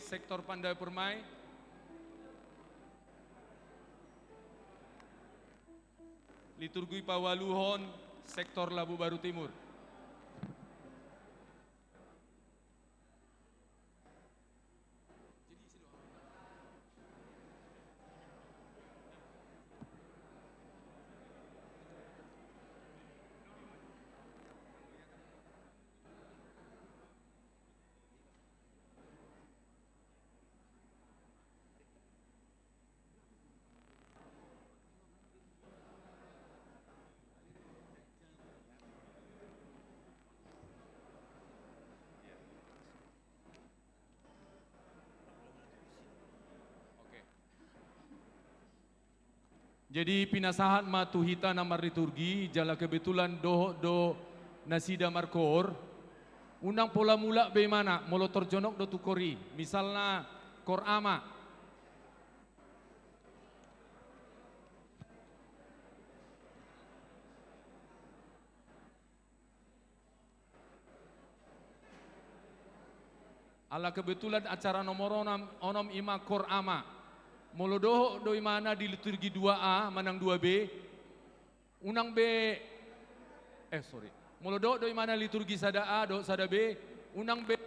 sektor Pandai Permai. Liturgi Pawaluhon, sektor Labu Baru Timur. Jadi pinasahan matuhita namar liturgi jala kebetulan do nasida markor unang pola mula bagaimana molo torjonok do tukori misalnya kor ama ala kebetulan acara nomor onom ima kor ama molodoh doi mana di liturgi 2A manang 2B unang B molodoh doi mana liturgi sada A do sada B unang B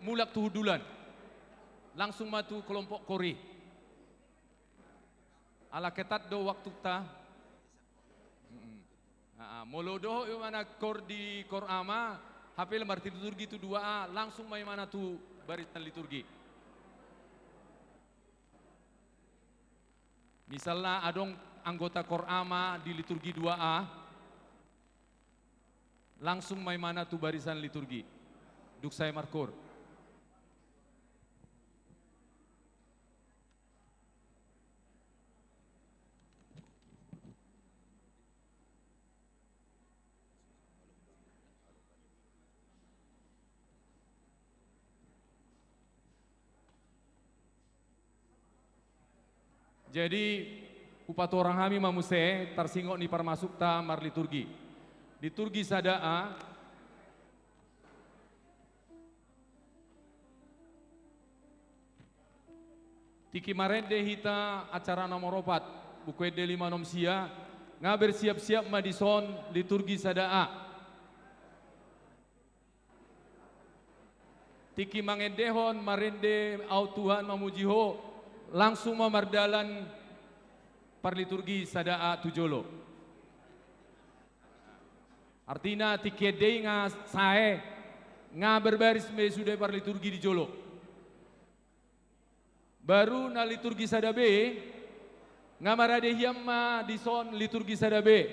mulak tuhudulan langsung matu kelompok kori ala ketat do waktu ta molodoh doi mana kor di kor ama HP lembar liturgi itu 2A langsung mai mana tu barisan liturgi. Misalnya adong anggota kor ama di liturgi 2A langsung mai mana tu barisan liturgi duk saya markor. Jadi upat orang kami mamuse tarsingok ni parmasuk ta mar liturgi. Liturgi sadaa tiki marende hita acara nomor 4 bukuede 5 nom sia ngaber siap-siap madison liturgi sadaa. Tiki mangedehon marende au Tuhan mamujiho langsung memardalan parliturgi sadaa tujolo. Artinya tikede nga sae nga berbaris me sudah parliturgi di jolo. Baru na liturgi sadabe nga marade hiamma di son liturgi sadabe.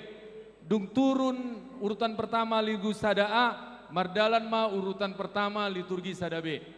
Dung turun urutan pertama liturgi sadaa mardalan ma urutan pertama liturgi sadabe.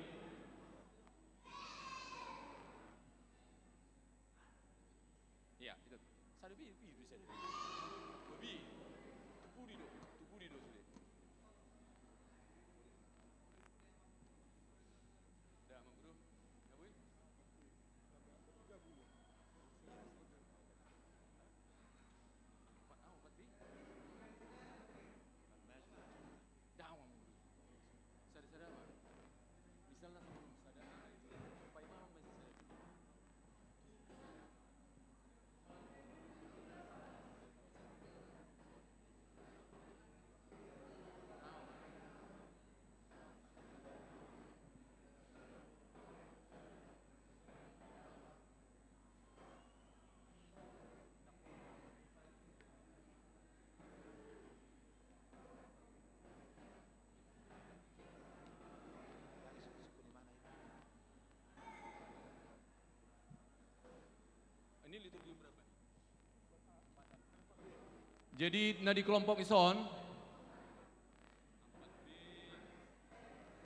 Jadi na di kelompok ison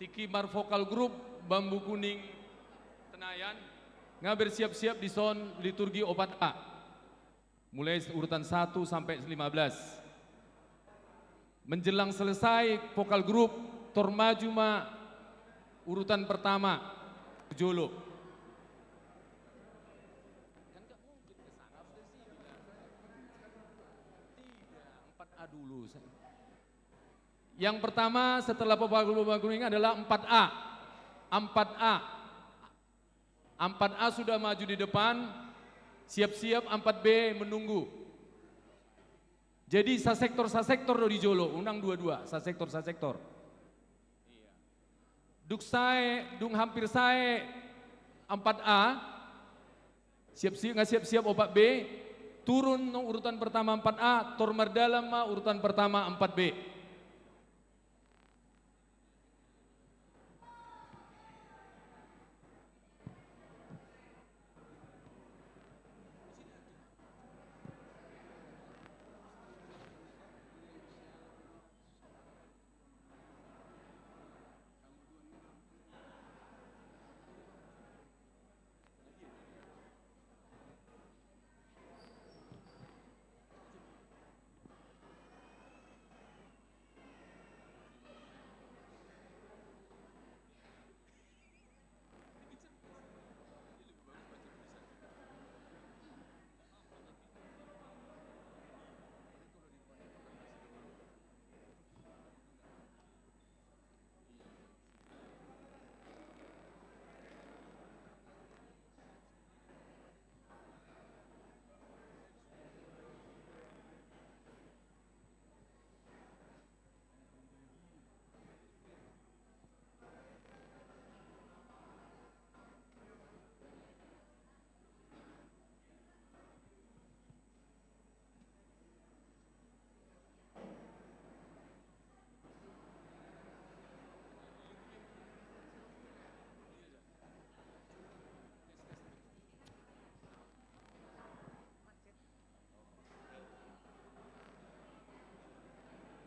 tiki mar vokal grup bambu kuning Tenayan nga bersiap-siap di son liturgi 4A mulai urutan 1 sampai 15. Menjelang selesai vokal grup tormaju ma urutan pertama jolo. Dulu. Yang pertama setelah vokal grup ini adalah 4A. 4A. 4A sudah maju di depan, siap-siap 4B menunggu. Jadi sasektor do di Jolo, undang 22, sasektor. Duk sae, dung hampir sae 4A, siap-siap 4B, turun no urutan pertama 4A, tor mardalam ma urutan pertama 4B.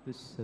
Terus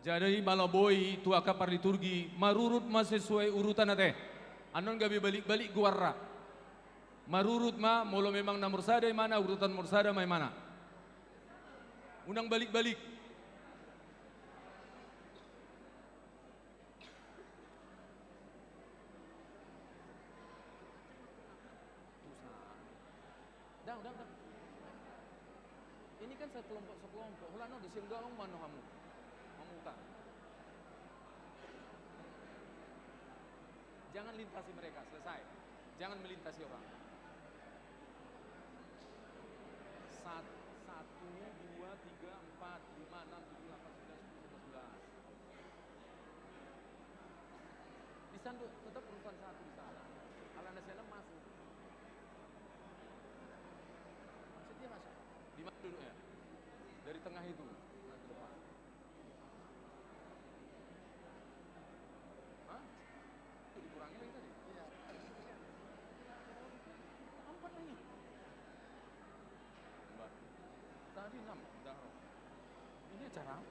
Jadi malaboi tu akapar liturgi marurut ma sesuai urutan ate. Anon gabi balik-balik guarra. Marurut ma molo memang na mursada mana urutan mursada mai mana. Unang balik-balik. Dang. Ini kan sekelompok. Hulano di sini doang mano kamu. Memutar. Jangan lintasi mereka, selesai. Jangan melintasi orang. Satu, dua, tiga, empat, lima, enam, tujuh, delapan, sembilan, sepuluh, 11. Di sana tetap urutan satu di sana. Kalau nasional masuk. Maksudnya masuk. Di mana duduknya? Dari tengah itu. Nah, ke depan. Hah? Itu dikurangin lagi tadi? Iya. Empat lagi. Mbak. Tadi 6. Ini acara apa?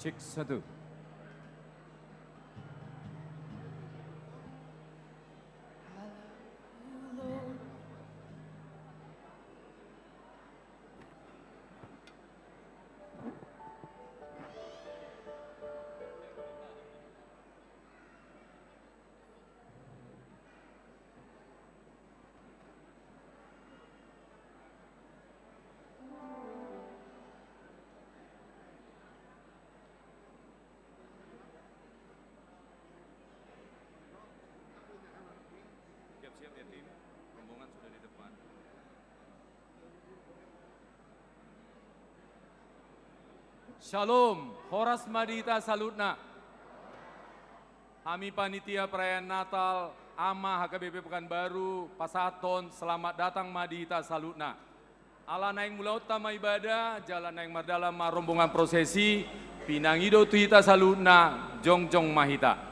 Cek 1. Siap-siap ya tim, rombongan sudah di depan. Shalom, Horas Madita Salutna. Kami panitia perayaan Natal AMA HKBP Pekanbaru Pasaton, selamat datang Madita Salutna. Ala naing mula utama ibadah, jalan naing mardalam rombongan prosesi, pinangido tuhita salutna, jongjong mahita.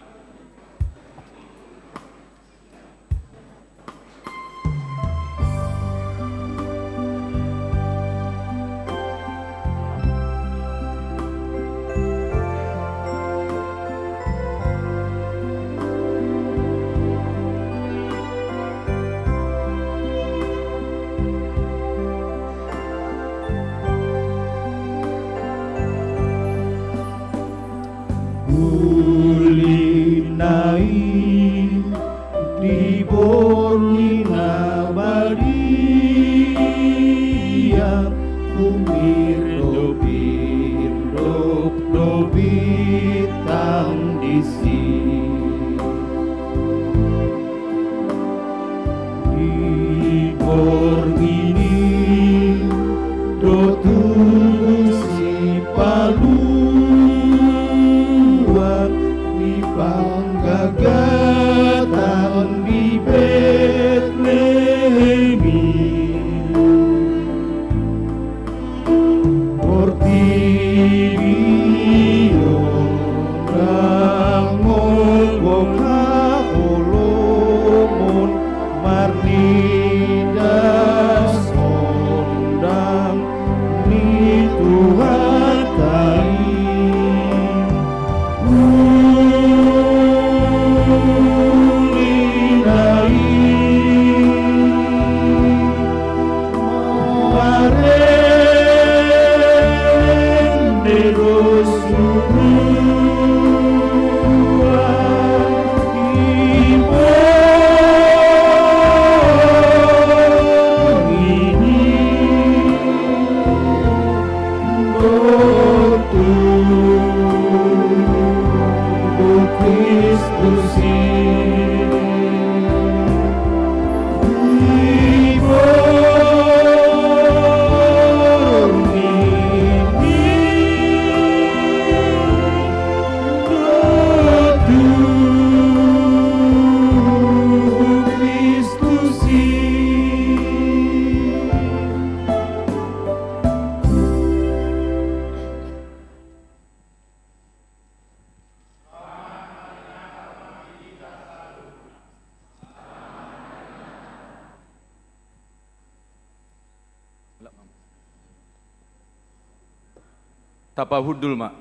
Tapahudul mak.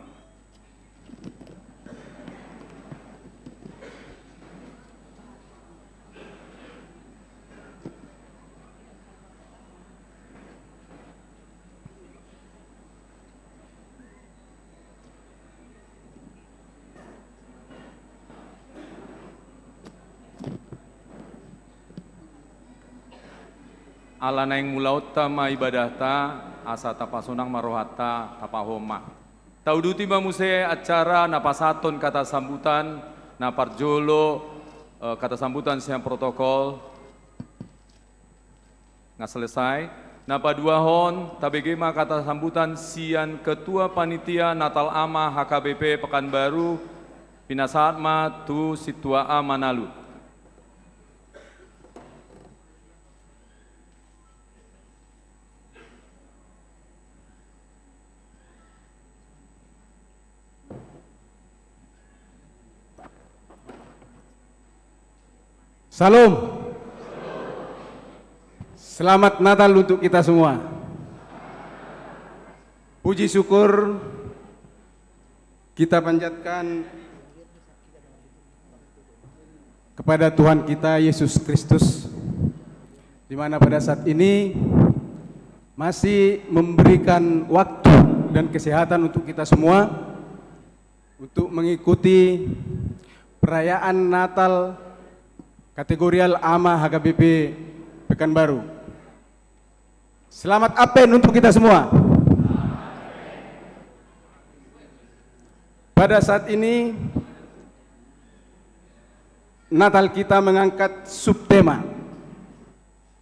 Ala naing mulautta ma ibadahta asa tapasunang marohata tapahoma. Tauduti mamuse acara napasaton kata sambutan naparjolo kata sambutan siang protokol nggak selesai. Napa dua hon tabegema kata sambutan sian ketua panitia Natal AMA HKBP Pekanbaru Pinasaatma tu Situa A Manalu. Salam. Selamat Natal untuk kita semua. Puji syukur Kita panjatkan kepada Tuhan kita Yesus Kristus, di mana pada saat ini masih memberikan waktu dan kesehatan untuk kita semua untuk mengikuti perayaan Natal kategorial AMA HKBP Pekanbaru. Selamat Apen untuk kita semua. Pada saat ini Natal kita mengangkat subtema.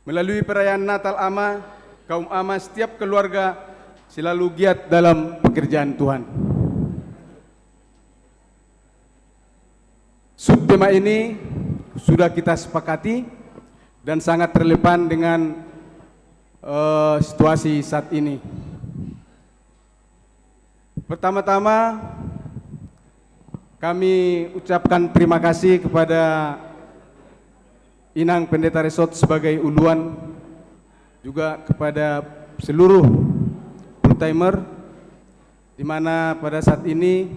Melalui perayaan Natal AMA, kaum AMA setiap keluarga selalu giat dalam pekerjaan Tuhan. Subtema ini sudah kita sepakati dan sangat relevan dengan situasi saat ini. Pertama-tama kami ucapkan terima kasih kepada Inang Pendeta Resort sebagai uluan, juga kepada seluruh full-timer, di mana pada saat ini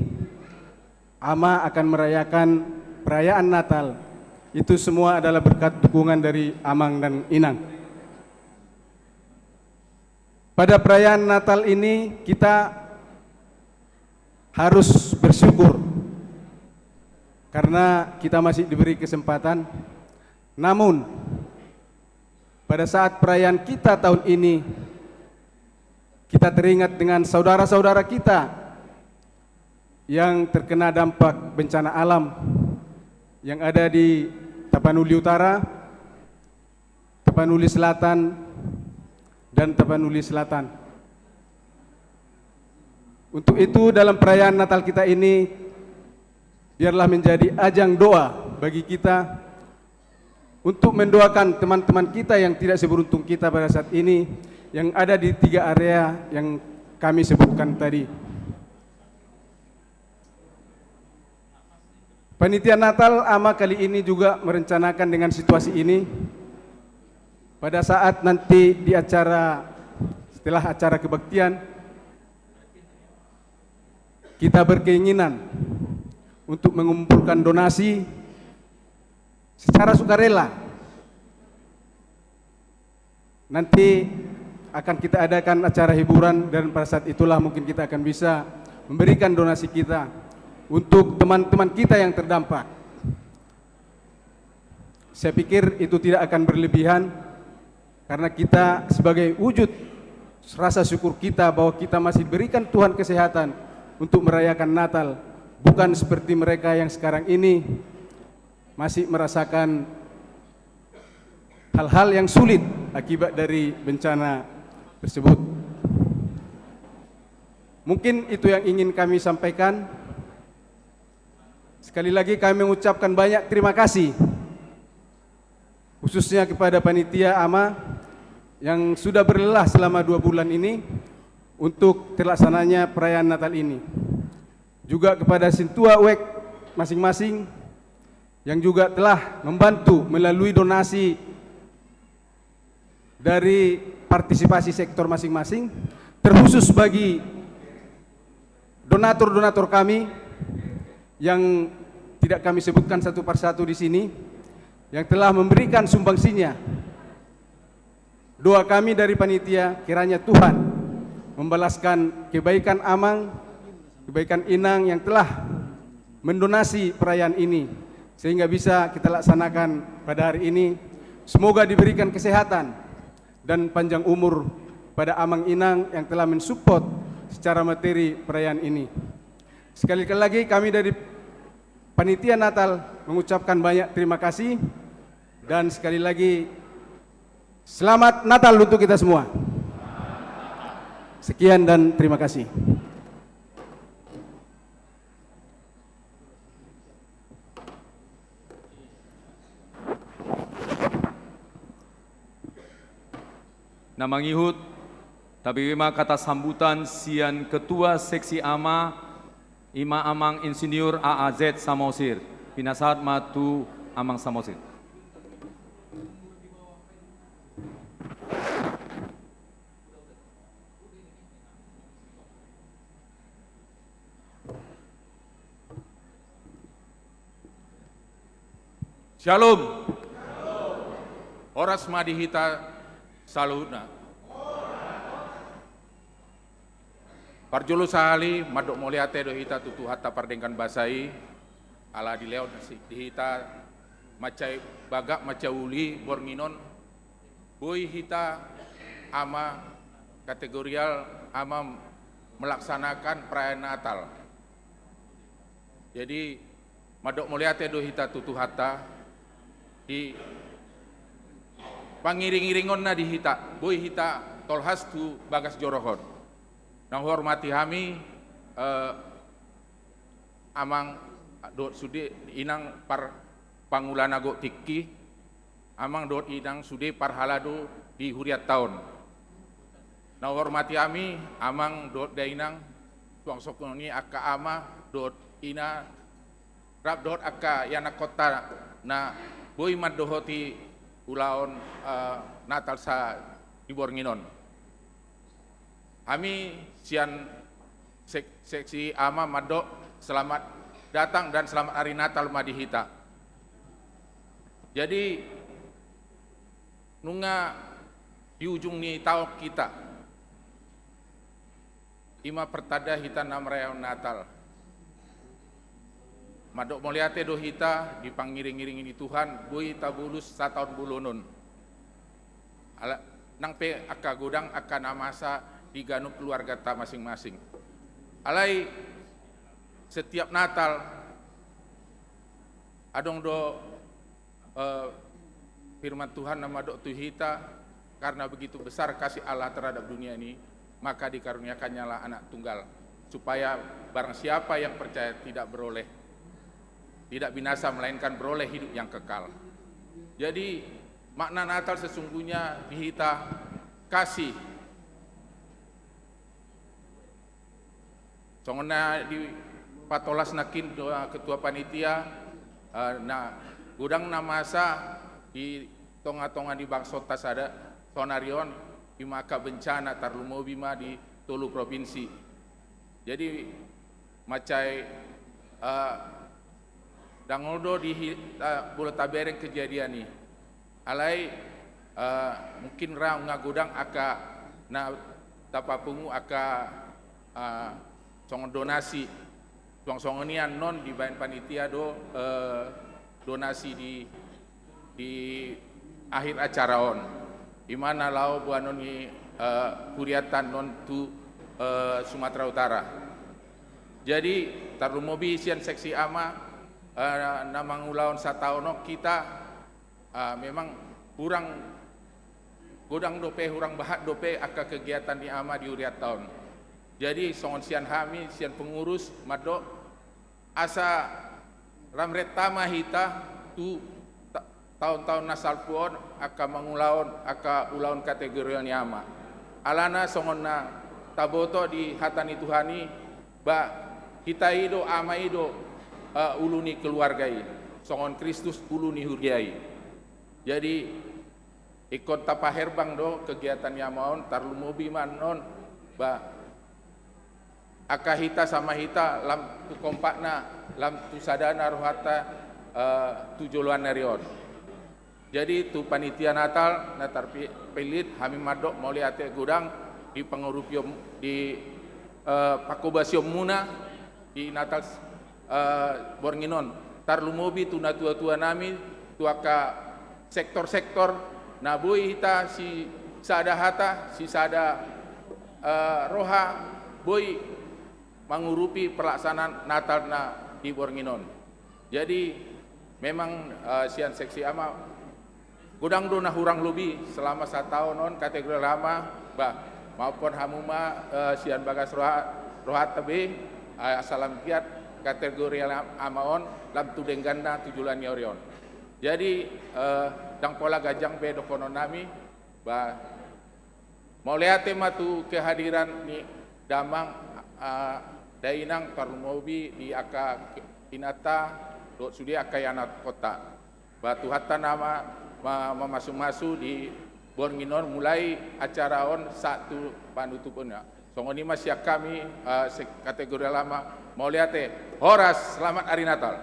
AMA akan merayakan perayaan Natal. Itu semua adalah berkat dukungan dari Amang dan Inang. Pada perayaan Natal ini kita harus bersyukur karena kita masih diberi kesempatan. Namun pada saat perayaan kita tahun ini, kita teringat dengan saudara-saudara kita yang terkena dampak bencana alam yang ada di Tapanuli Utara, Tapanuli Selatan, dan Tapanuli Selatan. Untuk itu dalam perayaan Natal kita ini, biarlah menjadi ajang doa bagi kita untuk mendoakan teman-teman kita yang tidak seberuntung kita pada saat ini, yang ada di 3 area yang kami sebutkan tadi. Panitia Natal AMA kali ini juga merencanakan dengan situasi ini, pada saat nanti di acara, setelah acara kebaktian, kita berkeinginan untuk mengumpulkan donasi secara sukarela. Nanti akan kita adakan acara hiburan dan pada saat itulah mungkin kita akan bisa memberikan donasi kita untuk teman-teman kita yang terdampak. Saya pikir itu tidak akan berlebihan karena kita sebagai wujud rasa syukur kita bahwa kita masih berikan Tuhan kesehatan untuk merayakan Natal, bukan seperti mereka yang sekarang ini masih merasakan hal-hal yang sulit akibat dari bencana tersebut. Mungkin itu yang ingin kami sampaikan. Sekali lagi kami mengucapkan banyak terima kasih, khususnya kepada panitia AMA yang sudah berlelah selama 2 bulan ini untuk terlaksananya perayaan Natal ini. Juga kepada Sintua WEK masing-masing yang juga telah membantu melalui donasi dari partisipasi sektor masing-masing, terkhusus bagi donatur-donatur kami yang tidak kami sebutkan satu persatu di sini, yang telah memberikan sumbangsinya. Doa kami dari panitia, kiranya Tuhan membalaskan kebaikan Amang, kebaikan Inang yang telah mendonasi perayaan ini, sehingga bisa kita laksanakan pada hari ini. Semoga diberikan kesehatan dan panjang umur pada Amang Inang yang telah mensupport secara materi perayaan ini. Sekali lagi kami dari panitia Natal mengucapkan banyak terima kasih dan sekali lagi selamat Natal untuk kita semua. Sekian dan terima kasih. Namangihut, tabirima kata sambutan sian Ketua Seksi AMA, Ima Amang Insinyur AAZ Samosir, Pinasat Matu Amang Samosir. Shalom. Horas madihita saluna. Parjulu sahali madok moliate do hita tutu hatta pardengkan basai ala di leon dihita macai bagak macai uli bornginon boy hita ama kategorial ama melaksanakan perayaan Natal. Jadi madok moliate do hita tutu hatta di pangiring-iringon na di hita boy hita tolhas tu bagas jorohon. Nang hormati kami amang dot sude inang par pangulana go tikki amang dot inang sude par halado di huriat tahun. Nang hormati kami amang dot dainang tuang sokoni aka ama dot ina rap dot aka yana kota na boy maddohoti ulaon Natal sa di Bornginon. Kami sian seksi ama madok selamat datang dan selamat hari Natal madihita. Jadi nunga di ujung ni tahun kita ima pertada hita namrayang Natal. Madok moliate do hita dipangiring-iring ini Tuhan bui tabulus satahun bulunun. Ala nang pe aka godang aka namasa diganu keluarga ta masing-masing. Alai setiap Natal adong do firman Tuhan nama do tuhita karena begitu besar kasih Allah terhadap dunia ini maka dikaruniakannya lah anak tunggal supaya barang siapa yang percaya tidak binasa melainkan beroleh hidup yang kekal. Jadi makna Natal sesungguhnya dihita kasih. Songona di patolas nakin ketua panitia na gudang namasa di tonga-tonga di bangsota sada sonarion bimaka bencana tarlumo bima di tolu provinsi. Jadi macai dangoldo di bulat tabereng kejadian ini. Alai mungkin ra ngagudang aka na tapapungu aka songon donasi songon-songonian non di bayan panitia do donasi di akhir acara on di mana lau buanon ni kuriatan non tu Sumatera Utara. Jadi tarumobi sian seksi ama namang ulaon sataonok kita memang kurang godang dope hurang bahat dope aka kegiatan di ama di uriat tahun. Jadi songon sian kami, sian pengurus madok asa ramret tama hita tu tahun-tahun nasal puon aka mangulaon aka ulaon kategori ama. Alana songon na taboto di hatani Tuhani ba hita ido ama ido uluni keluargai. Songon Kristus uluni hurgiai. Jadi ikon tapaherbang do kegiatan yamaon tarlumobi man non ba aka hita sama hita lam tu kompakna lam tu sadana rohata tu joluan narion. Jadi tu panitia Natal natar pelit kami madok moliate gudang di pengurupio di pakobasio muna di Natal Bornginon tarlumobi tu na tua-tua nami tu aka sektor-sektor nabui hita si sada hata si sada roha boy mengurupi pelaksanaan Natal na di Bornginon. Jadi memang sian seksi ama gudang do na hurang lubi selama 1 tahun non kategori lama bah maupun hamuma sian bagas rohat tebe asalam kiat kategori amaon lam tudeng ganda tujulan orion. Jadi dang pola gajang be do konon nami bah mau lihat tema tu kehadiran ni damang dainang tarlumobi di aka inata dot sudi aka yanat kota batu hatta nama masuk-masuk di Bornginon mulai acara on satu panutupunnya songoni masih kami kategori lama mau lihat horas selamat hari Natal.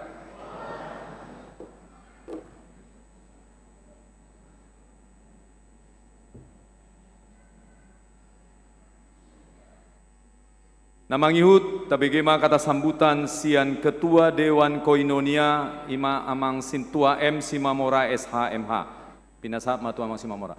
Namangihut tabegema kata sambutan sian Ketua Dewan Koinonia Ima Amang Sintua M Simamora SHMH. Pinasa Matu Amang Simamora.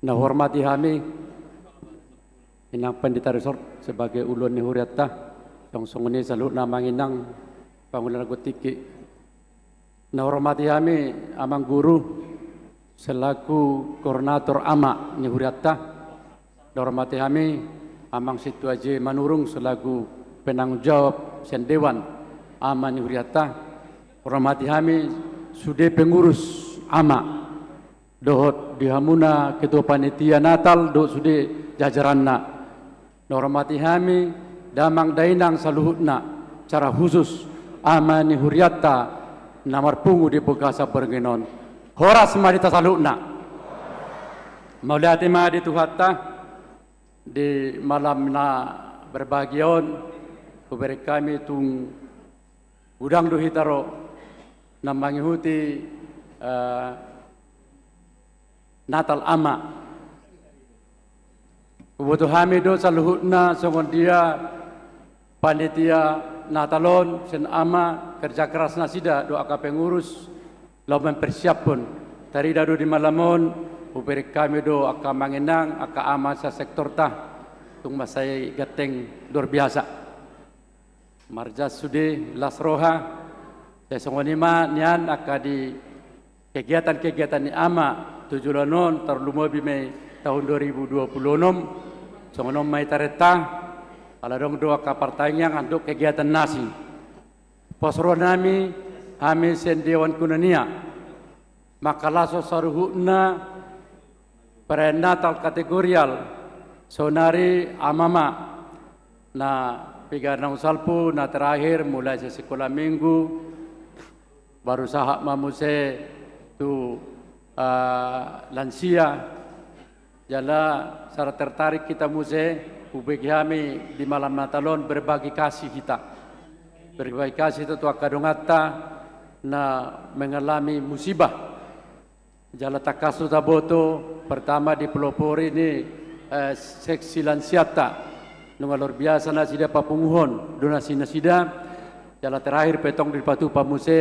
Nah, hormati kami Inang Pendeta Resort sebagai ulun ni huriatta song ini salut namang inang Pangulan Gotiki. Nah, hormati kami amang guru selaku koordinator ama ni huriatta. Nah, hormati kami amang Situ Aji Manurung selaku penanggung jawab sen dewan ama ni huriatta. Hormati kami sudah pengurus ama dohot dihamuna ketua panitia Natal do sude jajaranna. Hormati kami damang dainang saluhutna cara khusus amani huriatta namar pungu di Bekasa Bergenon. Horas marita saluhutna. Mauliati ma di tuhatta di malam na berbahagiaon kuberi kami tung udang duhitaro namangihuti Natal ama. Kebutuh kami do saluhutna songon dia panitia Natalon sen ama kerja keras nasida do aka pengurus lau mempersiapkan tari dadu di malamon uberi kami do aka mangenang aka ama sa sektor tah tung masai gateng luar biasa. Marjas sude lasroha saya songon ima nian aka di kegiatan-kegiatan ni ama 7 lanon terlumobi Mei tahun 2026 songonom mai tareta ala dong doa ka partayang anduk kegiatan nasi posro nami kami sen Dewan Koinonia makalaso saruhuna prenatal kategorial sonari amama na pigarnang salpu na terakhir mulai sekolah minggu baru sahak mamuse tu lansia jala secara tertarik kita muse ubegi kami di malam Natalon berbagi kasih kita berbagi kasih itu akadongata na mengalami musibah jala takasu taboto pertama di pelopor ini seksi lansiata nunga luar biasa nasida papunguhon donasi nasida jala terakhir petong di patu pamuse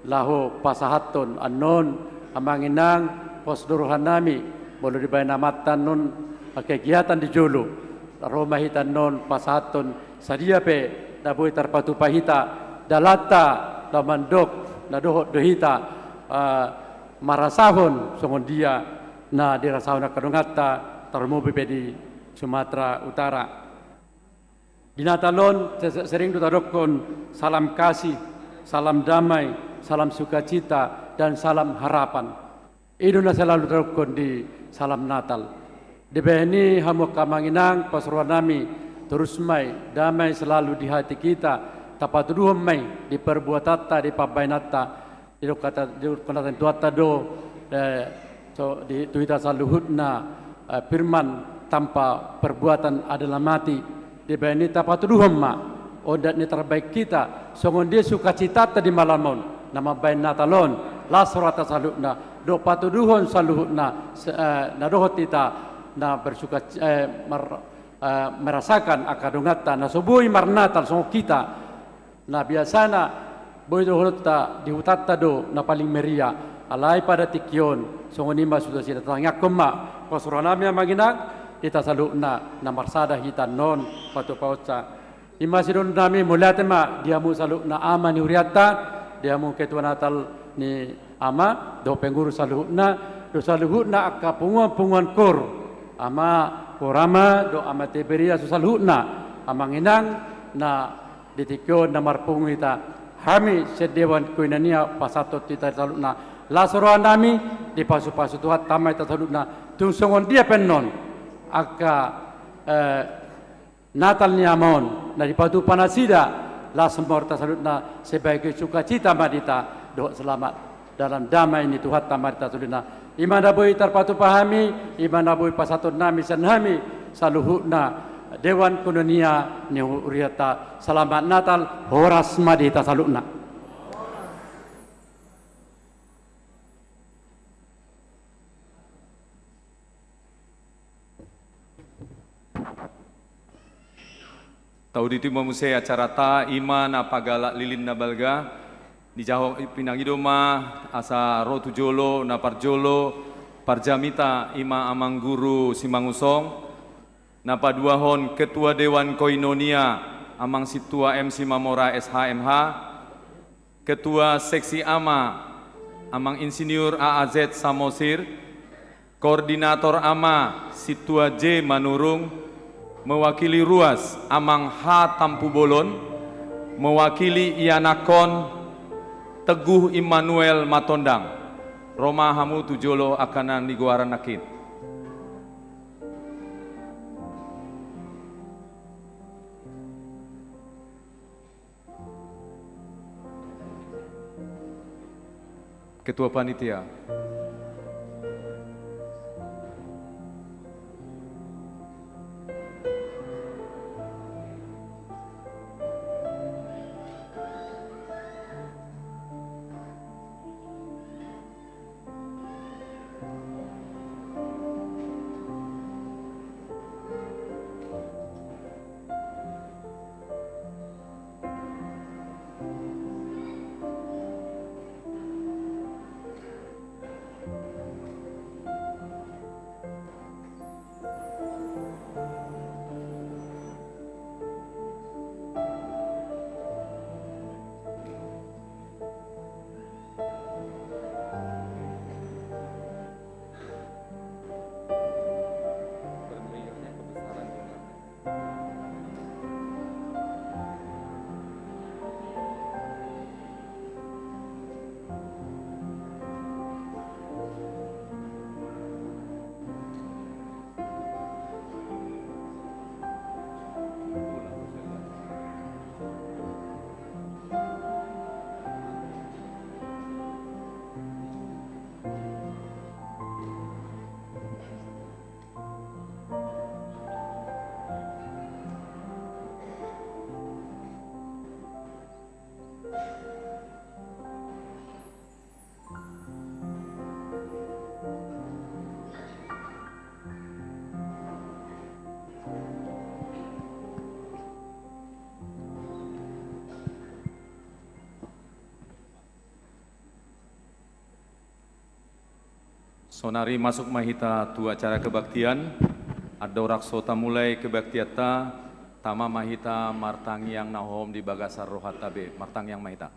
laho pasahaton anon amanginang posduruhan nami bolo di bayanamatan non kegiatan di Jolo rumah hitan non pasahaton sadia pe naboy tarpatu pahita dalata lamandok nadohot dohita marasahon songon dia na dirasahon akadongata tarmobe pe di Sumatera Utara di Natalon sering dutadokon salam kasih salam damai salam sukacita dan salam harapan. Itu na selalu terukun di salam Natal. Di ini hamu kamanginang pasuruan nami terus mai damai selalu di hati kita. Tapat duhum mai di perbuatata di pabainata di kata tuata do di tuita saluhutna firman tanpa perbuatan adalah mati. Di ini tapat duhum ma odat ni terbaik kita. Songon dia sukacita di malamon nama bain Natalon lasrata salutna do patuduhon saluhutna na dohot kita na bersuka merasakan akadongata na sobui marnatal songo kita na biasana boy dohota dihutatta do na paling meria alai pada tikion songo nima sudah sida tangyak koma posuranami maginang kita salutna na marsada hitan non patu pauca imasidon nami mulatema diamu salutna ama ni uriata diamu ketua Natal ni ama do pengurus saluhutna akka punguan kur ama korama do ama teberia saluhutna amanginang na ditikyo na marpungu ita kami sedewan Koinonia pasatot kita saluhutna lasoroan nami di pasu-pasu tuhat tamai ta saluhutna tungsongon dia pennon akka Natal ni amon na di patu panasida lasmor ta saluhutna sebagai sukacita madita do selamat dalam damai ini Tuhan tamarita sulina imana boy terpatu pahami imana boy pasatun nami sanhami saluhutna Dewan Koinonia New Uriata. Selamat Natal, Horas Madi Tasalukna. Tau di timur musea acara ta ima na pagala lilin na balga di jaho pinangidoma asa rotu jolo na parjolo parjamita ima amang guru simangusong na paduahon ketua Dewan Koinonia amang situa MC Mamora SHMH ketua seksi ama amang insinyur AAZ Samosir koordinator ama situa J Manurung mewakili ruas amang H Tampu Bolon, mewakili Ianakon Teguh Immanuel Matondang, Roma Hamu Tujolo akanan Niguaran Nakit. Ketua Panitia. Sonari masuk mahita tu acara kebaktian, adorak sota mulai kebaktiata, tama mahita martang yang nahom di bagasar rohat tabe, martang yang mahita.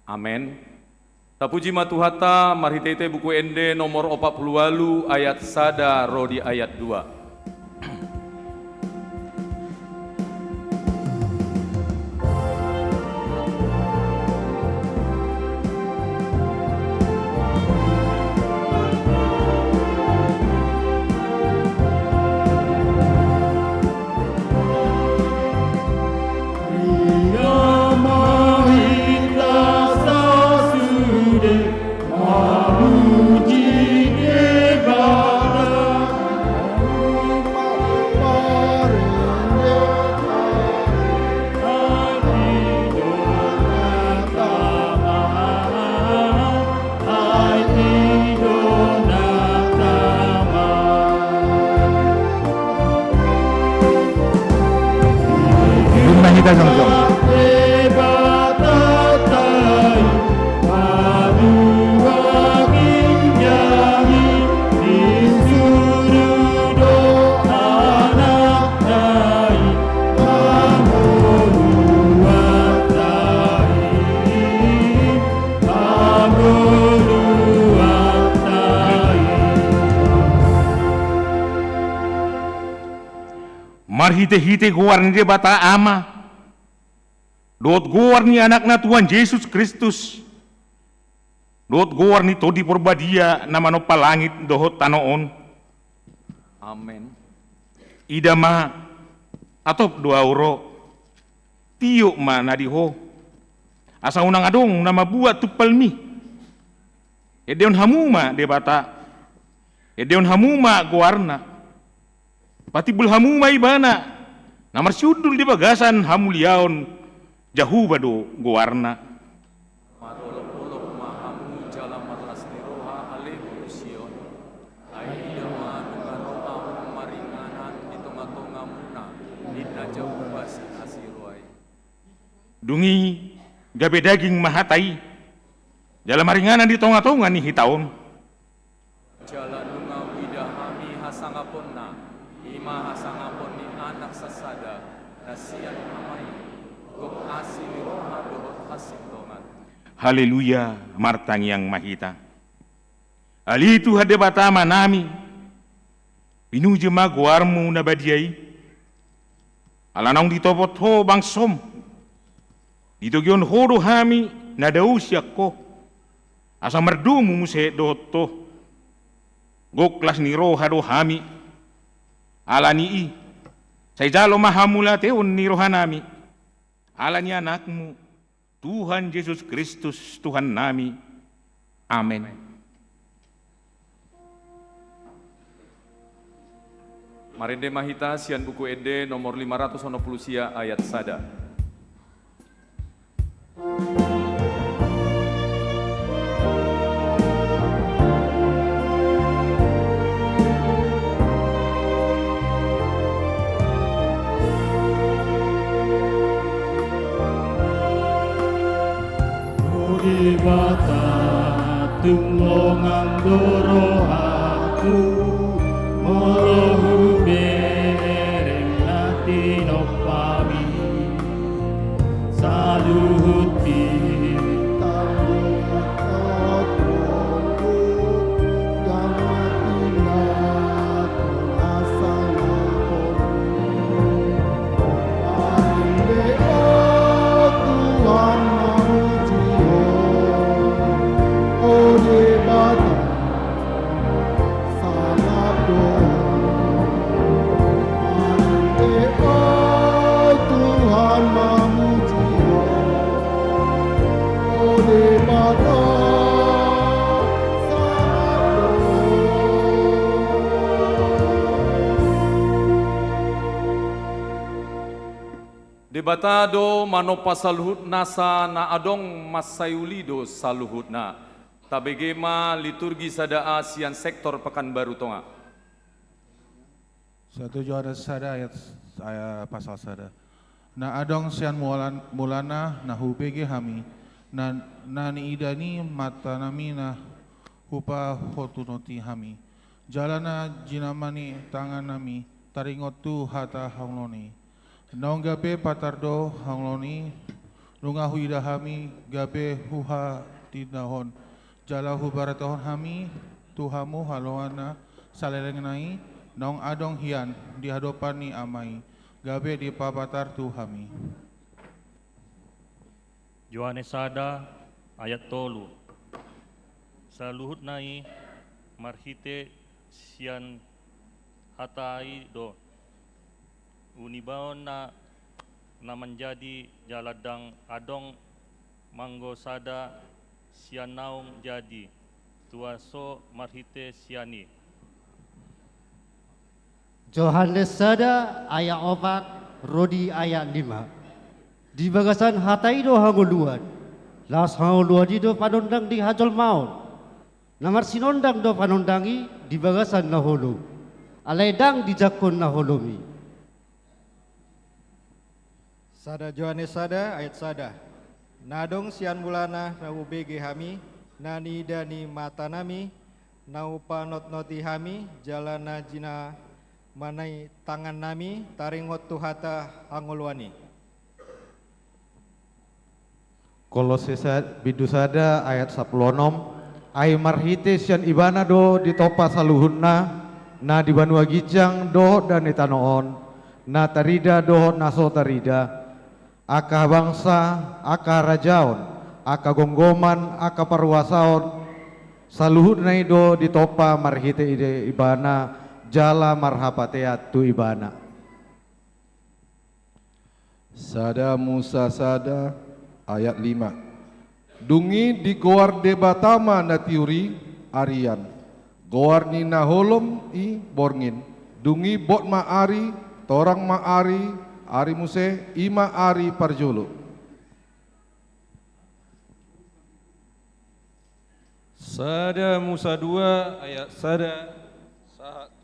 Amen. Tapuji matuhata marhitete buku ende nomor 48 ayat sada rodi ayat 2. Marhite-hite guar ni bata ama. Dot guar ni anakna Tuhan Yesus Kristus. Dot guar ni todi porbadia nama no palangit dohot tanoon. Amen. Ida ma atop 2 euro. Tiyo ma nadiho. Asa unang adong nama buat tupal mi. Edeon hamuma de bata. Edeon hamuma guarna. Patibul hamuma ibana. Namar syudul di bagasan hamuliaon jahubado guarna. Marolok-olok mahamu jalan marlas niroha alebusion. Aida manungaroa maringanan di tonga-tonga muna. Inna jauh basi asiruai. Dungi gabe daging mahatai. Jalan maringanan di tonga-tonga nih hitaon. Jalan nunga widahami hasangaponna. Ima hasangapon ni anak sasada. Nasian amai. Gok asili roha dohot hasil tongan. Haleluya, martang yang mahita. Ali itu hade batama nami. Pinuji maguarmu nabadiai. Alanong ditopot ho bangsom. Ditogyon hodo hami nadausyak ko. Asa merdumu muse doto. Goklas ni roha do hami. Alani i. Say jalo mahamula teon ni roha nami. Alani anakmu. Tuhan Yesus Kristus Tuhan nami. Amin. Marinde mahita sian buku ede nomor 590 sia ayat sada. Di bata tunglongan doro aku morohu bereng latino pami saluhuti Debatado manopa saluhut nasa na adong masayulido saluhutna. Tabegema liturgi sadaa sian sektor Pekanbaru Tonga. 1 Yohanes sada ayat pasal sada. Na adong sian mulana na hubege hami na ni idani mata nami na hupa hotunoti hami. Jalana jinamani tangan nami taringot tu hata hangloni. Naong gabe patardo hangloni lungahu idahami gabe huha tidahon jalahu baratahon hami tuhamu haloana salerengnai naong adong hian di hadapan ni amai gabe di papatar tuhami. Yohanes sada ayat tolu. Saluhut nai marhite sian hatai do unibaon na menjadi jaladang adong manggo sada sian naung jadi tuaso marhite siani. Yohanes sada ayat 4 Rodi ayat 5. Di bagasan hatai do hanguluan las hanguluan di do panondang di hajol maut namar sinondang do panondangi di bagasan naholo alaidang di jakon naholomi. Sada Yohanes sada ayat sada. Nadong sian mulana nau bege hami nani dani mata nami nau panot noti hami jalana jina manai tangan nami taringot tuhata angolwani. Kolose bidusada ayat 10 ai marhite sian ibana do ditopa saluhunna na di banua gijang do dan itanoon na tarida do naso tarida aka bangsa aka rajaon aka gonggoman aka parwasaon saluhut nai do ditopa marhite ide ibana jala marhapateat tu ibana. Sada Musa sada ayat 5. Dungi di goar debatama na tiuri arian. Goar ni naholom i borngin. Dungi bot ma ari, torang ma ari muse, ima ari parjolo. Sada Musa 2 ayat sada 1.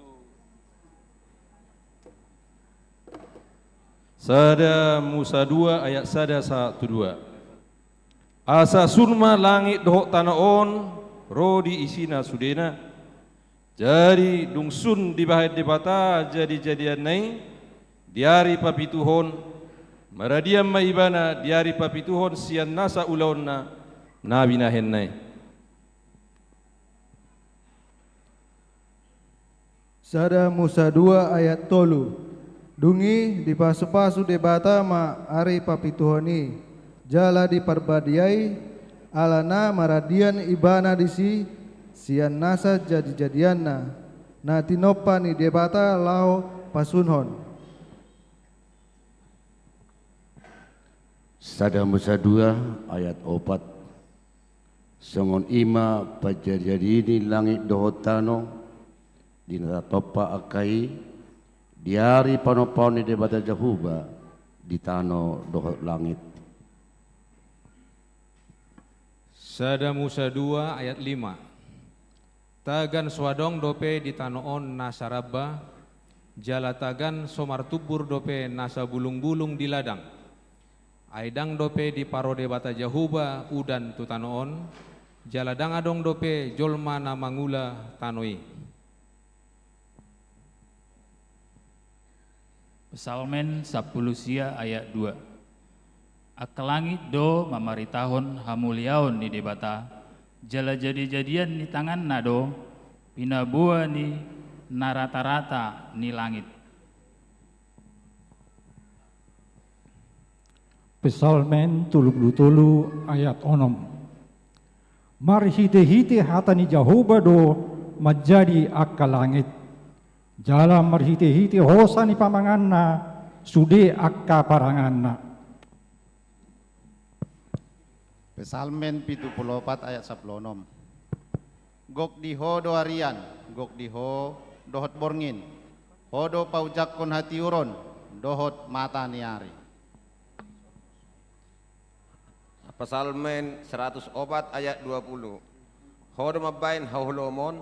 Sada Musa 2 ayat sada 1-2. Asa surma langit dohok tanah on, rodi isina sudena. Jadi dungsun di bahaya debata jadi-jadian nai, diari papituhon, maradiam maibana diari papituhon sian nasa ulaonna nabi nahen nai. Sada Musa 2 ayat tolu. Dungi di pasu-pasu debata ma ari papituhoni jala di perbadiai alana maradian ibana disi sian nasa jadi-jadianna na tinopa ni debata lao pasunhon. Sada Musa 2 ayat 4. Songon ima pajadi-jadi langit dohotano dina topa akai diari panopon di debata jahuba di tano dohot langit. Sada Musa 2 ayat 5. Tagan swadong dope di tanoon nasa rabba, jala tagan somar tubur dope nasa bulung-bulung di ladang. Aidang dope di parode bata jahuba udan tu tanoon, jala dangadong dope jolma na mangula tanoi. Psalmen 10 sia ayat 2. Akalangit do mamaritahon hamuliaon ni debata, jala jadi-jadian ni tangan nado, pinabua ni narata-rata ni langit. Psalmen 33 ayat 6. Marhite-hite hatani Jahoba do menjadi akal langit. Jala marhite-hite hosani pamanganna sude akka paranganna. Psalmen 74 ayat 16. Gok diho do arian, gok diho dohot borngin, hodo paujakon hati uron, dohot mata niari. Psalmen 104 ayat 20. Hodo mabain hauhlomon,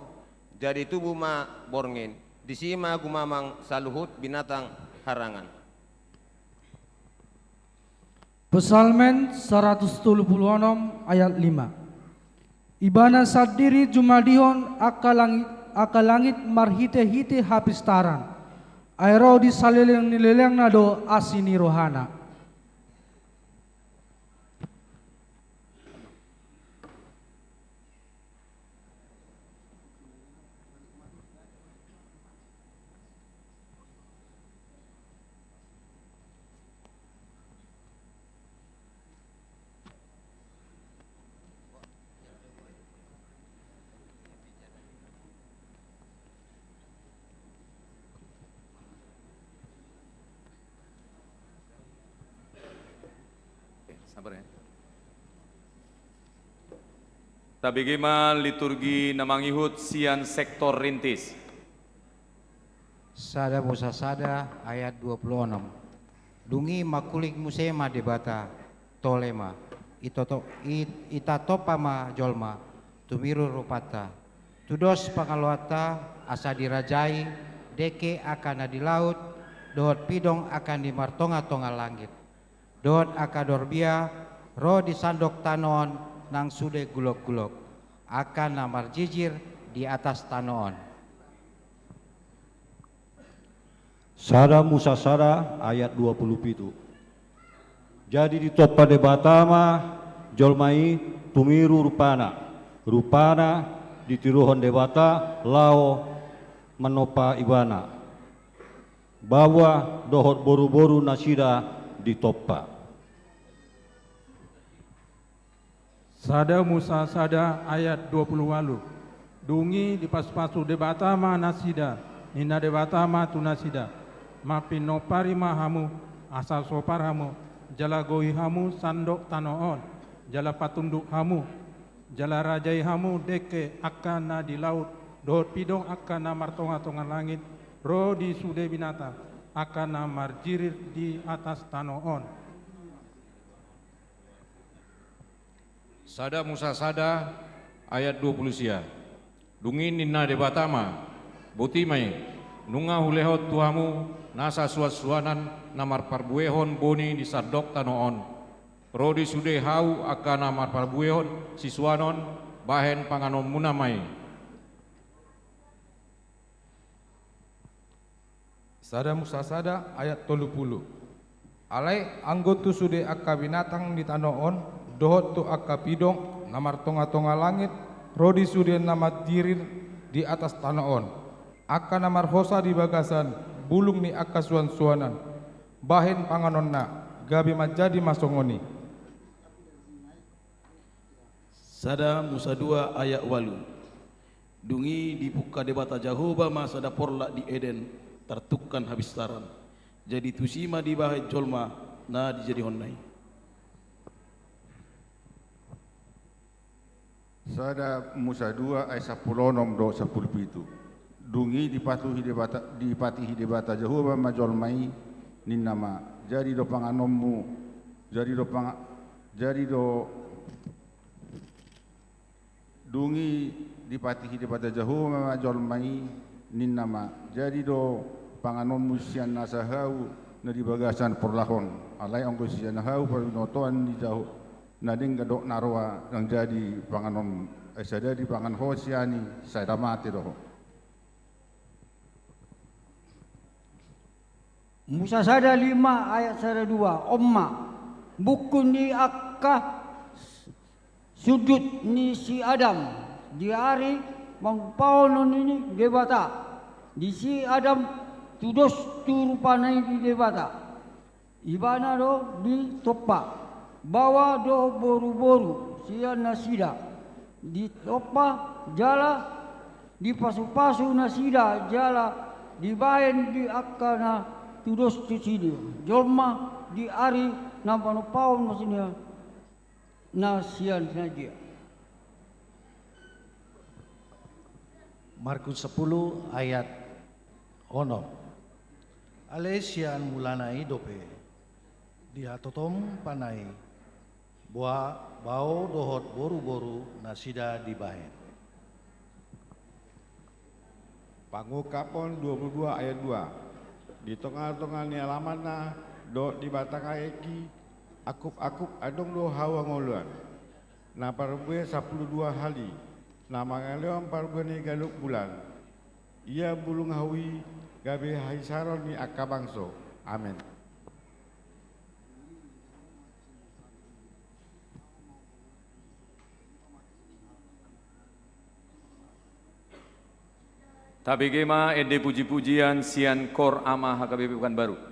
jadi tubuh ma borngin, disima gumamang saluhut binatang harangan. Psalmen 176 ayat 5. Ibana sadiri jumadihon akal langit marhite-hite habis taran. Aero di salileng nileleng nado asini rohana. Sabar ya. Tabigima liturgi namangihut sian sektor rintis. Sada Musa sada ayat 26. Dungi makulik musema debata tolema itatopa ma jolma tumiru rupata tudos pangaluata asa dirajai deke akan di laut dohot pidong akan di martonga-tonga langit. Dohot akadorbia roh di sandok tanon nang sude gulok-gulok akan namar jijir di atas tanon. Sada Musa sada ayat 27. Jadi di topa debatama jolmai tumiru rupana ditiruhon debata lao menopa ibana bahwa dohot boru-boru nasida di topa. Sada Musa sada ayat 28. Dungi di pas-pasu debatama nasida nina debatama tunasida mapinopari mahamu asal soparamu jalagoi hamu sandok tanoon jala patunduk hamu, jala rajai hamu deke akana di laut, dohot pidong akana martonga-tonga langit, roh di sude binatang, akana marjirir di atas tanoon. Sada Musa Sada ayat 20 sia. Dungin ninna debatama, botimai, nunga hulehot tuhamu, nasa suas-suanan namar parbuehon boni di sardok tanoon. Rodi sude hau akan namar parbuehon siswanon bahen panganon munamai. Sada Musa Sada ayat 30. Alai anggotu sude akka binatang di tanoon, dohot tu akka pidong namar tonga-tonga langit, rodi sude namat jirir di atas tanoon. Akka namar hosa di bagasan, bulung ni akka suan-suanan, bahen panganon na, gabi majadi masongoni. Sada Musa 2 ayat 8. Dungi di puka debata Jahoba masa da porla di Eden tertukkan habis taran. Jadi tusima di bahai jolma na dijadi honnai. Sada Musa 2 ayat 10 nom do 10 pitu. Dungi dipatihi debata Jahoba majolmai ninnama. Jadi do panganommu, jadi do dungi dipatihi debata Jahoba majolmai ninnama. Jadi do panganommu sian nasahau na di bagasan porlahon. Alai ongko sian hau parunotoan di jauh nading gadok narwa yang jadi panganom sada di pangan hosiani saya mati doh. Musa Sada 5 ayat 2. Omma bukun ni akka sudut ni si Adam di hari mangpaunon ini debata di si Adam tudos turupanai di debata ibana do di topa bawa do boru-boru sian nasida di topa jala di pasu-pasu nasida jala di bahen di akana tudos tusidi jolma di ari nampano paun maksudnya nasian saja. Markus 10 ayat 6. Alesian mulanai dope dia totom panai buah bau dohot boru-boru nasida dibahen. Pangukapon 22 ayat 2. Di tengah-tengah ni alamana do di batakaeki akup-akup adong do hawa ngoluan. Na parbue 12 hali. Nama ngaleon parbue ni galuk bulan. Ia bulung hawi gabe haisaron ni akabangso. Amin. Tabegema ede puji-pujian sian kor ama HKBP Pekanbaru.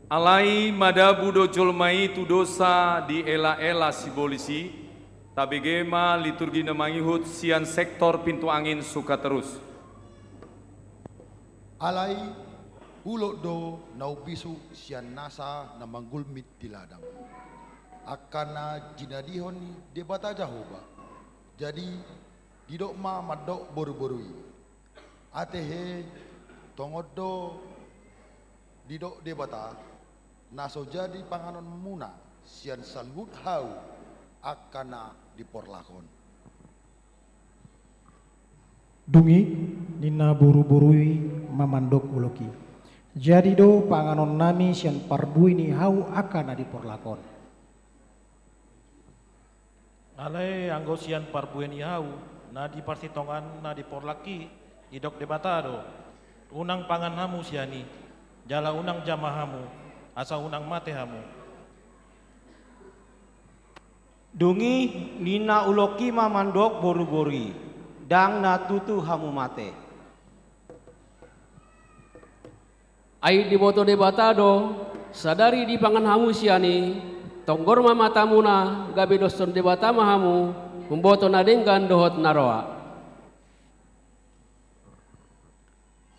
Alai madabu do jolmai tu dosa di ela-ela sibolisi, tabegema liturgi na mangihut sian sektor pintu angin suka terus. Alai ulok do naubisu sian nasa na manggulmit di ladang. Akana jinadihon ni debata Jahoba. Jadi didok ma madok boru-borui. Atehe tongodo didok debata naso jadi panganon muna sian salhut hau akana diporlakon. Dungi nina buru-burui mamandok uloki. Jadi do panganon nami sian parbui ni hau akana diporlakon. Alai anggo sian parbui ni hau na di parsitongan na diporlaki idok debatado. Unang pangan hamu siani jala unang jamahamu asa unang mate hamu. Dungi nina uloki mamandok boru-borui dang na tutu hamu mate. Ai di boto debatado sadari di pangan hamu siani tonggor mamatamuna gabe doson debata mahamu memboto nadengkan dohot naroa.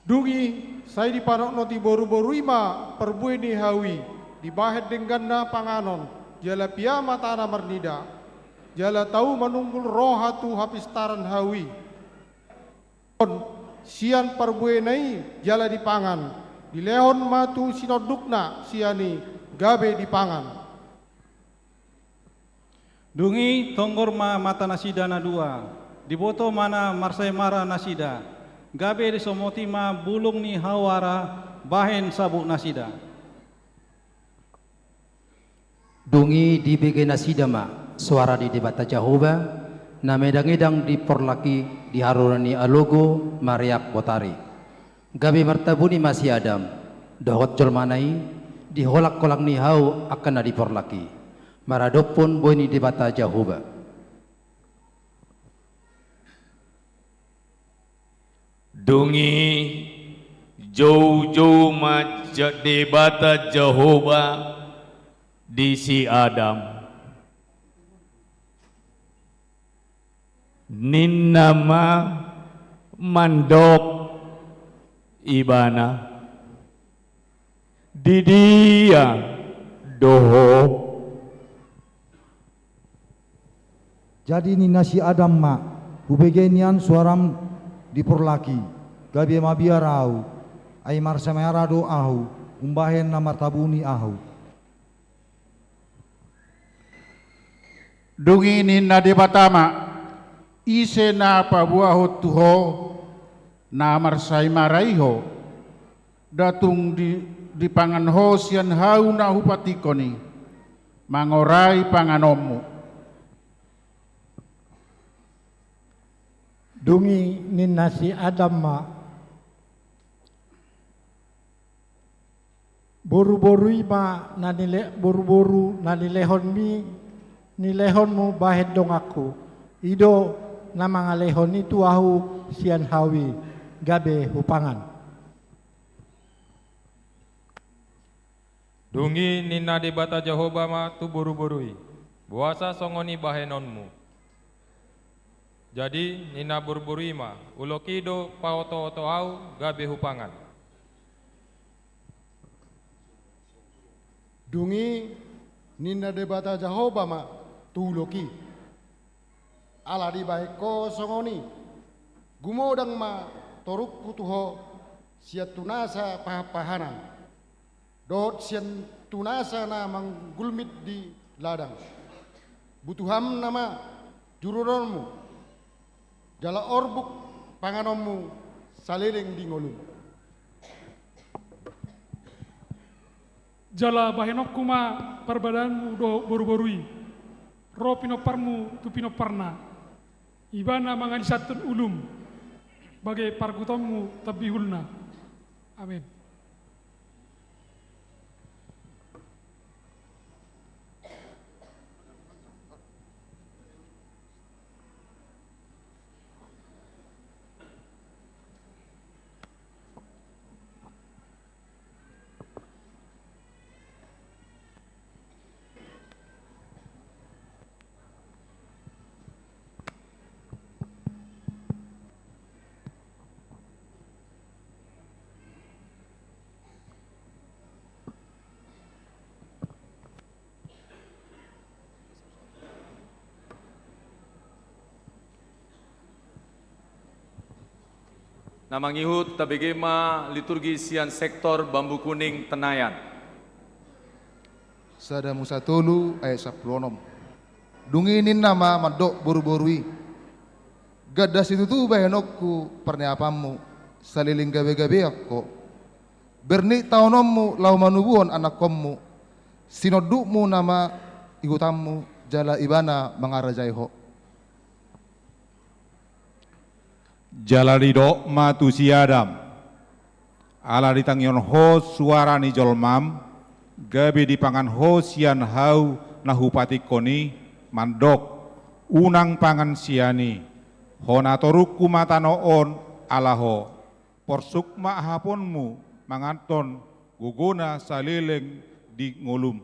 Dungi saya di panok noti boru-boru ima perbui ni hawi dibahet dengan na panganon jala pia matana mernida jala tahu menunggul rohatu hapistaran hawi sian perbui nai jala dipangan dilehon matu sinodukna siani gabe dipangan. Dungi tonggor ma mata nasida na dua diboto mana marsai mara nasida gabe di somoti ma bulung ni hawara bahen sabuk nasida. Dungi di bege nasida ma suara di debata Jahoba na medang-edang di porlaki di harurani alogo mariak botari. Gabe martabuni masih adam dohot jolmanai di holak-kolak ni hau akan na di porlaki. Maradopun boy ni debata Jahoba. Dungi jauh-jauh maja debata Jehovah di si Adam. Ninnama mandok ibana di dia doho. Jadi ni nasi Adam ma ubegenian suaram diporlaki. Gabi mabia rau, ai marsamera do ahu, umbahen na martabuni ahu. Dungi nina debatama, ise na pabuaho tuho, na marsai maraiho, datung di pangan ho sian hau na hupatikoni, mangorai panganomu. Dungi nina si Adam ma boru-boru ma nanile boru-boru nanilehon mi nilehonmu bahet dong aku ido na mga lehon itu ahu sian hawi gabe hupangan. Dungi nina debata Jehovah ma tu boru-borui buasa songoni bahenonmu. Jadi nina boru-borui ma ulokido paoto-oto hau gabe hupangan. Dungi nina debata Jahoba ma tuloki ala di baiko songoni gumodang ma toruk kutuho siat tunasa pahapahanan dot sian tunasa na manggulmit di ladang butuham nama jururonmu jala orbuk panganommu salireng di ngolum. Jala bahenok kuma perbadanmu do boru-borui ro pinoparmu tu pinoparna ibana mangani satun ulum bagai pargutommu tabihulna. Amin. Namangihut tabegema liturgi sian sektor Bambu Kuning Tenayan. Sada Musa tolu ayat 10. Dunginin nama mandok boru-borui. Gadas itu tuh bahenokku perniapamu. Saliling gabe-gabe aku. Berni taunommu lau manubuhon anak kommu. Sinodukmu nama igutammu. Jala ibana mangarajaiho. Jalarido matu si Adam. Ala ditangyon ho suara ni jolmam. Gabe dipangan ho sian hau nahupati koni mandok unang pangan siani. Honatoruk kumatanoon alaho. Porsukma haponmu manganton guguna salileng di ngulum.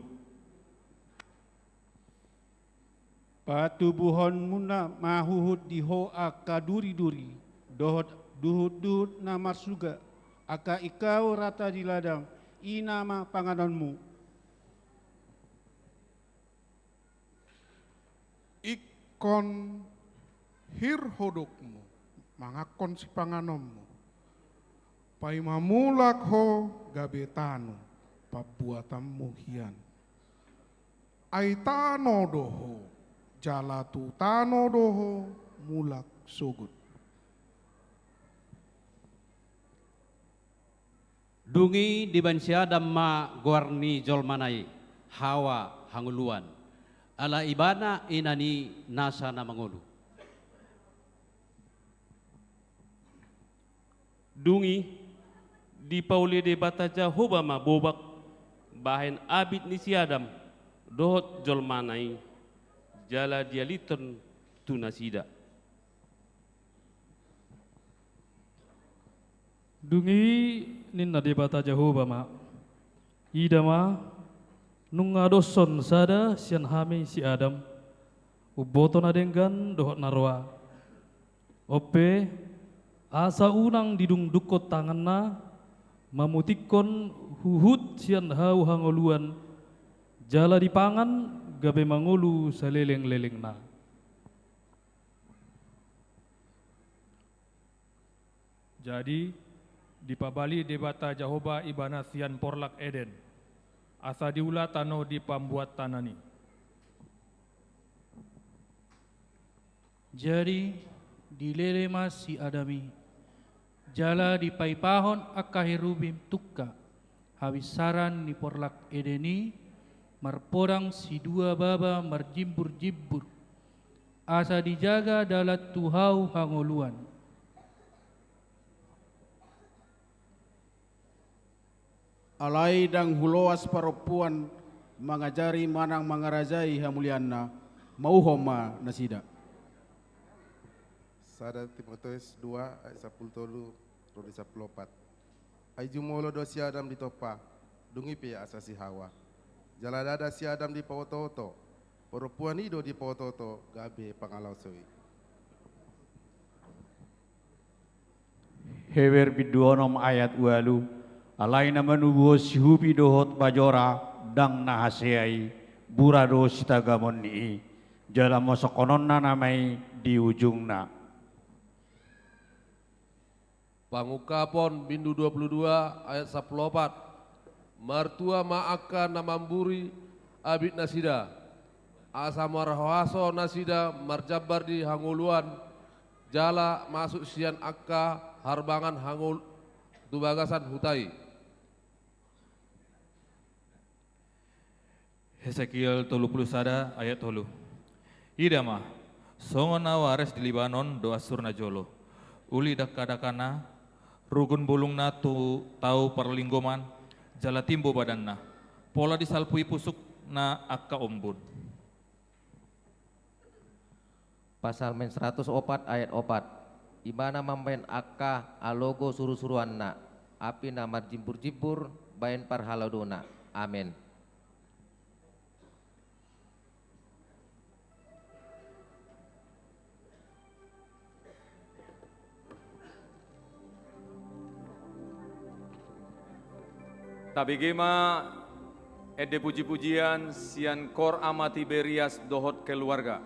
Patubuhon muna mahuhut di ho aka duri-duri. Dohot duhut-duhut nama suga. Aka ikau rata di ladang. Inama panganonmu. Ikon hirhodokmu. Mangakon si panganommu. Paimamulak ho gabetano. Pabuatammu hian. Aitano doho. Jalatu tano doho mulak sugut. Dungi di bansiadam ma guarni jolmanai hawa hanguluan. Ala ibana inani nasa na mangulu. Dungi di pauli de bataja hubama bobak bahen abid ni siadam dohot jolmanai jala dialiton tunasida. Dungi ninna debata Jehovah ma. Idama nunga doson sada sian hame si Adam. Uboto na denggan dohot narwa. Ope asa unang didung dukot tangan na mamutikon huhut sian hau hangoluan. Jala dipangan gabe mangulu saleleng-leleng na. Jadi di pabali debata Jehovah ibana sian porlak Eden. Asa diula tano di pambuat tanani. Jadi dilele mas si Adami. Jala di paipahon akahirubim tukka. Habisaran di porlak Edeni. Marporang si dua baba marjimbur-jimbur. Asa dijaga dalat tuhau hangoluan. Alai dang huloas paropuan mangajari manang mangarajai hamulianna mauhoma nasida. Sada Timoteus 2 ayat 10 rodi 14. Ai jumolo do si Adam ditopa, dungi pe asasi Hawa. Jala dada si Adam di pawoto-oto, perempuan ido di pawoto-oto gabe pangalau soi. Hewer biduonom ayat walu, alai nama nubuho sihubi dohot bajora, dang nahaseai, burado sitagamon ni, jala mosokonon na namai di ujung na. Pangukapon bindu 22 ayat 14. Martua ma'aka namamburi abid nasida. Asa marhawaso nasida marjabar di hanguluan. Jala masuk sian akka harbangan hangul tubagasan hutai. Hesekiel 31 ayat 3. Idama songona wares di Libanon doa surna jolo. Uli dakadakana rugun bulungna tu tau perlinggoman jala timbo badanna. Pola disalpui pusuk na akka ombun. Pasal men 104 ayat 4. Ibana mamben akka alogo suru-suruanna. Api namar jimpur-jimpur bayan parhaladona. Amin. Tabigema ede puji-pujian sian kor amati berias dohot keluarga.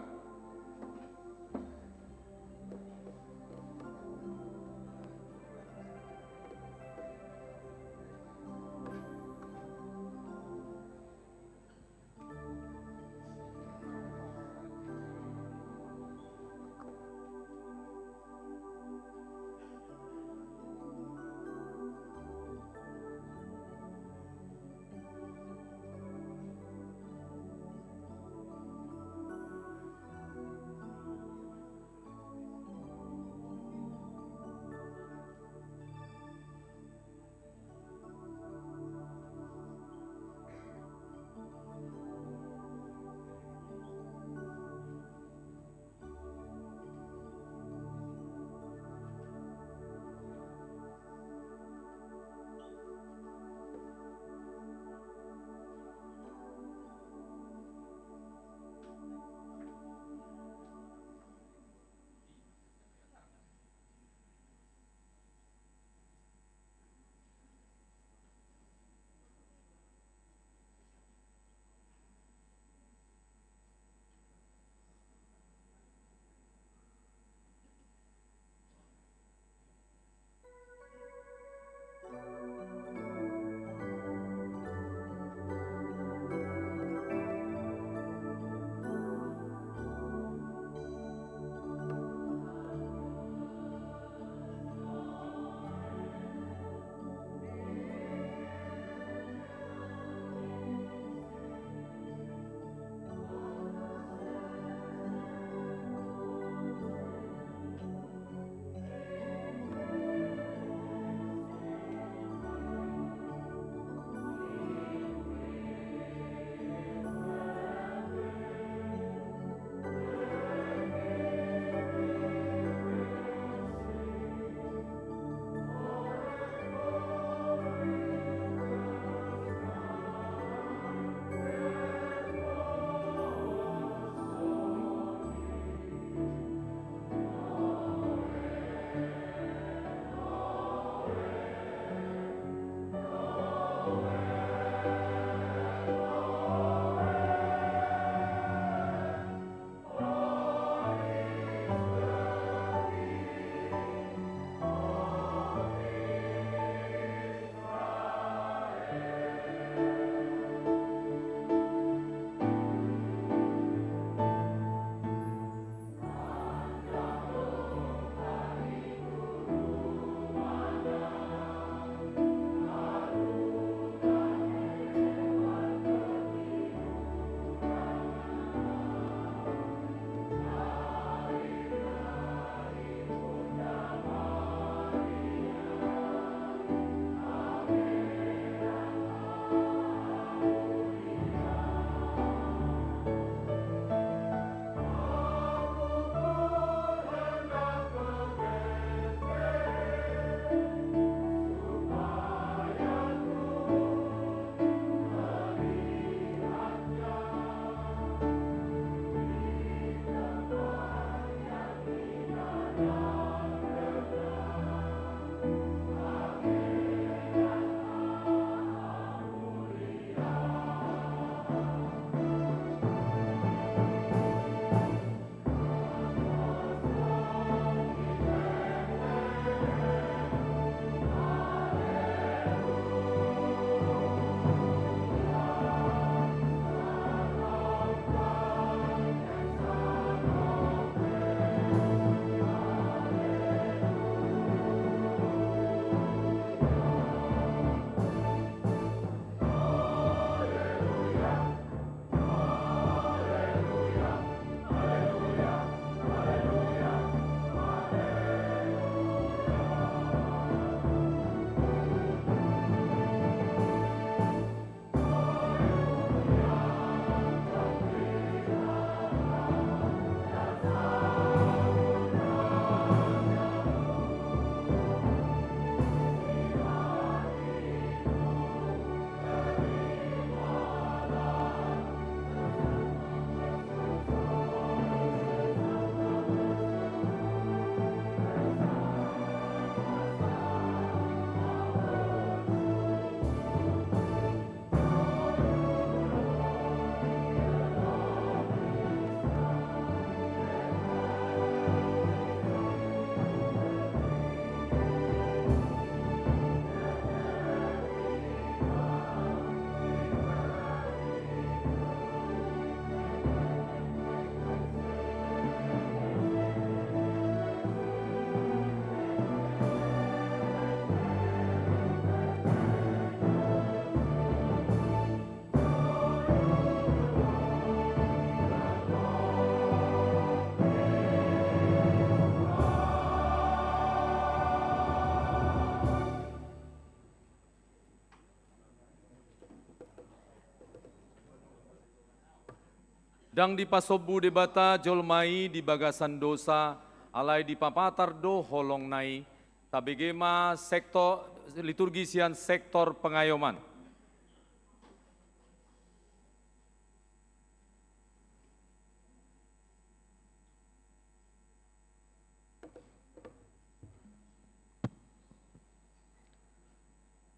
Dang di pasobu debata jolmai di bagasan dosa, alai di papatar do holong nai, tabegema sektor liturgi sian sektor pengayoman.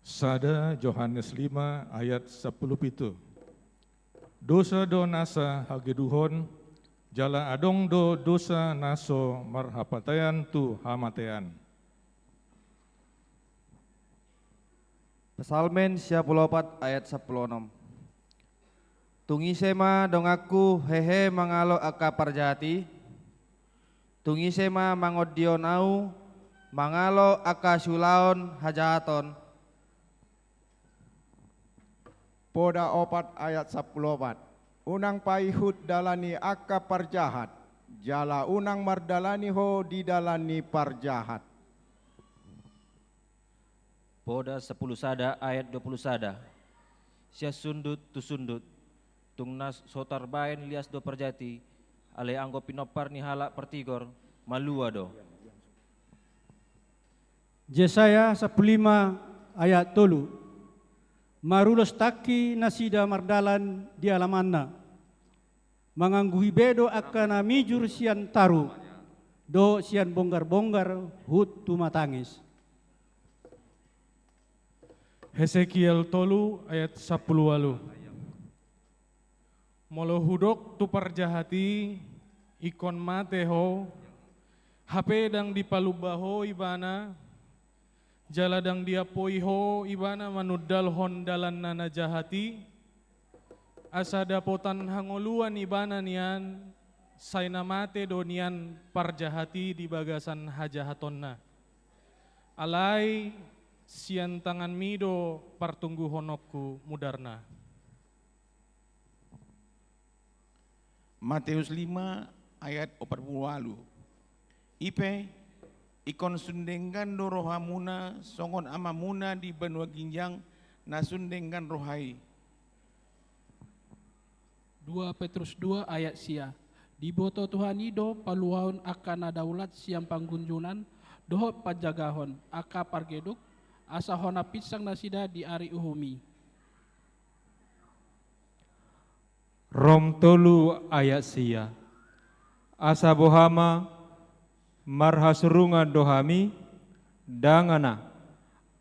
Sada Yohanes 5 ayat 10 pitu. Dosa do nasa hageduhon, jala adong do dosa naso marhapatayan tu hamatean. Pesalmen 54 ayat 16. Tungi sema dong aku hehe mangalo aka parjati. Tungi sema mangodion au mangalo aka sulaon hajaton. Poda 4 ayat 14. Unang paihut dalani aka parjahat, jala unang mardalani ho di dalani parjahat. Poda 10 sada ayat 20 sada. Sia sundut tu sundut, tungnas sotar baen lias do perjati, ale anggo pinopar ni halak pertigor, malua do. Yesaya 15 ayat 3. Marulos taki nasida mardalan di alamanna, mangangguhi bedo akan mijur sian taru, do sian bonggar-bonggar hut tumatangis. Hesekiel 3 ayat 10 walu. Molo hudok tu parjahati ikon mateho, hape dang dipalubaho ibana, jaladang dia poiho ibana manudal hondalan nana jahati, asada potan hangoluan ibana nian, saina mate donian parjahati di bagasan hajahatonna. Alai sian tangan mido partunggu honokku mudarna. Matius 5 ayat 40. Ipe ikon sundenggan do rohamuna songon amamuna di benua ginjang na sundenggan rohai. 2 Petrus 2 ayat sia. Di boto Tuhan ido paluaun akan daulat siang panggunjunan dohot pajagahon aka pargeduk asa hona pisang nasida di ari uhumi. Rom 3 ayat sia. Asa bohama marhasurungan dohami dangana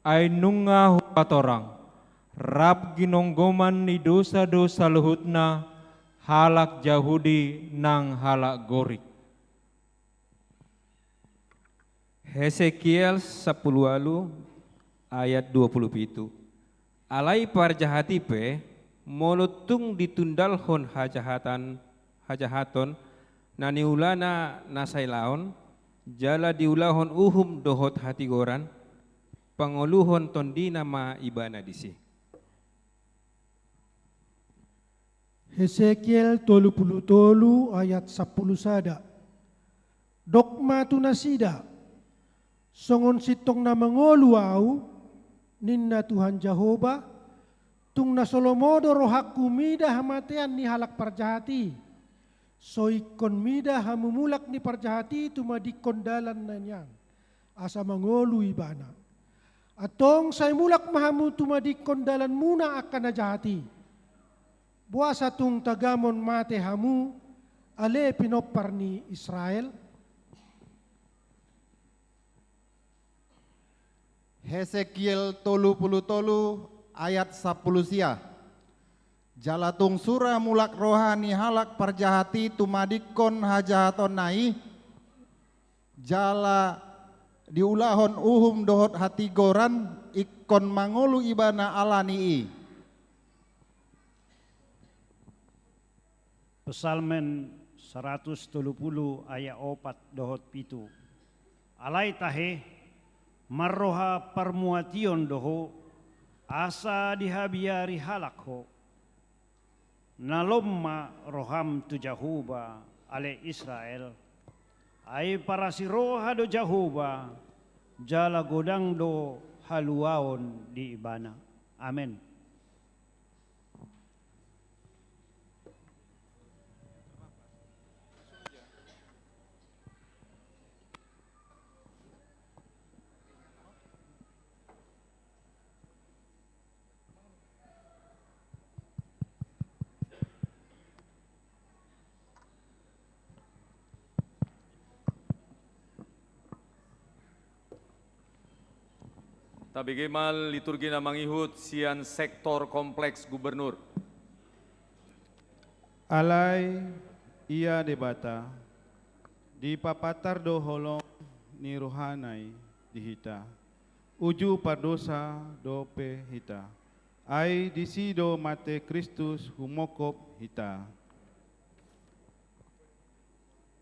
ainunga hupatorang rap ginonggoman ni dosa-dosa luhutna halak Yahudi nang halak gorik. Hesekiel 10 ayat 27. Alai parjahati pe molutung ditundal hon hajahaton nani ulana nasailaon jala diulahon uhum dohot hati goran pangoluhon tondi nama ibana disi. Hesekiel 33 ayat 10 sada. Dokma tunasida songon sitong na mangolu au ninna Tuhan Jehovah tung na solomodo rohaku mida hamatean ni halak parjahati soikon mida hamumulak ni parjahati tumadikon dalan nanyang asa mangolu ibana atong say mulak mahamu tumadikon dalan muna akan najahati buasa tung tagamon mate hamu ale pinopar ni Israel. Hesekiel 33 ayat 10 sia. Jalatung surah mulak rohani halak parjahati tumadikon hajahaton nai jala diulahon uhum dohot hati goran ikon mangolu ibana alanii. Pesalmen 130 ayat 4 dohot pitu. Alai tahe marroha parmuation doho asa dihabiari halakho nalomma roham tu Jahuba ale Israel ai parasiroha do Jahuba jala godang do haluaon di ibana. Amin. Tabigemal liturgi na mangihut sian sektor kompleks gubernur. Alay ia debata di papatar do holong ni rohanai di hita. Uju padosa do pe hita. Ai disido mate Kristus humokop hita.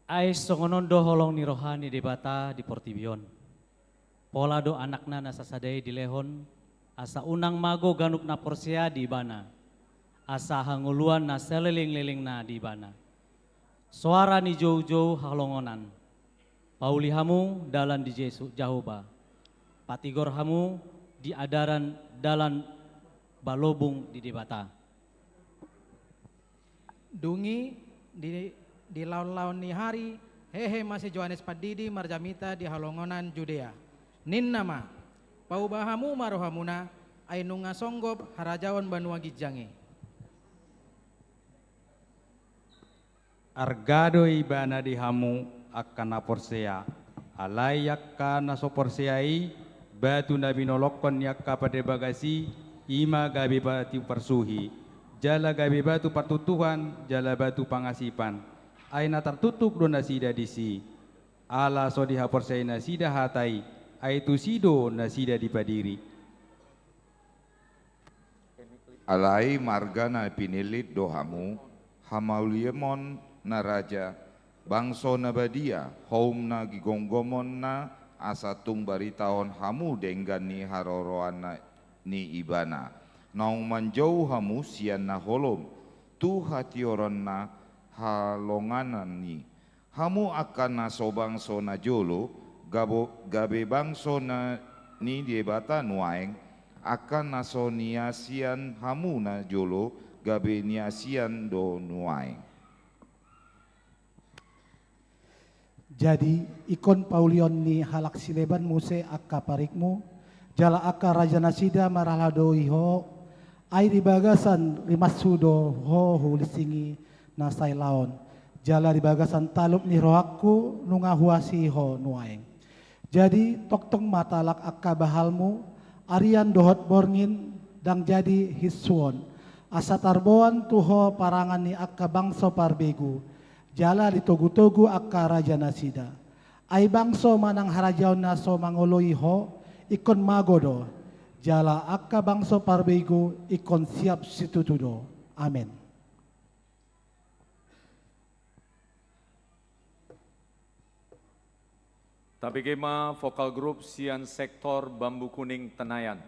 Ai songonon do holong ni rohani debata di Portibion. Pola do anakna nasasadai di lehon, asa unang mago ganuk na porsia di bana. Asa hanguluan na seliling-liling na di bana. Suara ni jauh-jauh halongonan. Pauli hamu dalan di Jesu Jahoba. Patigor hamu di adaran dalan balobung di debata. Dungi di laun-laun ni hari, hehe masih Johannes Padidi marjamita di halongonan Judea. Nin nama, paubahamu marohamuna, ainunga songgop harajawan banua gijangi. Argado ibana di hamu akan naporsea, alai yakka nasoporseai, batu nabi nolokon yakka pada bagasi, ima gabi batu persuhi, jala gabi batu pertutuhan, jala batu pangasipan, aina tertutup do nasida disi, ala sodiha porsei nasida hatai, aitu sido nasida dipadiri. Alai margana pinilit dohamu, hamauliemon na raja, bangso na badia, haum na gigonggomon na asatung baritaon hamu denggan ni haroroan na ni ibana. Naung manjau hamu sian na holom, tu hatioron na halonganan ni. Hamu akan na sobangso na jolo, gabe bangso na ni debata nuaeng, akan na so niasian hamu na jolo, gabe niasian do nuaeng. Jadi ikon Paulion ni halak sileban muse akka parikmu, jala akka raja nasida maralado iho, ai di bagasan rimasudo ho hulisingi nasai laon, jala di bagasan talup ni rohaku nunga huasi ho nuaeng. Jadi toktong matalak akka bahalmu, arian dohot borngin dang jadi hiswon, asa tarboan tuho parangan ni akka bangso parbegu, jala ditogu-togu akka raja nasida. Ai bangso manang harajaw na so mangoloy ho, ikon magodo. Jala akka bangso parbego, ikon siap situtudo. Amen. Tapi kema vokal grup sian sektor bambu kuning Tenayan.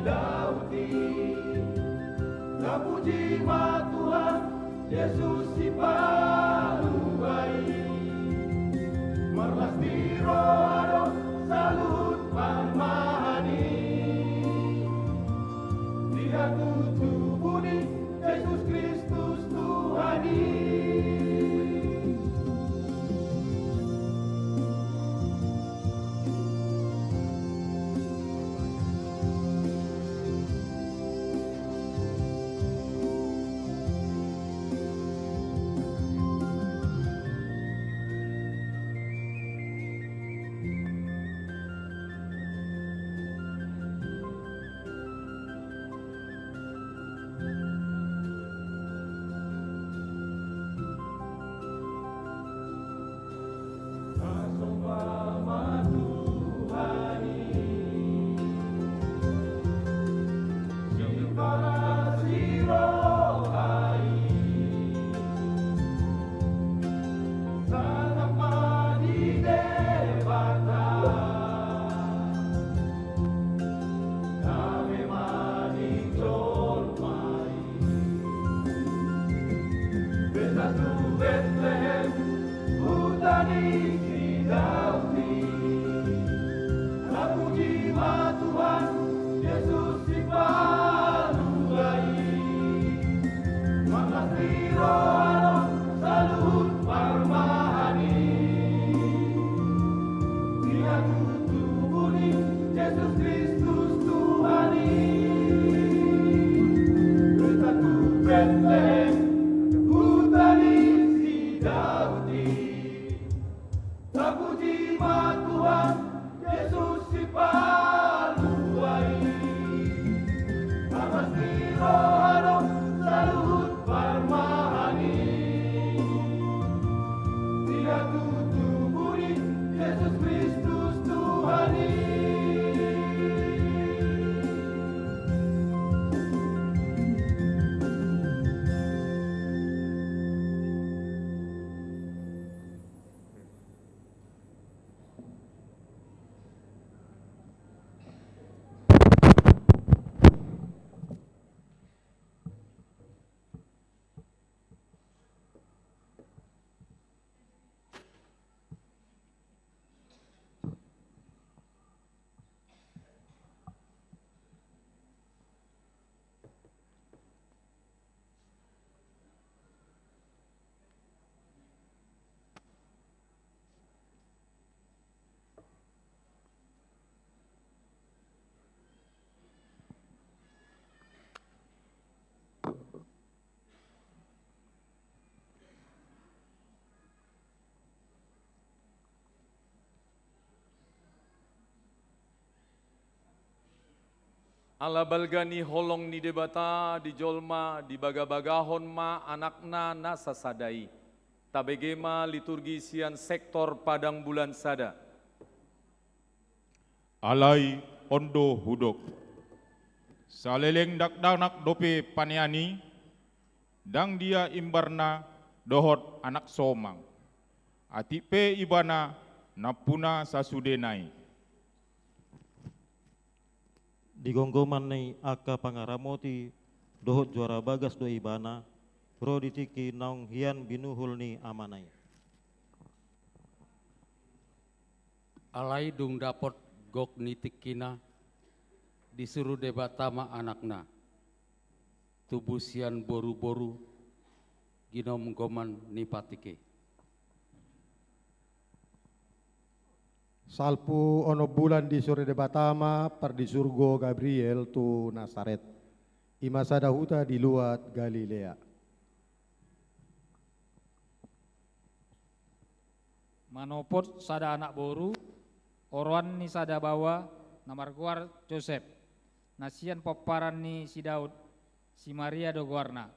Dauti. Kapuji ma Tuhan Yesus si paluai. Marlas di rohado salut pamahani. Dia tutubuni Yesus Kristus Tuhani. Bethlehem, hutani si Dauti. Kapuji ma Tuhan Yesus si paluai. Marlas di rohado salut parmahani. Dia tutubuni Yesus Kristus Tuhani. Bertatu Bethlehem, hutani si Dauti. Kapuji ma Tuhan Yesus si paluai. Marlas di rohado salut parmahani. Dia tutubuni Yesus Kristus Tuhani. Ala balga ni holong ni debata di jolma di baga-bagahon ma anakna nasa sadai. Tabegema liturgi sian sektor padang bulan sada. Alai ondo hudok. Saleleng dakdanak dope paniani. Dang dia imbarna dohot anak somang. Atipe ibana napuna sasudenai. Digonggoman ni aka pangaramoti dohot juara bagas do ibana ro ditiki naung hian binuhul ni amanai. Alai dung dapot gok nitikina disuruh debatama anakna tubusian boru-boru ginom goman nipatike. Salpu ono bulan di sore debatama per di surgo Gabriel tu Nasaret. Ima sada huta di luat Galilea. Manopot sada anak boru, orwan ni sada bawa, namarguar Joseph. Nasian paparan ni si Daud, si Maria do Guarna.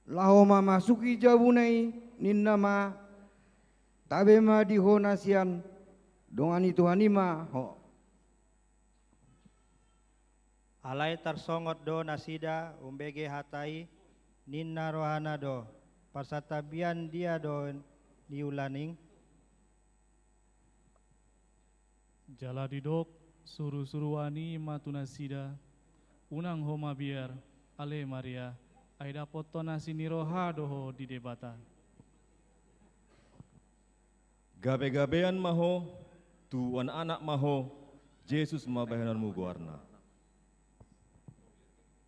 Lahoma masuki jabunai ninnama tabema di ho nasian dongani Tuhanima ho. Alai tarsongot do nasida umbege hatai ninna rohana do parsatabian dia do diulaning jala didok Suru-suruani matunasida, unang homa biar, ale Maria, aida potona siniroha doho di debata. Gabe-gabean maho, tuan anak maho, Yesus mabayananmu guarna.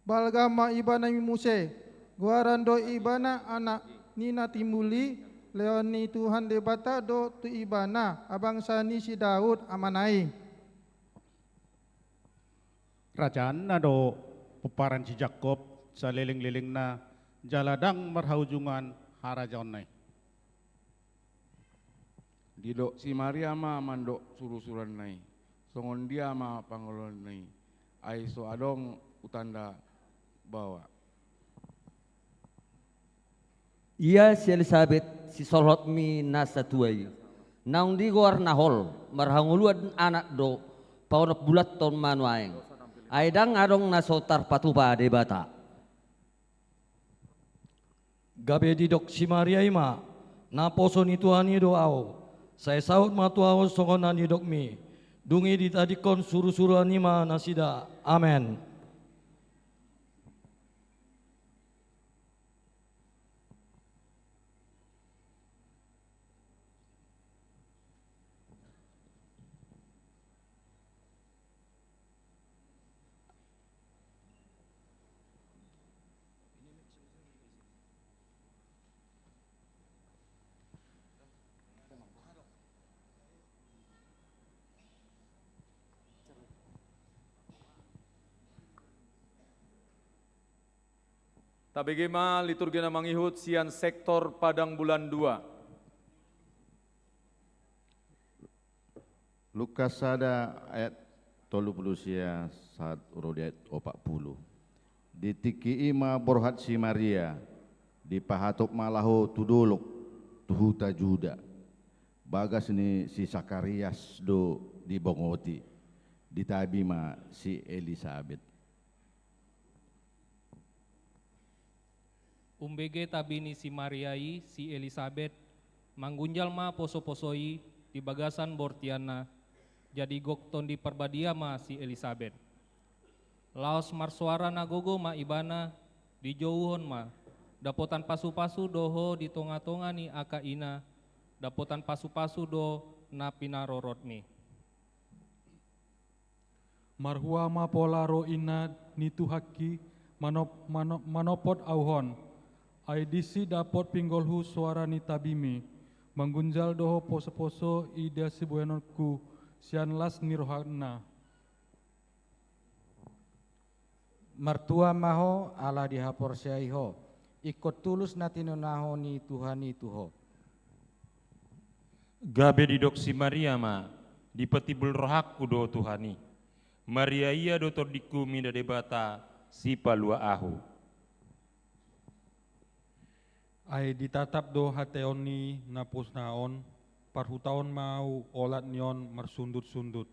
Balgama ibana mimuse, guaran do ibana anak nina timbuli, leoni Tuhan debata do tu ibana, abang sani si Daud amanai. Kerajaan na do peparan si Jakob sa liling-liling na jaladang marhaujungan harajon nai. Didok si Maria ma mandok suruh-suruhan nai. Songon dia ma pangolon nai. Ai so adong utanda bawa. Ia si Elizabeth si solot mi nasa tuai. Naung di gor nahol marhanguluan anak do paunap bulat ton manuaeng. Aidang adong nasotar patuba debata. Gabe didok si Maria ima, na poso ni Tuhan do ao. Saya saut matuaw songonan didok mi. Dungi ditadikon suruh-suruh anima nasida. Amen. Tabegema liturgi na mangihut sian sektor Padang Bulan 2. Lukas sada ayat 30 sia saat urodiat 40. Ditiki ima borhat si Maria, dipahatok malaho tuduluk tuhuta Juda. Bagas ni si Sakarias do dibongoti, ditabima si Elizabeth. Umbege tabini si Mariai, si Elizabeth, manggunjal ma poso-posoi di bagasan Bortiana, jadi gokton di perbadia ma si Elizabeth. Laos marsuara nagogo ma ibana, di jauhon ma, dapotan pasu-pasu doho di tonga-tonga ni aka ina, dapotan pasu-pasu do na pinarorotmi. Marhua ma polaro ina ni tuhaki manopot auhon. Aidisi dapot pinggolhu suara ni tabimi, manggunjal doho poso-poso ida si buenotku, sian las nirohana. Mertua maho ala dihapor siaiho, ikut tulus natinonaho ni Tuhani tuho. Gabe didok si Maria ma, dipetibul rohakku do Tuhani. Maria ia do tordiku mida debata, si palua ahu. Ai ditatap do hateon ni napus naon, parhutaon mau olat nion mersundut-sundut.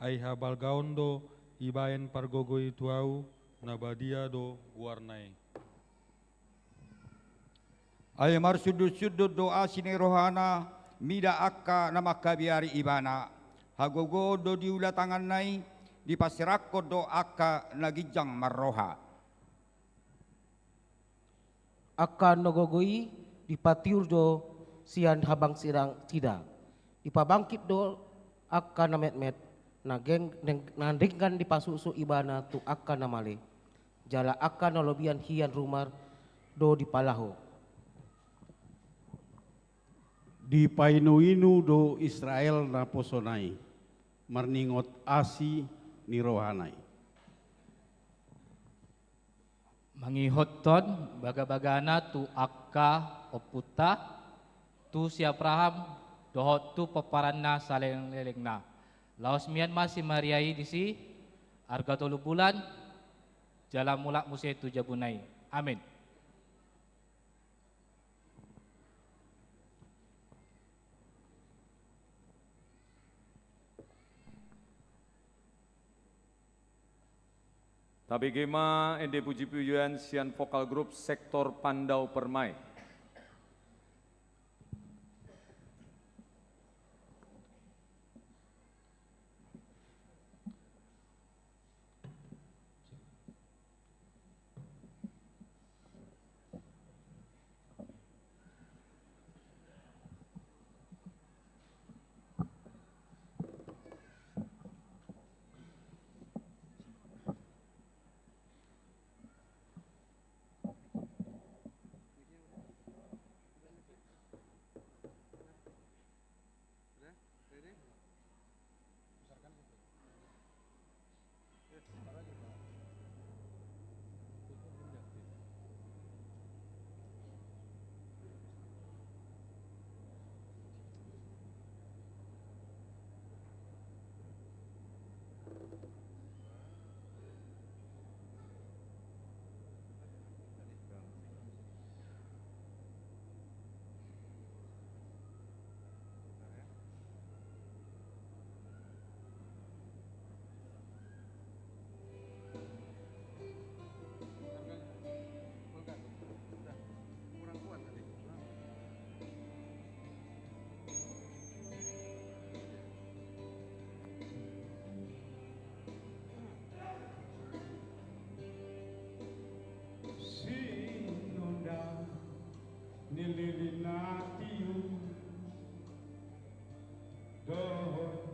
Ai habal gaon do ibaen pargogoi tuau, nabadia do guarnai. Ai marsudut-sudut doa sini rohana, mida akka namaka biari ibana. Hagogo do diula tangan nai, dipasirakko do akka nagijang marroha. Akan nogogoi dipatiur do sian habang sirang tidak. Dipabangkit do akan namet-met nandingkan dipasusu ibana tu akan namale. Jala akan nolobian hian rumar do dipalaho. Di painuinu do Israel na posonai, marningot asi ni rohanai. Mangihotton baga-bagana tu akka oputa tu si Abraham dohot tu paparanna saleng-lelengna. Laos mian masih Mariai disi arga 3 bulan jala mulak muse tu jabunai. Amin. Tabegema ende puji-pujian sian vokal grup sektor Pandau Permai.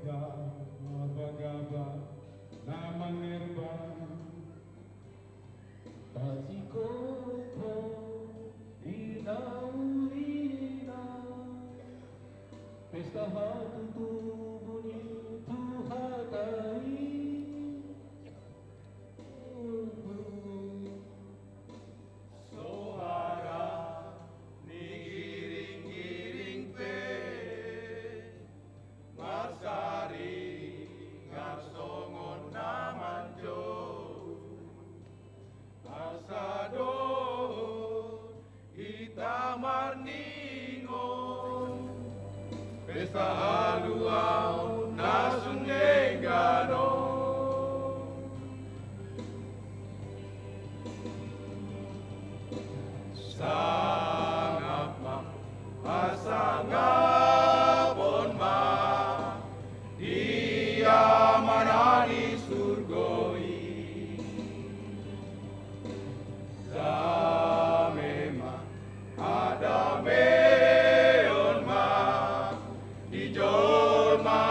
Gaba namang nirban Tasikopo inaulina Pesta hatutu bunyi tuhatai Sohara nigiring-giring pe Marsari ngarsongon naman jo Asado itamar ningon Pesta haluau nasundegano Sangapa asangapon ma Dia mana di surgoi Damema ada meon ma Di jolma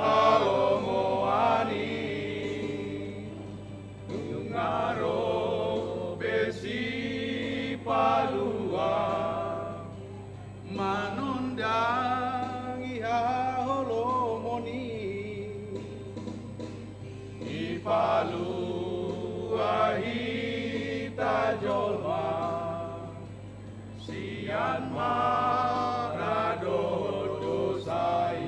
haomoani Ngaro besi palua Manundang iha holomoni Ipalu ahita jolma Sian marado dosai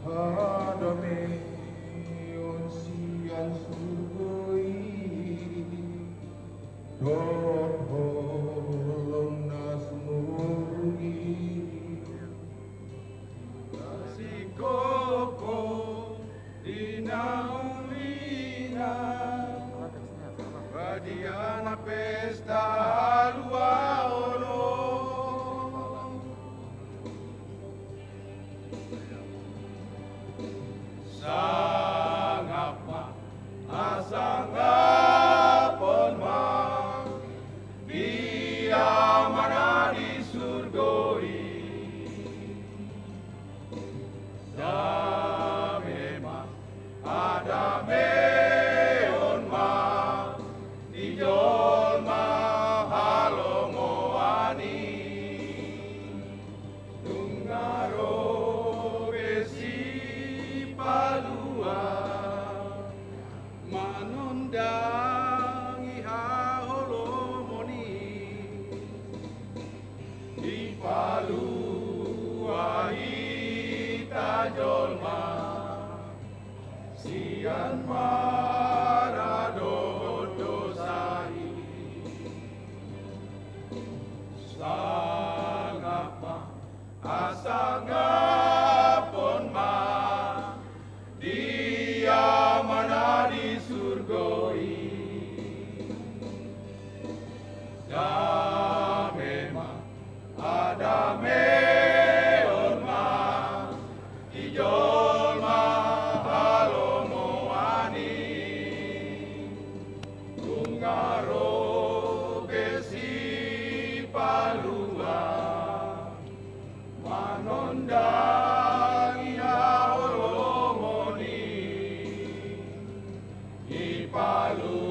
Hadame onsian surgoi Dot holong nasmurgi Nasikopo dinaulina Badiana pesta haluaolo Sangapa asangapon ma Dia mana di surgoi Damema ada meon ma Di jolma halomoani Nungaro besi palua manundang iha holomoni di palua ita jolma sian marado dosai sangapa asangapon ma Dia mana di surgoi Damema ada meon ma Di jolma halomoani Tungaro besi palua Manondang ia holomoni Ipalu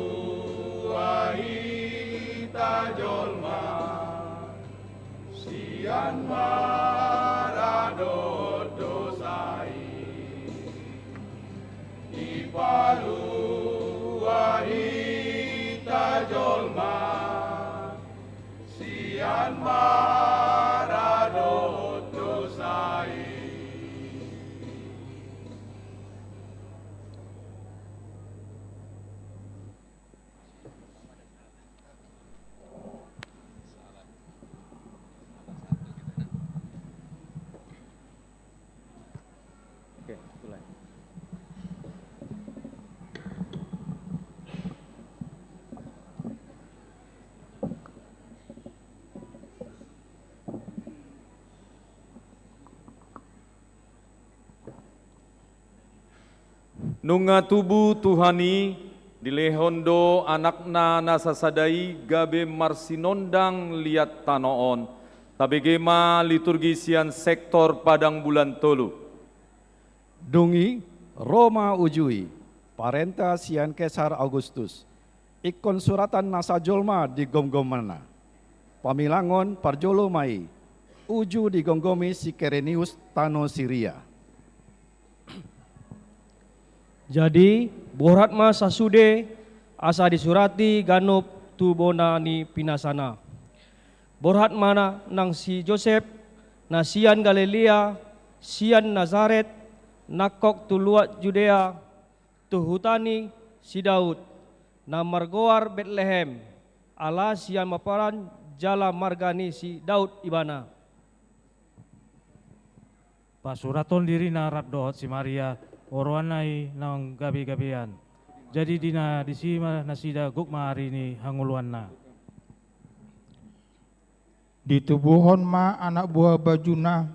ahita jolma Sian marado dosai Ipalu ahita jolma Sian marado dosai Nunga tubuh Tuhani dilehondo anakna nasasadai gabe marsinondang liat tanoon. Tabegema liturgi sian sektor padang bulan tolu. Dungi Roma ujui parenta sian Kesar Augustus. Ikon suratan nasa jolma di gomgomana. Pamilangon parjolo mai. Uju di gonggomi si Kerenius tano Syria. Jadi borat ma sasude asa disurati ganup tu bonani pinasana. Borat mana nang si Joseph na sian Galilea, sian Nazaret, nakok tu luat Judea, tu hutani si Daud, na margoar Bethlehem, ala sian maparan jala margani si Daud ibana. Pasuraton diri na rabdohot si Maria, orwanai nang gabi-gabian. Jadi dina disima nasida gukma hari ini hanguluan na. Di tubuhon ma anak buah bajuna,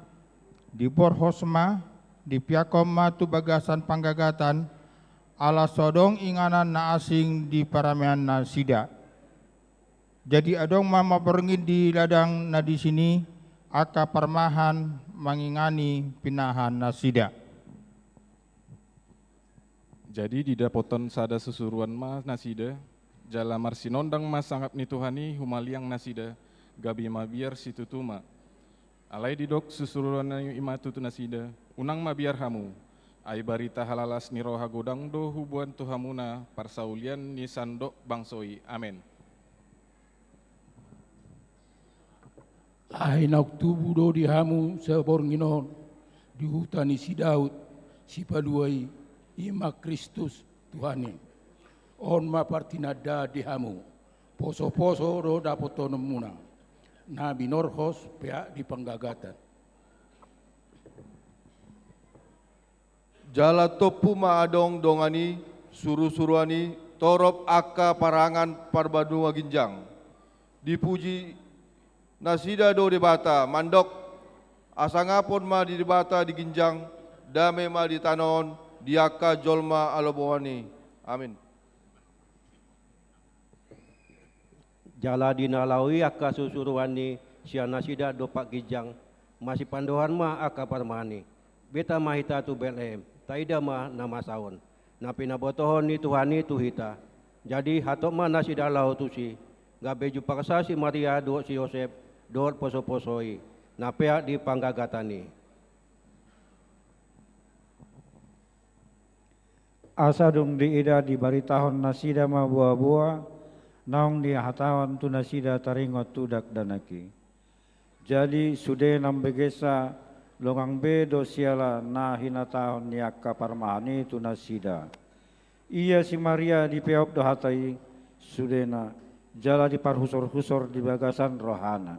di borhos ma, di piakom ma tu bagasan panggagatan, ala sodong inganan na asing di paramian na sida. Jadi adong mama perengin di ladang na di sini, aka parmahan mangingani pinahan na sida. Jadi di dapoton sada susuruan ma nasida, jala marsinondang ma sangap ni Tuhani humaliang nasida, gabi ma biar situ tuma. Alai didok susuruan na ima tutu nasida, unang ma biar hamu. Ai barita halalas ni roha godang do hubuan tuhamuna parsaulian ni sandok bangsoi. Amin. Ai nak tubuh do di hamu sebornginon di hutani si Daud si paduai ima Kristus Tuhani. On ma partinada di hamu. Poso-poso do dapoton muna. Nabi Norhos pihak di penggagatan. Jala topu ma adong dongani suru-suruani torop aka parangan parbadu ginjang. Dipuji nasida do debata mandok asangapun ma di debata di ginjang dame ma di tanon diaka jolma alobowani. Amin. Jala dinalawi aka susuruani siana sida dopak gijang masih pandohan ma aka parmani beta mahita tu Bethlehem taida ma nama saon na pinabotohon ni Tuhani tuhita jadi hatok ma nasida lau tusi gabe jupakasa si Maria do si Yosef do poso-posoi na pea di panggagatani. Asa dung diida di baritahon nasida ma buah-buah naong di hatawan tu nasida taringot tudak danaki. Jadi sude nambegesa longang bedo siala na hinatahon niaka parmani tu nasida. Iya si Maria di peop do hatai sudena jala di parhusor-husor di bagasan rohana.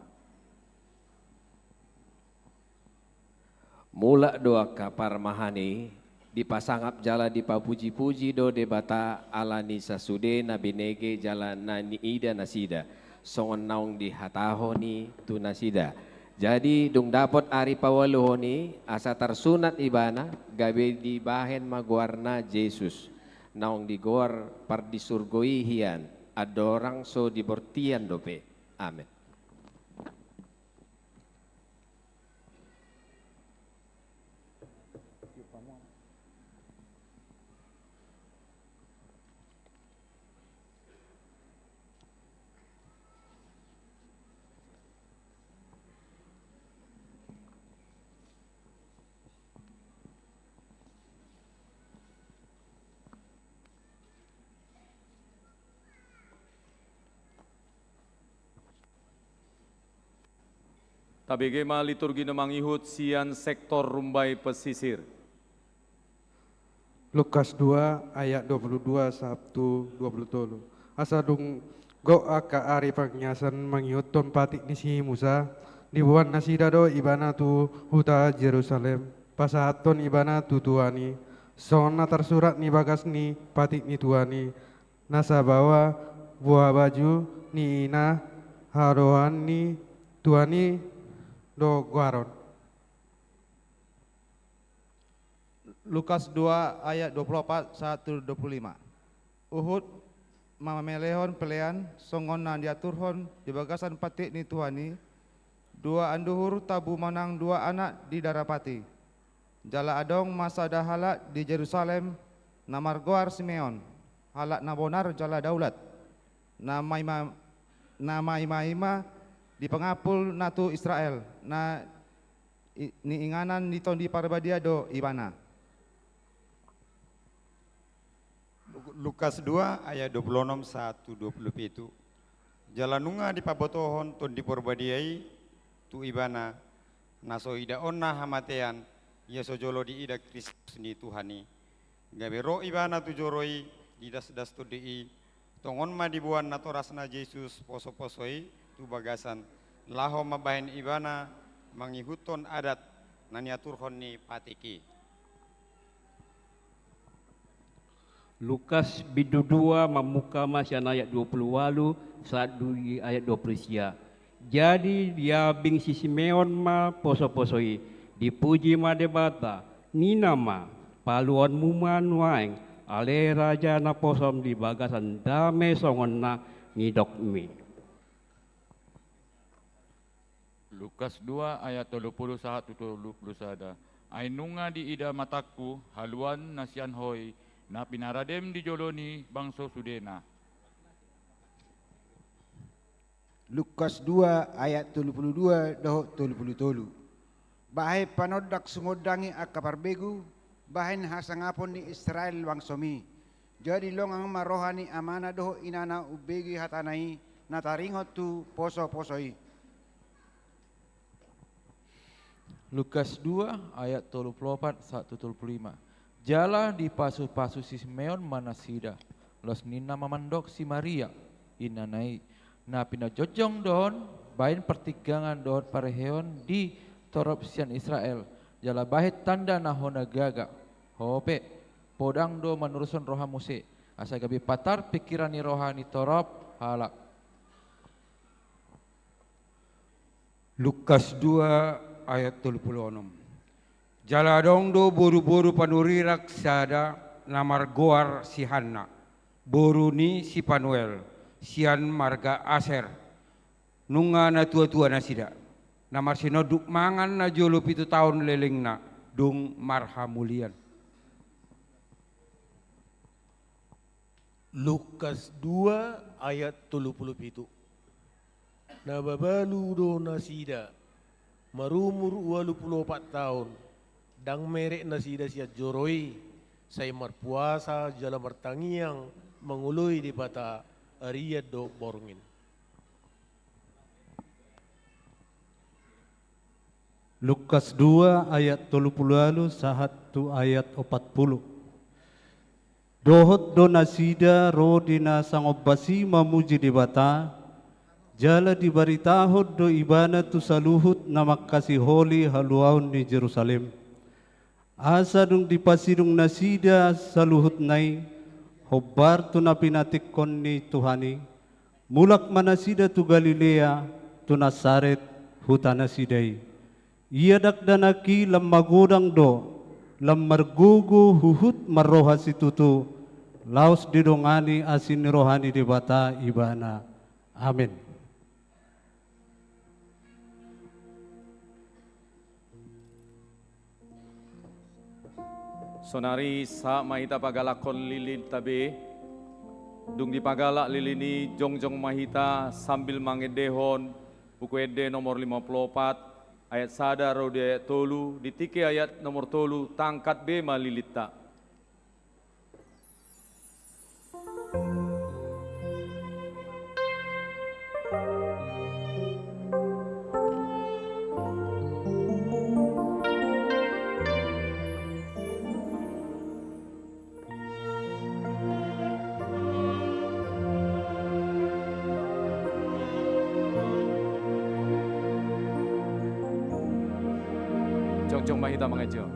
Mula doa kapar mahani dipasangap jala dipapuji-puji do debata alani sasude na binege jala na niida nasida songon naong di hatahoni tu nasida. Jadi dung dapot ari pawaluhoni asa tarsunat ibana gabe di bahen maguarna Jesus naong digor par disurgoi hian adorang so dibortian dope. Amin. Tabegema liturgi na mangihut sian sektor rumbai pesisir. Lukas 2 ayat 22 Sabtu 23. Asa dung go aka ari pangyasan mangihut ton patik ni si Musa dibuan nasida do ibana tu huta Jerusalem pasahaton ibana tu tuani sona tersurat ni bagas ni patik ni tuani nasa bawa buah baju ni ina harohan ni tuani do guaron. Lukas 2 ayat 24 1-25. Uhud mamelehon pelean songonan diaturhon di bagasan patik ni Tuhani. Dua anduhur tabu manang dua anak di darapati. Jala adong masa dah halak di Jerusalem namar goar Simeon. Halak nabonar jala daulat. Nama ima di pengapul natu Israel. Na ni inganan ni tondi parbadia do ibana. Lukas 2 ayat 26 1-27. Jalanunga di pabotohon ton di porbadiai tu ibana naso ida onna hamatean ya sojolo di ida Kristus ni Tuhani. Gabero ibana tu joroi di das tu di tongon ma dibuan nato rasna Yesus poso-posoi tu bagasan laho mabahin ibana mangihuton adat naniaturhon ni patiki. Lukas bidu 2 memuka masyan ayat 28 saat dui ayat 20 sia. Jadi dia bing si Simeon ma poso-posoi dipuji ma debata ni nama paluan muman waeng ale raja na posom di bagasan dame songon na ngidok mi. Lukas 2 ayat 21-21. Ainunga di ida mataku haluan nasian hoi na pinaradem di joloni bangso sudena. Lukas 2 ayat 32 dohok 33. Bahai panodak sumodangi akaparbegu bahin hasangapon ni Israel wangsomi. Jadi longang marohani amana doho inana ubegi hatanai nataringot tu poso-posoi. Lukas 2 ayat 34 1-35. Jala di pasu-pasu si Simeon manasida, los nina mamandok si Maria, inanai, na pinajojong don, bain pertigangan don pareheon di torop sian Israel, jala bahit tanda nahona gaga, hope, podang do manuruson roha muse, asa gabi patar pikirani rohani torop halak. Lukas 2 ayat 36. Jaladong do boru-boru panurirak sada namar goar si Hanna. Boru ni si Panuel, sian marga Aser. Nunga na tua-tua na sida. Namar sinoduk mangan na jolo 7 tahun leleng na dung marhamulian. Lukas 2 ayat 37. Nababalu do nasida marumur 24 tahun. Dang merek nasida siat joroi, saya marpuasa jala martangiang mengului di bata ariat do borngin. Lukas 2 ayat 30 sahatu ayat 40. Dohot do nasida rodina sangobasi mamuji di bata, jala dibaritahod do ibana tu saluhut na makasi holi haluaun di Jerusalem. Asa dung dipasidung nasida saluhut nai, hobar tu na pinatikon ni Tuhani, mulak manasida tu Galilea, tu Nasaret, hutana sidai. Ia dakdanaki lam magodang do, lam margugu huhut marroha situtu, laos didongani asin rohani di bata ibana. Amin. Sonari sa mahita pagalakon lilin tabe, dung di pagalak lilini jongjong mahita sambil mangedehon buku ede nomor 54 ayat sada rode tolu ditike ayat nomor tolu tangkat be malilita. Jongjong mahita mengejo.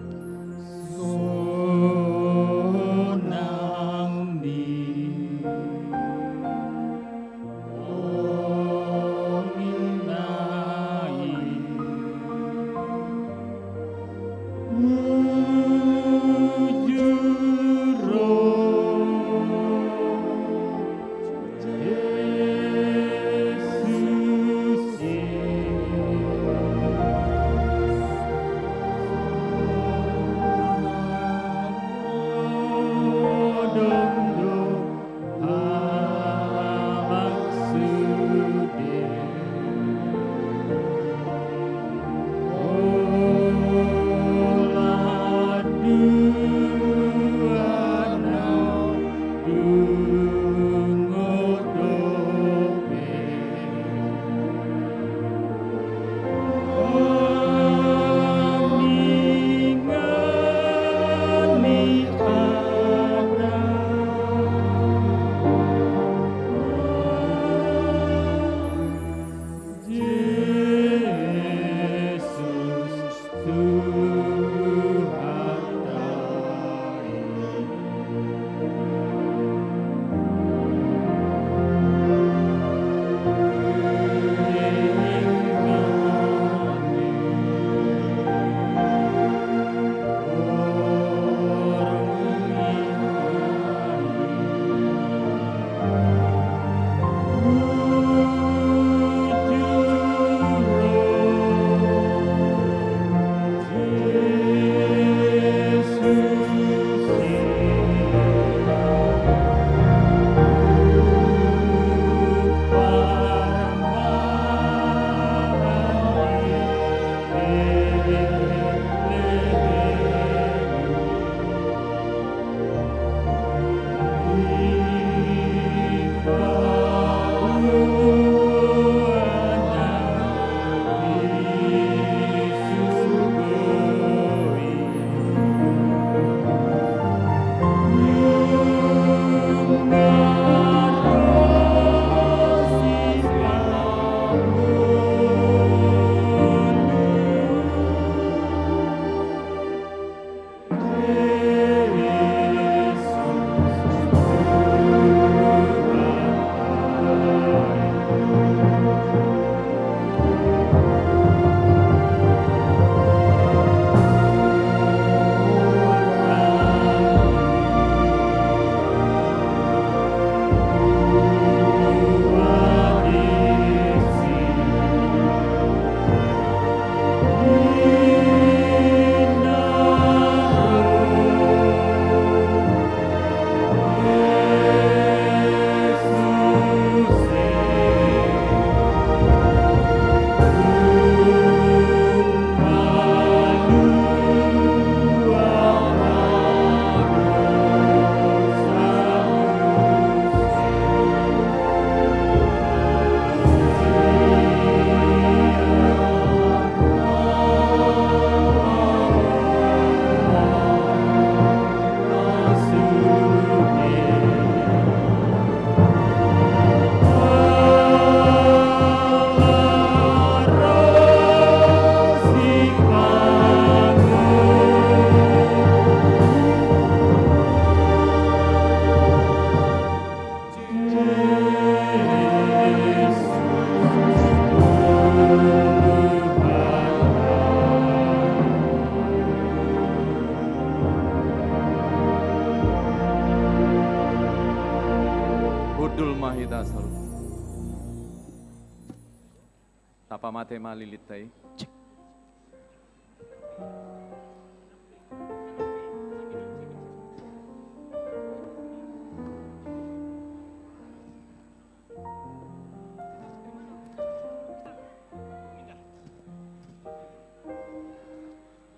Tapa mate malilitai.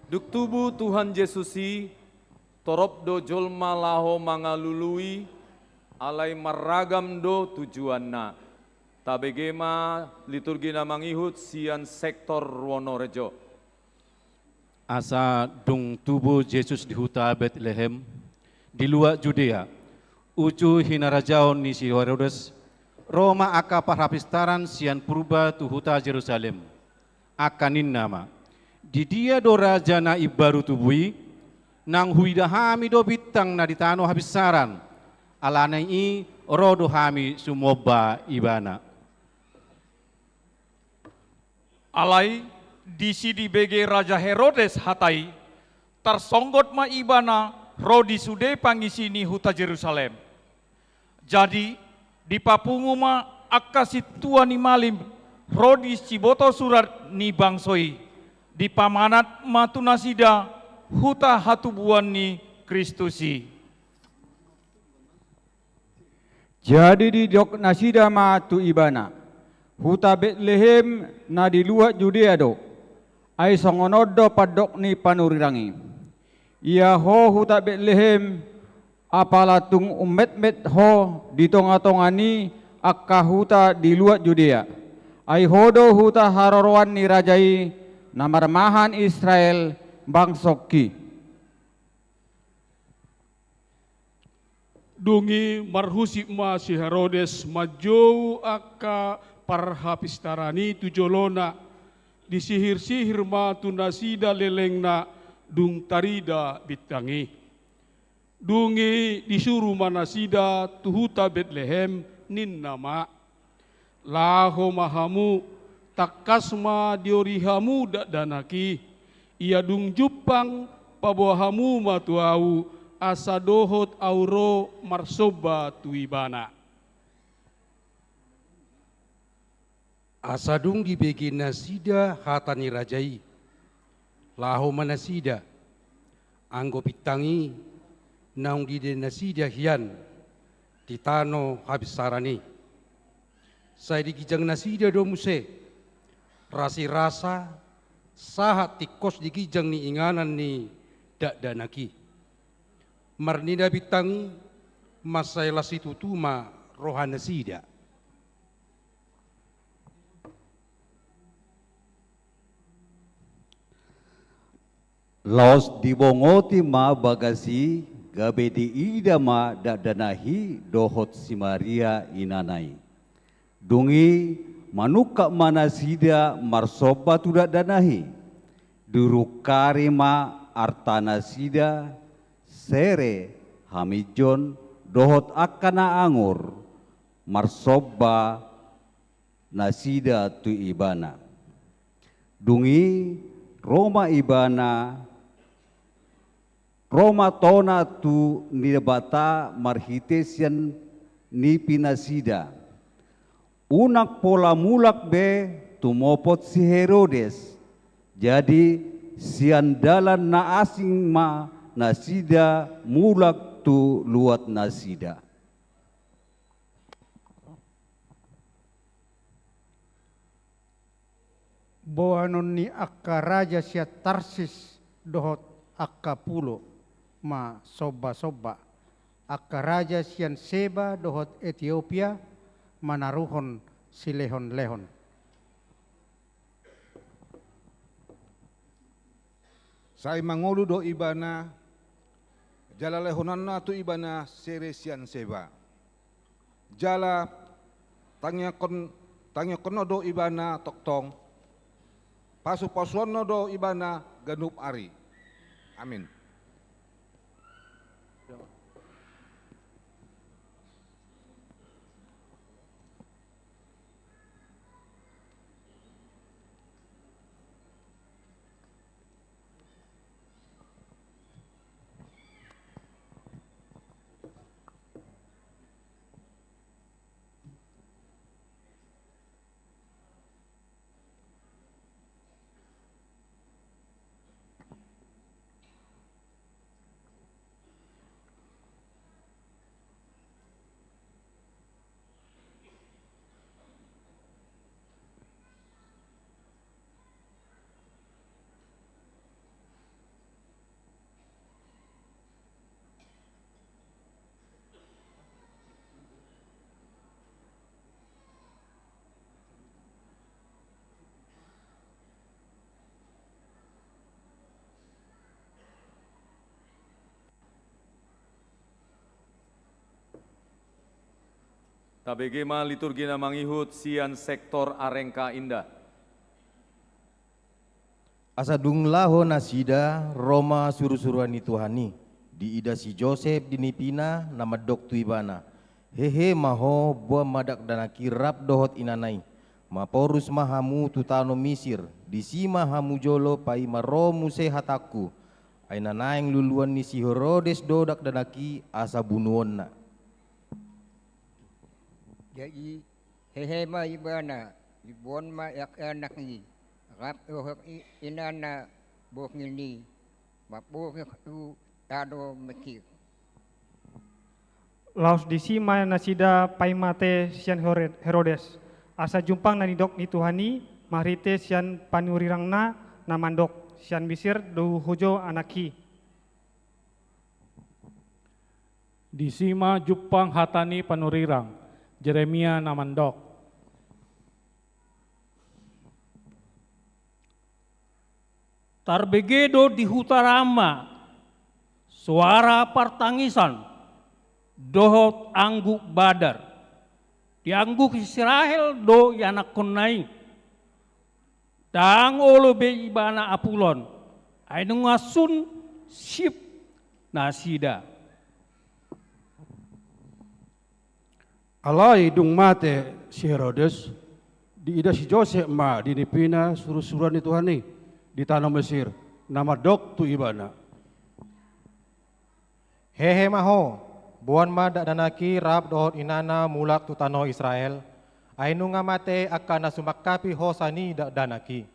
Duk tubuh Tuhan Yesusi, torop do jolma laho mangalului, alai maragam do tujuanna. Tabegema liturgi na mangihut sian sektor Wonorejo. Asa dung tubuh Yesus di huta Bethlehem, di luar Judea, ucu hinarajau ni si Herodes, Roma aka parhapistaran sian purba tu huta Jerusalem, akanin nama. Di dia do raja na ibaru tubui, nang huida hami do bitang na ditano habisaran, alanai i rodo hami sumoba ibana. Alai di sidi bege Raja Herodes hatai, tersonggot ma ibana rodi sude pangisini huta Jerusalem. Jadi di papungu ma akasi tuani malim rodi ciboto surat ni bangsoi. Di pamanat matunasida huta hatubuan ni Kristusi. Jadi di dok nasida matu ibana, huta Bethlehem na di luar Judea do, ay songonodo padok ni panurirangi. Ia ho huta Bethlehem apalatung umet-met ho di tonga-tongani akka huta di luar Judea. Ay hodo huta harorowan ni rajai namarmahan Israel bangsoki. Dungi marhusi ma si Herodes majou aka parhapistarani tujolona disihir-sihir ma tunasida lelengna dung tarida bitangi. Dungi disuruh manasida tuhuta Bethlehem nin nama. Laho mahamu takasma diorihamu danaki, ia dung jupang pabohamu matuau asadohot auro marsoba tuibana. Asadung di begi nasida hatani rajai, laho manasida, anggo pitangi naung di nasida hian, titano habis sarani. Saya dikijang nasida do muse, rasi rasa sahat tikos dikijang ni inganan ni dak danaki. Marnida bitangi masayla situtuma rohana sida. Laos dibongoti ma bagasi gabe di ida ma dak danahi dohot si Maria inanai. Dungi manuka manasida marsoba tudak danahi, durukari ma artana sida, sere hamijon dohot akana angur, marsoba nasida tu ibana. Dungi Roma ibana, Roma tona tu nidabata marhitesian ni pinasida. Unak pola mulak be tumopot si Herodes. Jadi siandalan na asing ma nasida mulak tu luat nasida. Boanon ni akka raja sia Tarsis dohot akka pulo ma soba-soba. Akka raja sian Seba dohot Ethiopia manaruhon si lehon-lehon. Sai mangolu do ibana, jala lehonanna tu ibana seresian Seba. Jala tangya kono do ibana toktong, pasu-pasuanno do ibana ganup ari. Amin. Tabegema liturgi na mangihut sian sektor Arengka Indah. Asa dunglaho nasida Roma suru-suruani Tuhani. Di ida si Joseph dinipina nama dok tuibana. Hehe maho buah madak dana kirap dohot inanai. Maporus mahamu tutano Misir. Disi mahamu jolo pai maromu sehataku. Aina naeng luluan ni si Herodes dodak danaki asa bunuonna. Jadi hehe ma ibana ibuan ma yak anak ni rap ohok inana bok ini mapok tu tado mekir. Laos disi ma nasida paimate sian Herodes asa jumpang nani dok ni Tuhani marite sian panurirangna namandok sian Misir do hojo anaki. Disima jupang hatani panurirang Jeremia namandok. Tarbegedo di hutarama suara pertangisan dohot angguk badar diangguk Israel do yanak konai dang olo be ibana apulon ainu ngasun sip nasida. Alai dung mate si Herodes, di ida si Joseph ma dinipina suruh-suruhan ni Tuhani di tanah Mesir, nama dok tu ibana. Hehe maho, buan ma dak danaki rab dohot inana mulak tu tanah Israel, ainu ngamate akan nasumakapi hosani dak danaki.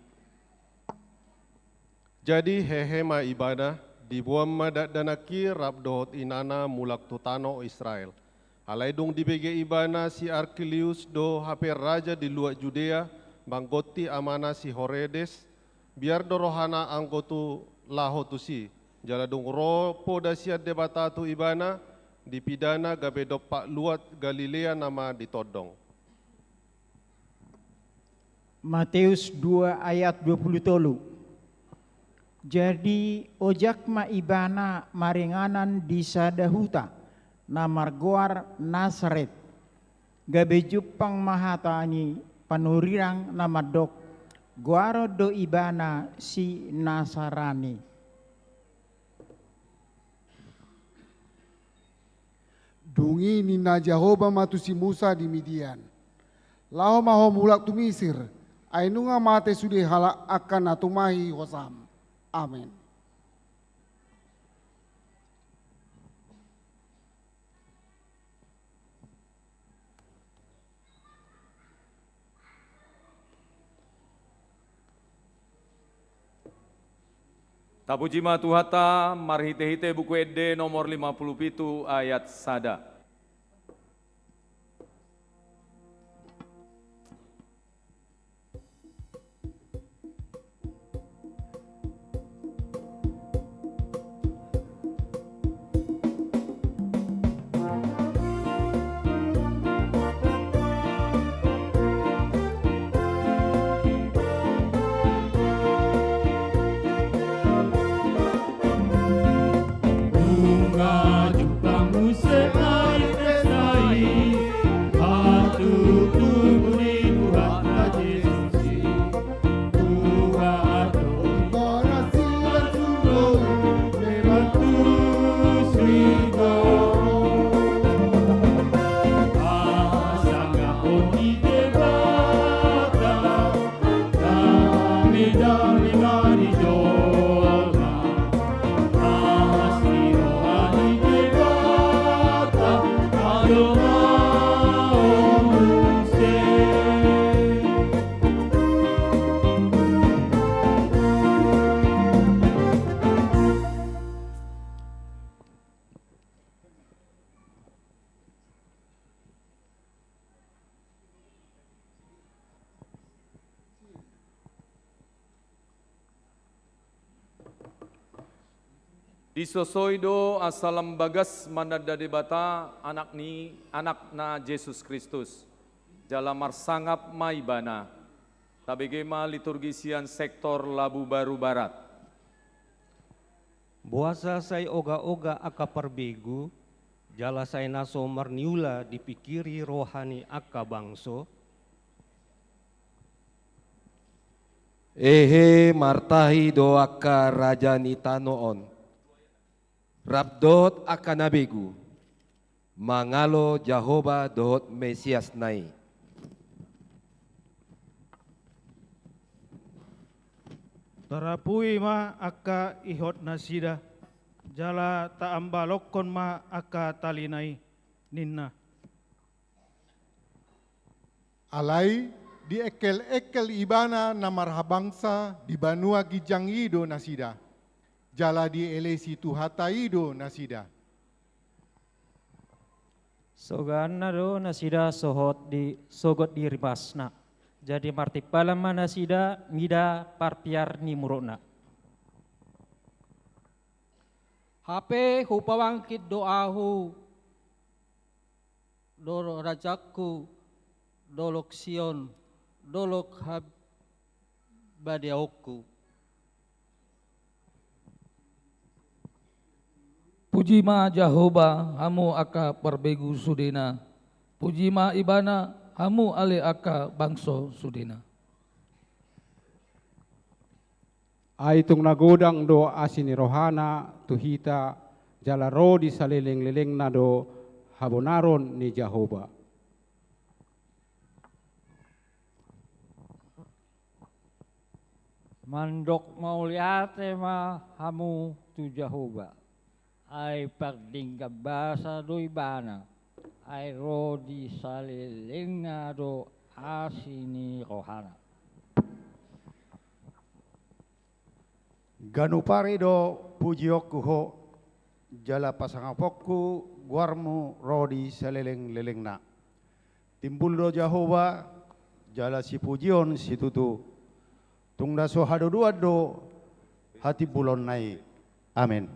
Jadi hehe ma ibana, di buan ma dak danaki rab dohot inana mulak tu tanah Israel. Alai dong di bege ibana si Arkelius do hape raja di luar Judea banggoti amana si Herodes biar dorohana anggotu laho tu si jala dong ropo dasiat debata tu ibana dipidana gabe dopak luat Galilea nama ditodong. Matius 2 ayat 23. Jadi ojak ma ibana maringanan di sadahuta namargoar Nasaret gabe jupang mahatani panurirang namadok guaro do ibana si Nasarani. Dungi ni na Jehovah matu si Musa di Midian. Laho maho mulak tu Misir. Ainunga mate sudi halak akan natumahi hosam. Amin. Tapujima Tuhata marhite-hite buku ede nomor 57 ayat sada. Disosoido asalam bagas manada debata anak na Yesus Kristus. Jalamar sangap maibana. Tabegema liturgisian sektor Labu Baru Barat. Buasa say oga-oga aka perbegu, Jala saya naso marniula dipikiri rohani akka bangso. Ehe martahi do akka raja nitanoon. Rabdot akka nabegu. Mangalo Jehovah dohot Mesias nai. Tarapui ma akka ihot nasida. Jala taambalokon ma akka talinai ninna. Alai di ekel-ekel ibana na marhabangsa di banua gijangido nasida. Jala di elesi tuhataido nasida. Soganna do nasida sogot di ribasna. Jadi martipalam nasida mida parpiar ni murona. HP hupawangkit doahu dolo rajaku dolok Sion dolok badiauku. Puji ma Jehovah hamu aka perbegu sudena. Puji ma ibana hamu ale aka bangso sudena. Aitung nagodang do asini rohana tuhita jala ro di saleleng-leleng na do habonaron ni Jehovah. Mandok mauliate ma hamu tu Jehovah. Ay pagdingga basa do ibana. Ay ro di saleleng na do asini rohana. Ganupari do pujiokku ho jala pasangapokku guarmu rodi seleleng-lelengna. Timbul do Jehovah jala si pujion si tutu. Tungda so hado dua do hati bulon nai. Amin.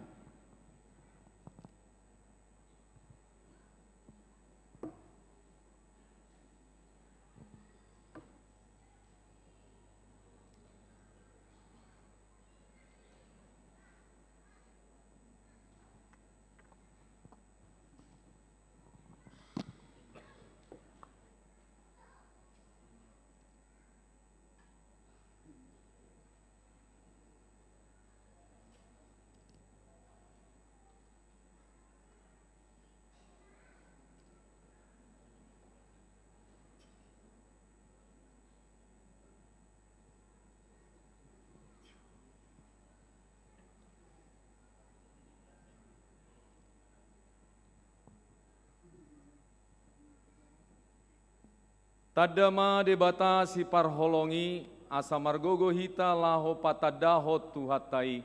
Tadama debata si parholongi asa margogo hita laho patadaho tuhatai.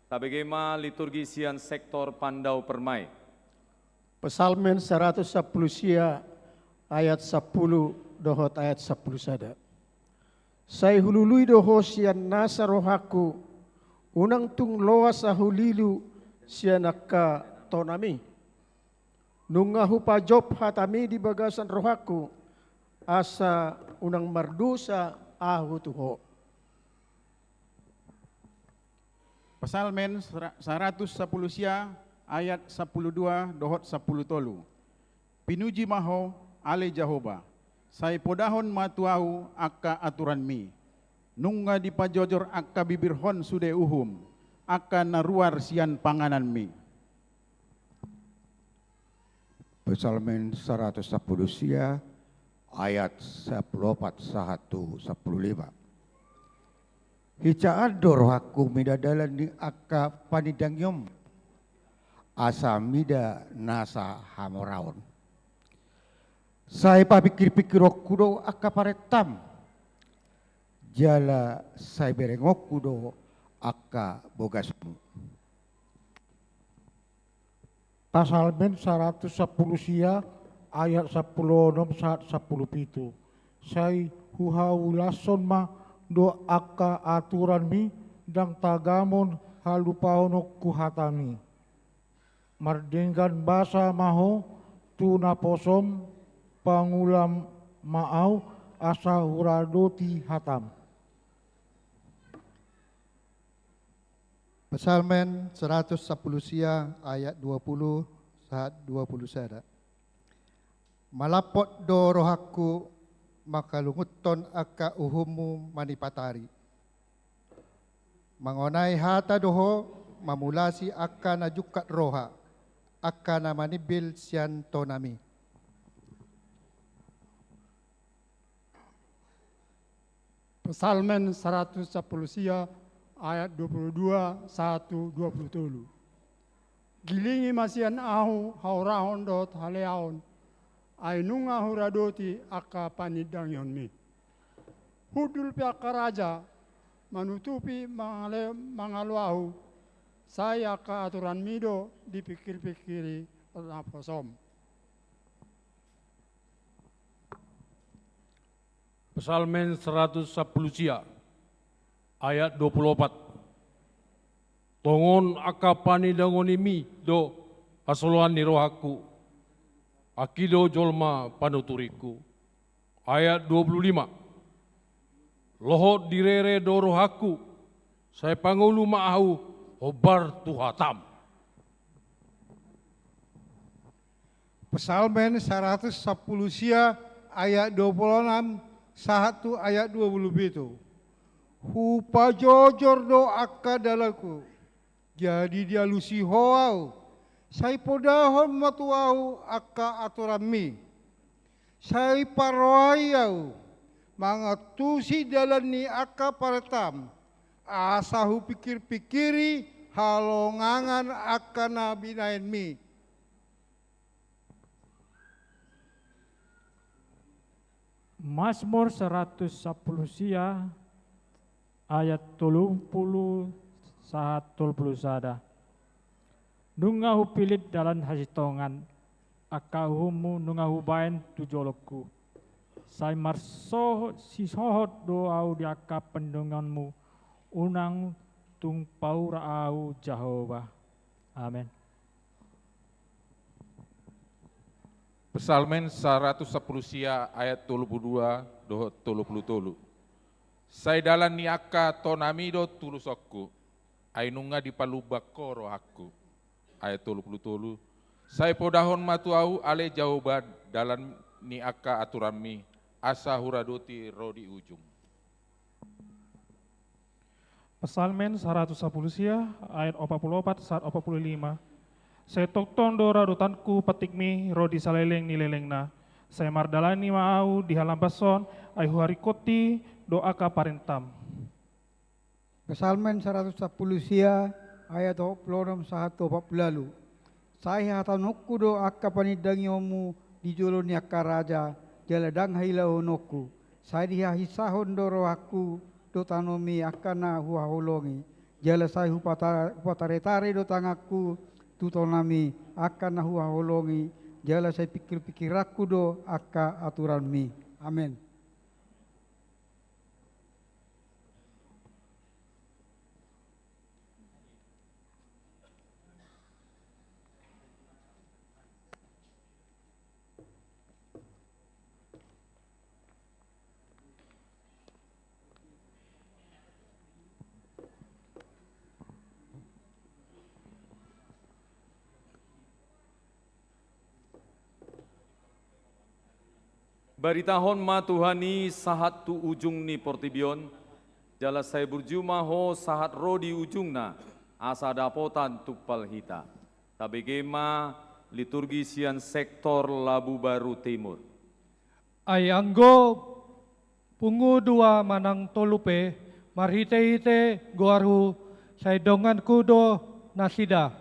Tabegema liturgi sian sektor Pandau Permai. Pesalmen 110 sia ayat 10 dohot ayat 10 sada. Sai hulului doho sian nasa rohaku unang tung loa sahulilu sianaka tonami. Nungahu pajob hatami di bagasan rohaku asa unang mardusa ahu tuho. Pesalmen 110 sia ayat 12 dohot 10 tolu. Pinuji maho ale Jehovah. Sai podahon matuau akka aturan mi. Nungga dipajojor akka bibir hon sude uhum. Akka naruar sian panganan mi. Pesalmen 110 sia ayat 14 1 15. Hica ador aku midadalan ni akka panidangyom. Asa mida nasa hamoraon. Saya papikir-pikir okudo akka paretam. Jala saya berengokudo akka bogasmu. Pasalmen 110 sia ayat 10 nom saat 10 pitu. Sai huhaulason ma do akka aturan mi dang tagamon halupaonok kuhatami. Mardenggan basa maho tuna posom pangulam maau asa huradoti hatam. Pesalmen 110 sia ayat 20 saat 20 sada. Malapot do rohaku makalunguton aka uhumu manipatari. Mangonai hata doho mamulasi aka najukat roha aka namanibil sian tonami. Psalmen 110 ayat 22, 1-20. Gilingi masian ahu haurahon dot haleaon, ainunga huradoti aka panidang yonmi. Hudul piaka raja, manutupi mangaluahu, saya ka aturan mido dipikir-pikiri naposom. Psalmen 110 ayat 24. Tongon akapani dangonimi do hasoloan ni rohaku. Akido jolma panuturiku. Ayat 25. Lohot direre do rohaku. Saya pangulu ma'ahu hobar tuhatam. Psalmen 110 ayat 26 1 ayat 27. Hupa jojor do akka dalaku. Jadi dia lusi hoau. Sai podahon matuau akka aturami. Sai paroayau. Mangatusi dalan ni akka paratam. Asahu pikir-pikiri halongangan akka nabinain mi. Mazmur 110 ayat 30 saat 30 sada. Nungahu pilit dalan hasitongan, akahumu nungahu bain tujolokku. Sai marsoh sisohot doau diaka pendunganmu, unang tungpau raau Jehovah. Amin. Psalmen 110 ayat 32 doh 33. Sai dalan ni aka tonamido tulusokku, ainunga dipalubako rohaku. Ayat 33. Sai podahon matuau ale jawaban dalan ni aka aturanmi, asa huradoti rodi ujung. Psalmen 110 ayat 44 saat 45. Saya tokton dora rutanku petikmi rodi saleleng nilelengna. Saya mardalani mau di halambason ayu harikoti doa ka parentam. Psalmen 110 ayat 26 1 40. Saya hatanukku doa ka panidangyomu di joloni akka raja jaladang hailahonokku. Saya dihahisahon doro aku do tanomi akana huaholongi. Jala saya hupatare-tare do tangaku tutonami akan nahu holongi jala saya pikir-pikir aku do akka aturanmi. Amin. Baritahon ma Tuhani sahat tu ujung ni portibion, jala saya berjumah ho sahat rodi ujungna, asa dapotan tupal hita. Tabegema liturgi sian sektor Labu Baru Timur. Ayanggo pungu dua manang tolupe, marhite-hite goaru, saya dongan kudo nasida.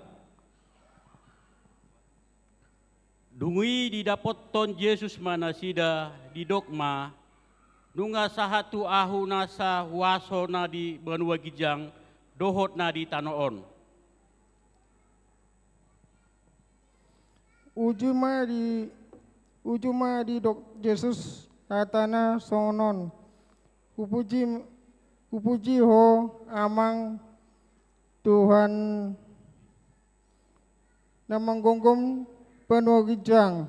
Dungui di dapot ton Yesus manasida di dogma, nunga sahatu ahu nasa waso na di Benua Gijang, dohot na di Tanoon. Ujuma di dok Yesus katana sonon, upuji ho amang Tuhan namang gonggom Benua Gijang,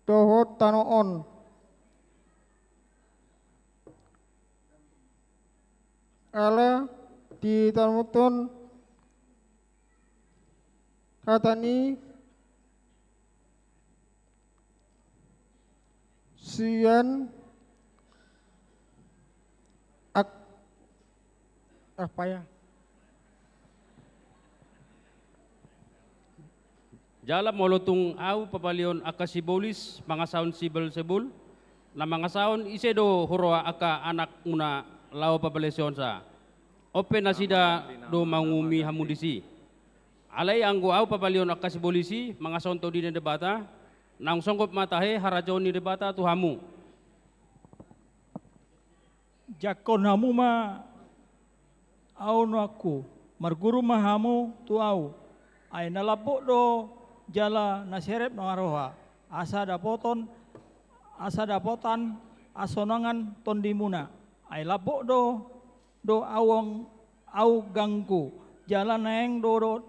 dohot Tanoon. Allah di Tanuton katani sian apa ya? Jala molotung au papalion akasibolis mangasaon sibel-sebul na mangasaon isedo horoa aka anak muna lao papalesion sa. Open na sida do mangumi hamudisi. Alay anggo au papalion akasibolisi mangasaon to di debata nang songkop matahe harajon ni debata tu hamu. Jakon hamu ma au no aku marguru mahamu tu au ay nalapok do jala naseret no aroha asa dapotan asonangan tondimuna ay lapok do awang au gangku jala naeng do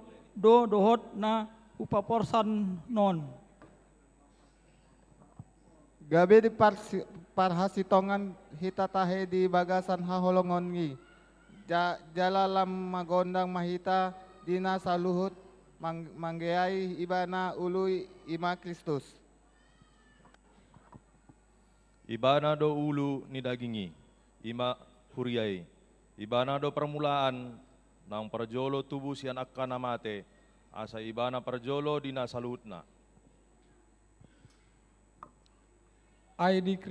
dohot na upaporsan non gabe di parhasitongan hitatahe di bagasan haholongon ngi jalalam magondang mahita dina saluhut manggeai ibana ului ima Kristus. Ibana do ulu ni dagingi ima huriai. Ibana do permulaan nang perjolo tubuh sian akka namate asa ibana perjolo dina saluhutna. ID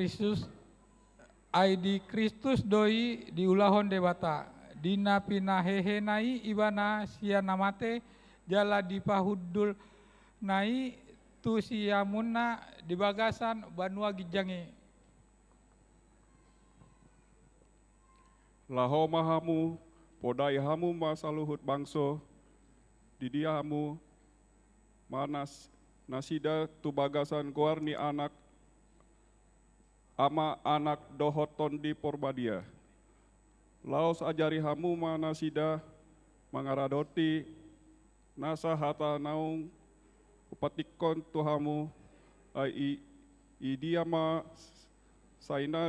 Kristus doi diulahon dewata. Dina pinahehe nai ibana sia namate jala dipahudul nai tu siamunna di bagasan banua gijangi. Laho mahamu podai hamu masaluhut bangso didia hamu manas nasida tu bagasan goarni anak ama anak dohoton di porbadia. Laos ajari hamu mana sida mangaradoti nasa hata naung upatikon tuhamu ai idia ma saina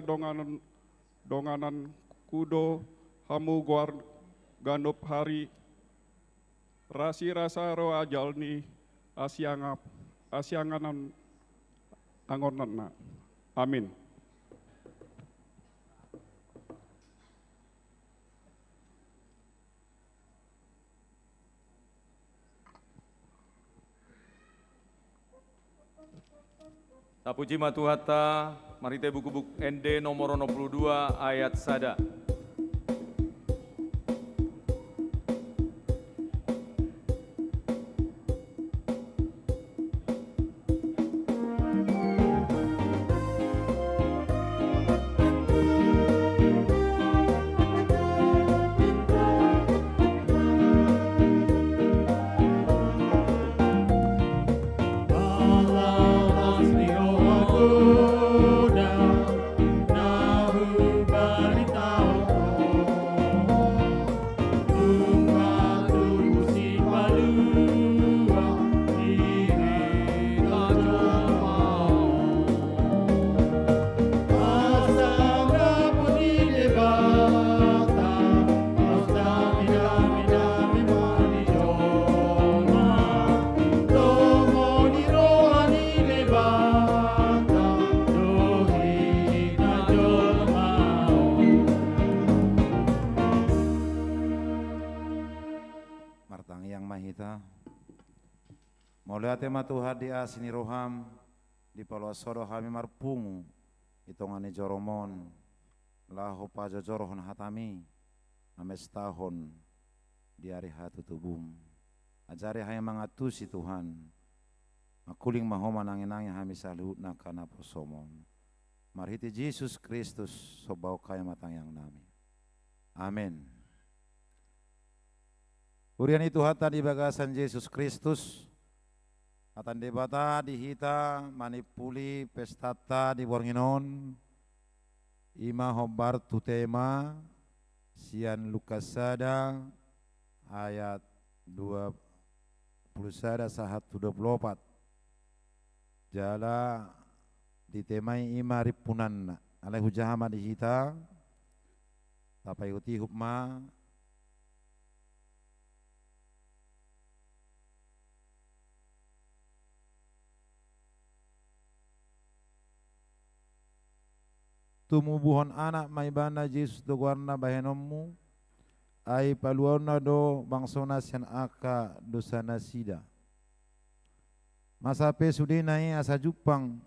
donganan kudo hamu guar ganop hari rasi rasa ro ajalni asyanganan angonana. Amin. Tapuji matuhata, marite buku-buku ND nomor 62 ayat sada. Tema Tuhan di asini roham di palosodo kami marpungu itongani joromon laho pajojorohon hatami amestahon di hari hatu tubum ajari hanya mangatusi Tuhan makuling mahoma nanginangin hami saluhut nakana posomon marhiti Yesus Kristus sobau kaya matang yang nami amin. Urian itu hata di bagasan Yesus Kristus atan debata dihita manipuli pestata di Bornginon ima hobar tu tema sian Lukasada ayat 21 sahat 24 jala ditemai ima ripunan alai hujahama dihita tapai uti hukma tumubuhon anak maibana Jesus do guarna bahenommu ai paluona do bangsona sian aka dosana sida. Masa pe sudinai asa jupang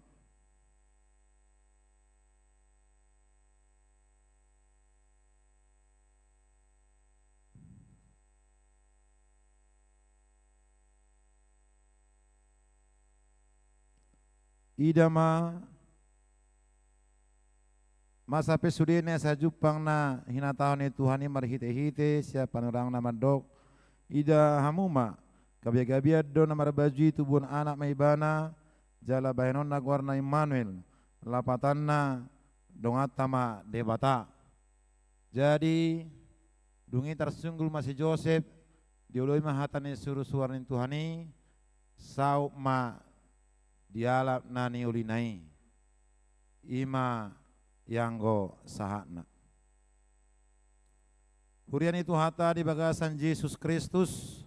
idama masa pesudene sa jupang na hinatahon ni Tuhan ni marhite-hite siapa orang nama dok ida hamuma kabia-kabia do na marbaju tubun anak maibana jala bahenon na guarna Immanuel lapatanna dongatama debata. Jadi dungi tersunggul masih Joseph diuloi mahatane suruh suarnin Tuhani sau ma dialap nani ulinai ima yanggo sahana. Hurian itu hata di bagasan Yesus Kristus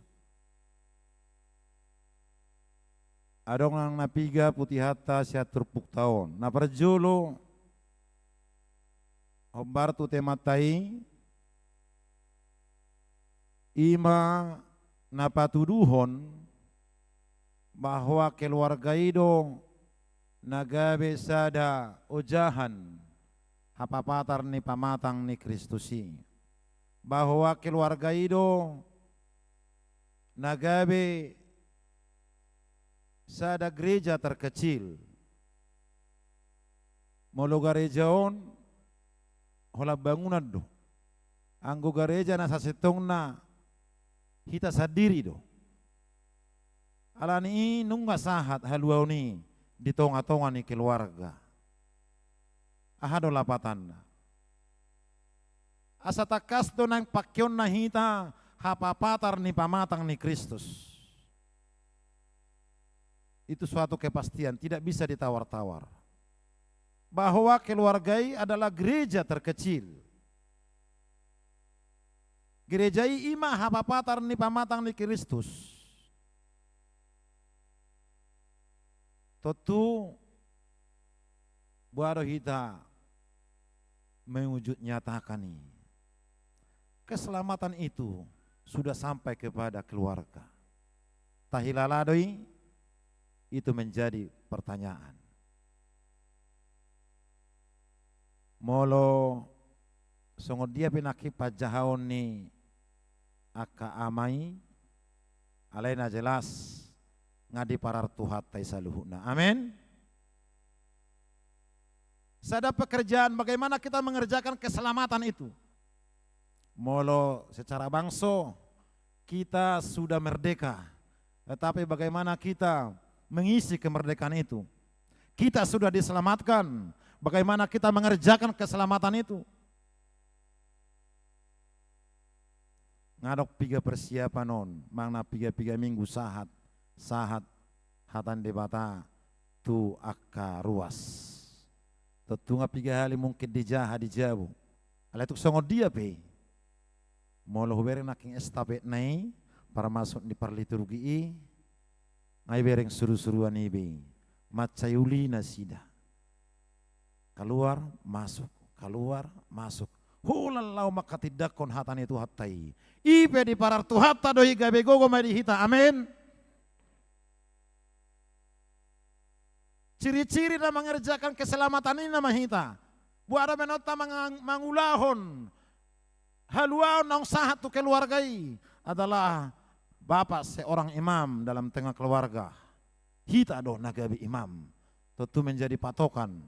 adong nang napiga putih hata siatur puktaon na perjolo hobar tu tematai ima napatuduhon bahwa keluarga itu nagabe sada ujahan hapapatar ni pamatang ni Kristusi, bahwa keluarga itu nagabe sada gereja terkecil molo garejaon hola bangunan do anggo gareja na sasetongna hita sadiri do alani nungga sahat haluau ni di tonga-tonga ni keluarga. Ahado lapatan. Asa takas do nang pakyon na hita hapapatar ni pamatang ni Kristus. Itu suatu kepastian, tidak bisa ditawar-tawar. Bahwa keluargai adalah gereja terkecil. Gerejai ima hapapatar ni pamatang ni Kristus. Tentu baru kita mewujud nyatakan ini. Keselamatan itu sudah sampai kepada keluarga. Tahilaladoi itu menjadi pertanyaan. Molo songo dia pinaki pajahaon ni aka amai alena jelas ngadi parar tuhat tai saluhuna. Amin. Sada pekerjaan bagaimana kita mengerjakan keselamatan itu. Molo secara bangso kita sudah merdeka, tetapi bagaimana kita mengisi kemerdekaan itu. Kita sudah diselamatkan, bagaimana kita mengerjakan keselamatan itu. Ngadok piga persiapan non, mangna piga minggu sahat hatan debata tu akka ruas. Tetunga piga hali mungkin dijaha dijabu. Ala itu songo dia pe. Molo hubere naking estafet nai para masuk di parliturgi ngai bereng suru-suruan ibe. Macayuli nasida. Keluar masuk, keluar masuk. Hulalau makatidakon hatan itu hatai. Ipe di parar tu hatta doi gabe gogo mai hita. Amin. Ciri-ciri dalam mengerjakan keselamatan ini nama hita. Buara menota mangulahon. Haluau nong sahat tu keluargai adalah bapak seorang imam dalam tengah keluarga. Hita do nagabi imam. Tentu menjadi patokan.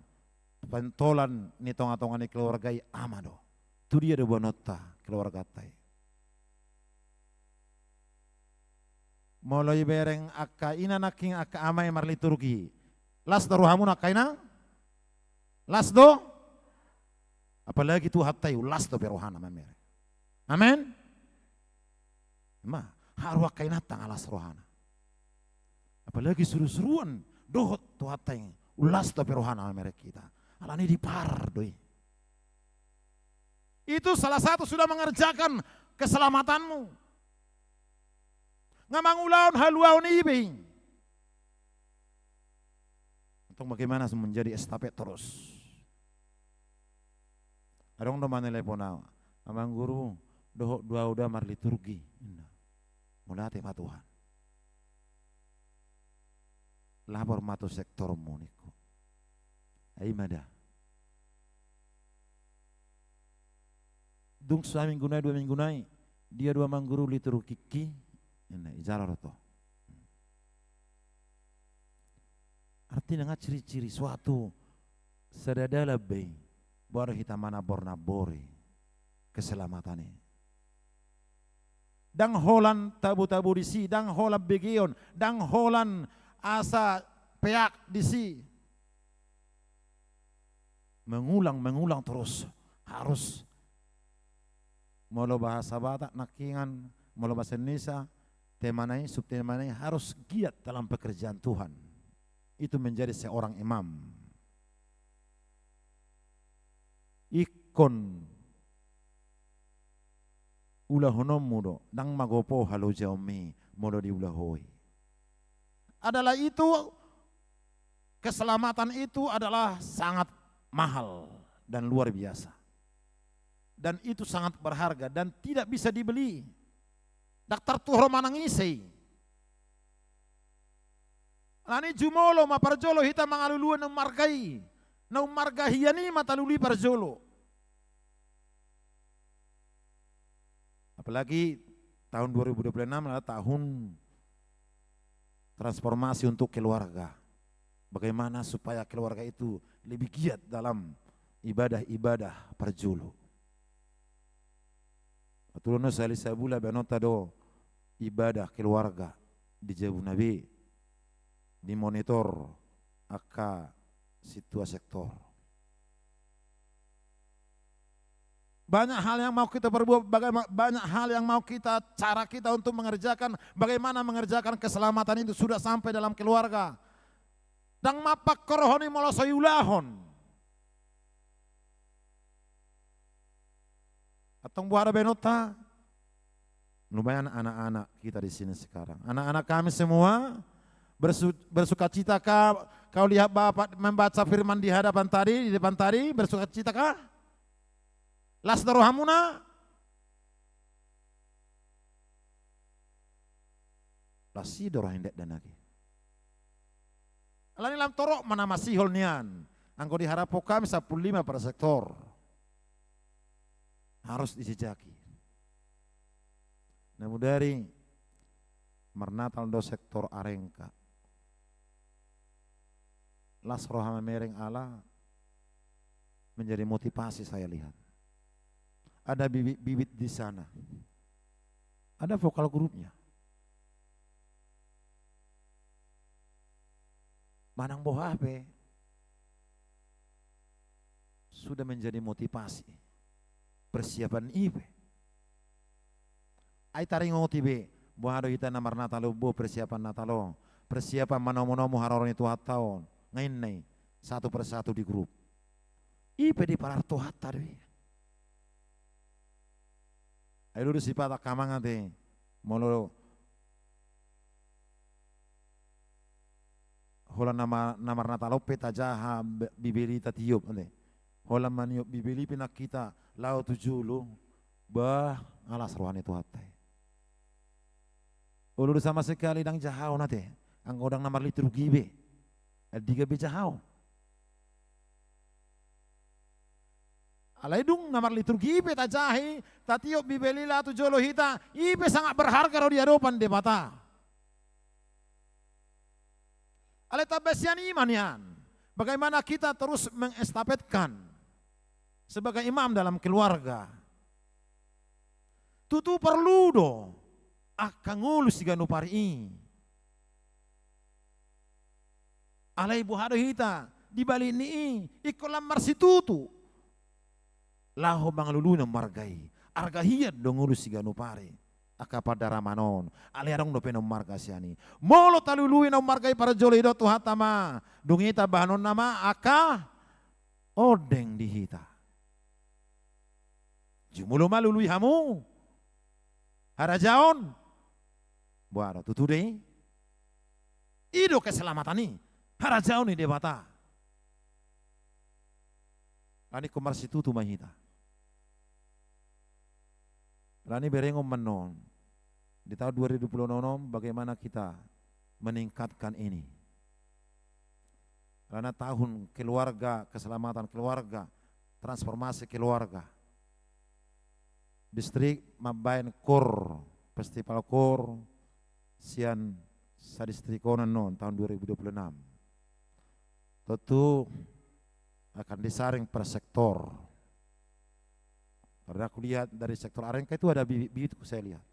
Pentolan ni tonga-tonga ni keluargai amado. Itu dia do bonota keluarga tai. Mulai bereng akka ina naking akka amai marliturgi. Las do rohamu nakaina? Las do? Apalagi tu hatai las do berohana mamere. Amin. Ma harwa kaina tang alas rohana. Apalagi seru-seruan dohot tu hatai ulas do berohana mamere kita. Alani dipar doi. Itu salah satu sudah mengerjakan keselamatanmu. Ngamangulaun haluaun ibing. Untuk bagaimana menjadi estafet terus. Adong do manele pona amang guru doho dua udah mar liturgi. Mulai tema Tuhan. Labor mato sektor moniko. Ai mada. Dung suami minggu nai 2 minggu nai dia 2 mangguru liturgi ki. Ijara roto. Artinya nggak ciri-ciri suatu sedada lebih baru kita mana bornabori keselamatannya. Dang holan tabu-tabu di si, dang holan begion, dang holan asa peak di si. Mengulang terus harus. Molo bahasa Batak nakingan, molo bahasa Indonesia, temanai, subtemanai harus giat dalam pekerjaan Tuhan. Itu menjadi seorang imam. Ikon ulahonom mudo dang magopo halo jaumi modo di ulahoi. Adalah itu keselamatan itu adalah sangat mahal dan luar biasa. Dan itu sangat berharga dan tidak bisa dibeli. Daktar tuhro manangisei. Lani jumolo ma parjolo hita mangaluluan ng margai. Na margahiyani mataluli parjolo. Apalagi tahun 2026 adalah tahun transformasi untuk keluarga. Bagaimana supaya keluarga itu lebih giat dalam ibadah-ibadah parjolo. Atulono salisa bula benota do ibadah keluarga di Jabu Nabi. Dimonitor aka situasi sektor. Banyak hal yang mau kita perbuat, banyak hal yang mau kita, cara kita untuk mengerjakan, bagaimana mengerjakan keselamatan itu sudah sampai dalam keluarga. Dang mapak korohoni molosoyulahon. Atong buara benota. Lumayan anak-anak kita di sini sekarang. Anak-anak kami semua bersuka cita kau lihat Bapak membaca firman di hadapan tadi, di depan tadi, bersuka cita kah? Las darohamuna? Lasi doroh hendak dan lagi. Alani lam torok mana masih holnian. Angko diharapkan kami 15 per sektor. Harus dijejaki. Namun dari mernatal do sektor arengka. Las rohama mereng Allah menjadi motivasi saya lihat. Ada bibit-bibit di sana. Ada vokal grupnya. Manang boha apa? Sudah menjadi motivasi. Persiapan ibe. Ai taringo tibe. Boha do kita namar natalo bo persiapan natalo. Persiapan manomo-nomo haroron itu tahun. Ngain nai satu persatu di grup. Ipe di pararto hatta deh. Ayo dulu sifat kamang ate molo hola nama natalo peta jaha bibeli tatiup ate. Hola maniup bibeli pinak kita lau tujulu bah alas rohani itu hatta. Ulu sama sekali dang jahau nate. Anggo dang namar liturgi be. Diga bejahau. Alai dung namar liturgi ipe tajahi, tatiop bibelila tu jolo hita, ipe sangat berharga di hadapan debata. Alai tabesian iman yan. Bagaimana kita terus mengestafetkan sebagai imam dalam keluarga. Tutu perlu do akan ngulus siga nupari. Alai buhado hita di balik ni ikolam marsitutu. Laho mangalulu na margai. Arga hiat dong urus siga nupare. Aka pada ramanon. Ali arong do penom marga siani. Molo talului na margai para jolo ido tuhatama. Dungita bahanon nama aka odeng dihita. Jumulo malului hamu. Harajaon. Buaro tutude. Ido keselamatan ni. Harajaon ni debata. Ani komarsitutu mahita. Lani berengom menon. Di tahun 2026 bagaimana kita meningkatkan ini. Karena tahun keluarga, keselamatan keluarga, transformasi keluarga. Distrik Mabayan Kor, Festival Kor, sian sadistrikonan non tahun 2026. Tentu akan disaring per sektor. Karena aku lihat dari sektor Arengka itu ada bibitku saya lihat.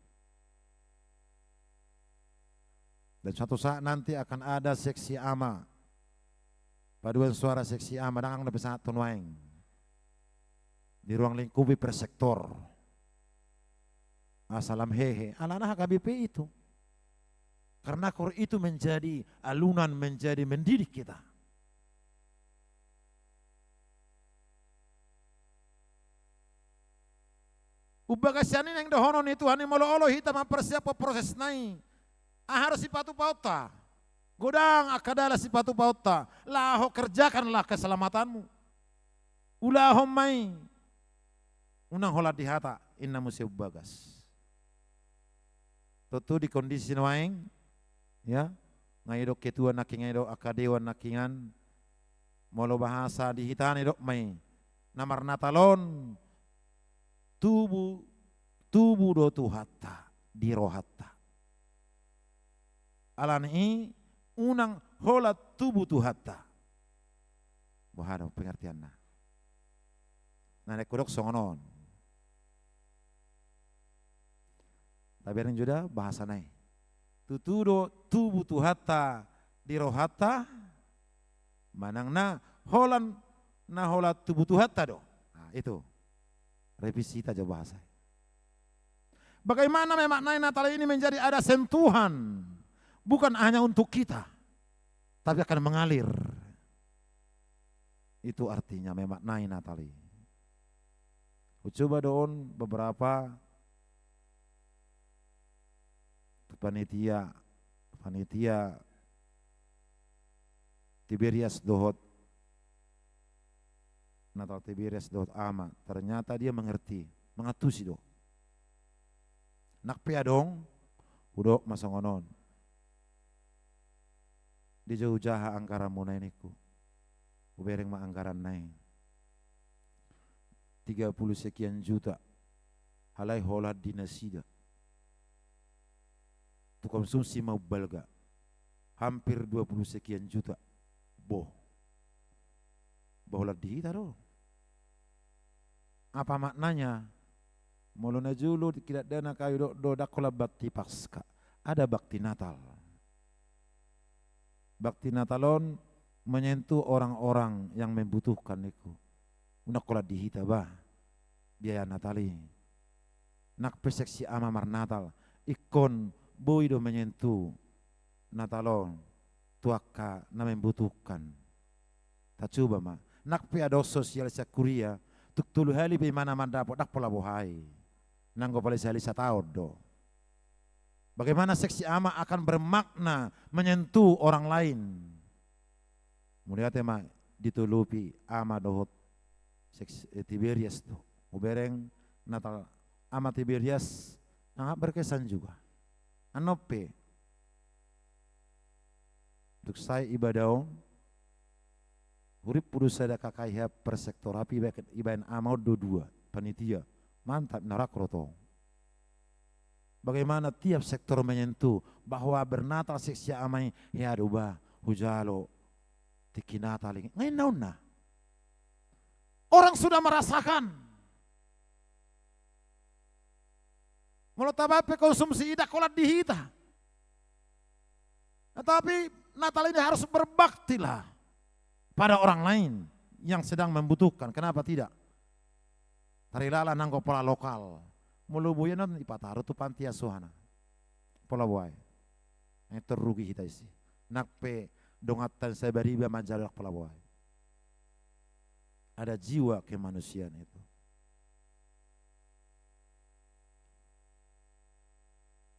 Dan suatu saat nanti akan ada seksi ama. Paduan suara seksi ama dan lebih sangat tunwaing. Di ruang lingkupi per sektor. Asalam hehe, alana HKBP itu. Karena kor itu menjadi alunan, menjadi mendidik kita. Ubagasian ini yang dohonon itu hani molo-olo hita mempersiap proses naik. Harus sipatu pauta. Godang akadala sipatu pauta. Laho kerjakanlah keselamatanmu. Ulah mai. Unang holat di hata inna musib bagas. Tentu di kondisi naing ya, ngaido ketua naking ngaido akadewan nakingan molo bahasa di hitan idok mai. Namar natalon tubuh do tuhata di rohata. Alani unang holat tubuh tuhata. Bahana pengertian na. Nanek kodok songonon. Tabirin juga bahasa nai. Tutudo tubuh tuhata di rohata. Manang na holan na holat tubuh tuhata do. Nah, itu. Revisi aja bahasa. Bagaimana memaknai Natal ini menjadi ada sentuhan. Bukan hanya untuk kita, tapi akan mengalir. Itu artinya memaknai Natal ini. Coba doon beberapa panitia Tiberias Dohot Natal Tiberias Dohot ama. Ternyata dia mengerti, mengatusi do. Nakpea dong, udok masongonon. Di jauh jaha anggaran mo na iniku. Ubereng maanggaran nain. 30 sekian juta. Halai holat dinasida. Tu konsumsi mau balga. Hampir 20 sekian juta. Boholat dihita do. Apa maknanya? Muluna julu tidak dana kayu do dakola bakti paska. Ada bakti Natal. Bakti Natalon menyentuh orang-orang yang membutuhkan itu. Unakola dihita bah. Biaya Natali. Nak peseksi amamar Natal. Ikon boido menyentuh Natalon. Tuaka na membutuhkan. Tak coba mah. Nak piado sosial sakuria. Tuk tulu hali bimana mandapot dak pola bohai. Nanggo pala sehali tahun do. Bagaimana seksi ama akan bermakna menyentuh orang lain. Mulia tema ditulupi ama dohot seksi Tiberias do. Ubereng Natal ama Tiberias sangat berkesan juga. Anope. Untuk saya ibadaon. Urip pudu sada kakaiha per sektor api ibain ama do-dua panitia. Mantap narakroto. Bagaimana tiap sektor menyentuh bahwa bernatal seksi amai ya duba hujalo tiki natal ini. Ngayon na. Orang sudah merasakan. Mulut tabape konsumsi idak kolat dihita. Tetapi Natal ini harus berbaktilah pada orang lain yang sedang membutuhkan. Kenapa tidak? Tarilala nangko pola lokal. Mulubuyan non ipataru tu panti asuhana. Pola buai. Yang terugi kita isi. Nakpe dongatan sebariba majalak pola buai. Ada jiwa kemanusiaan itu.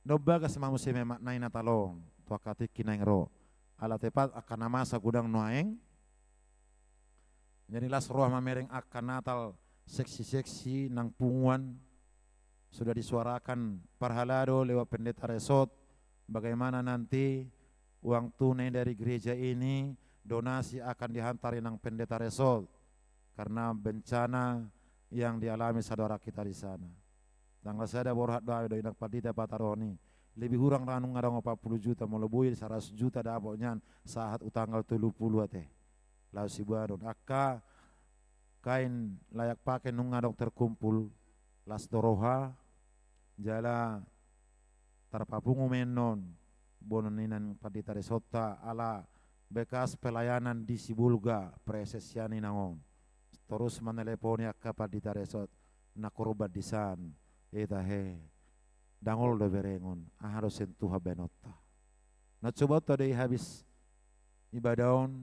Nobaga sama musim memaknai Natalong. Tuakati kinaing ro. Ala tepat akan namasa gudang nuaeng. Jadi las roh mamereng akan Natal seksi-seksi nang punguan sudah disuarakan Parhalado lewat Pendeta Resot, bagaimana nanti uang tunai dari gereja ini donasi akan dihantar nang Pendeta Resot karena bencana yang dialami saudara kita di sana. Tanggal saya borhat doa do inak padita pataroni lebih kurang ranung ngadong 40 juta melebui 100 juta dapoknya saat utanggal 30 teh. Lalu si badon akka kain layak pakai nung ngadong terkumpul las doroha jala tarpapungu menon bononinan padita resota ala bekas pelayanan di Sibulga presesiani nangon terus meneleponi akka padita resot nakorobat di san eta he dangol do berengon harus sentuh benota na coba tadi habis ibadaon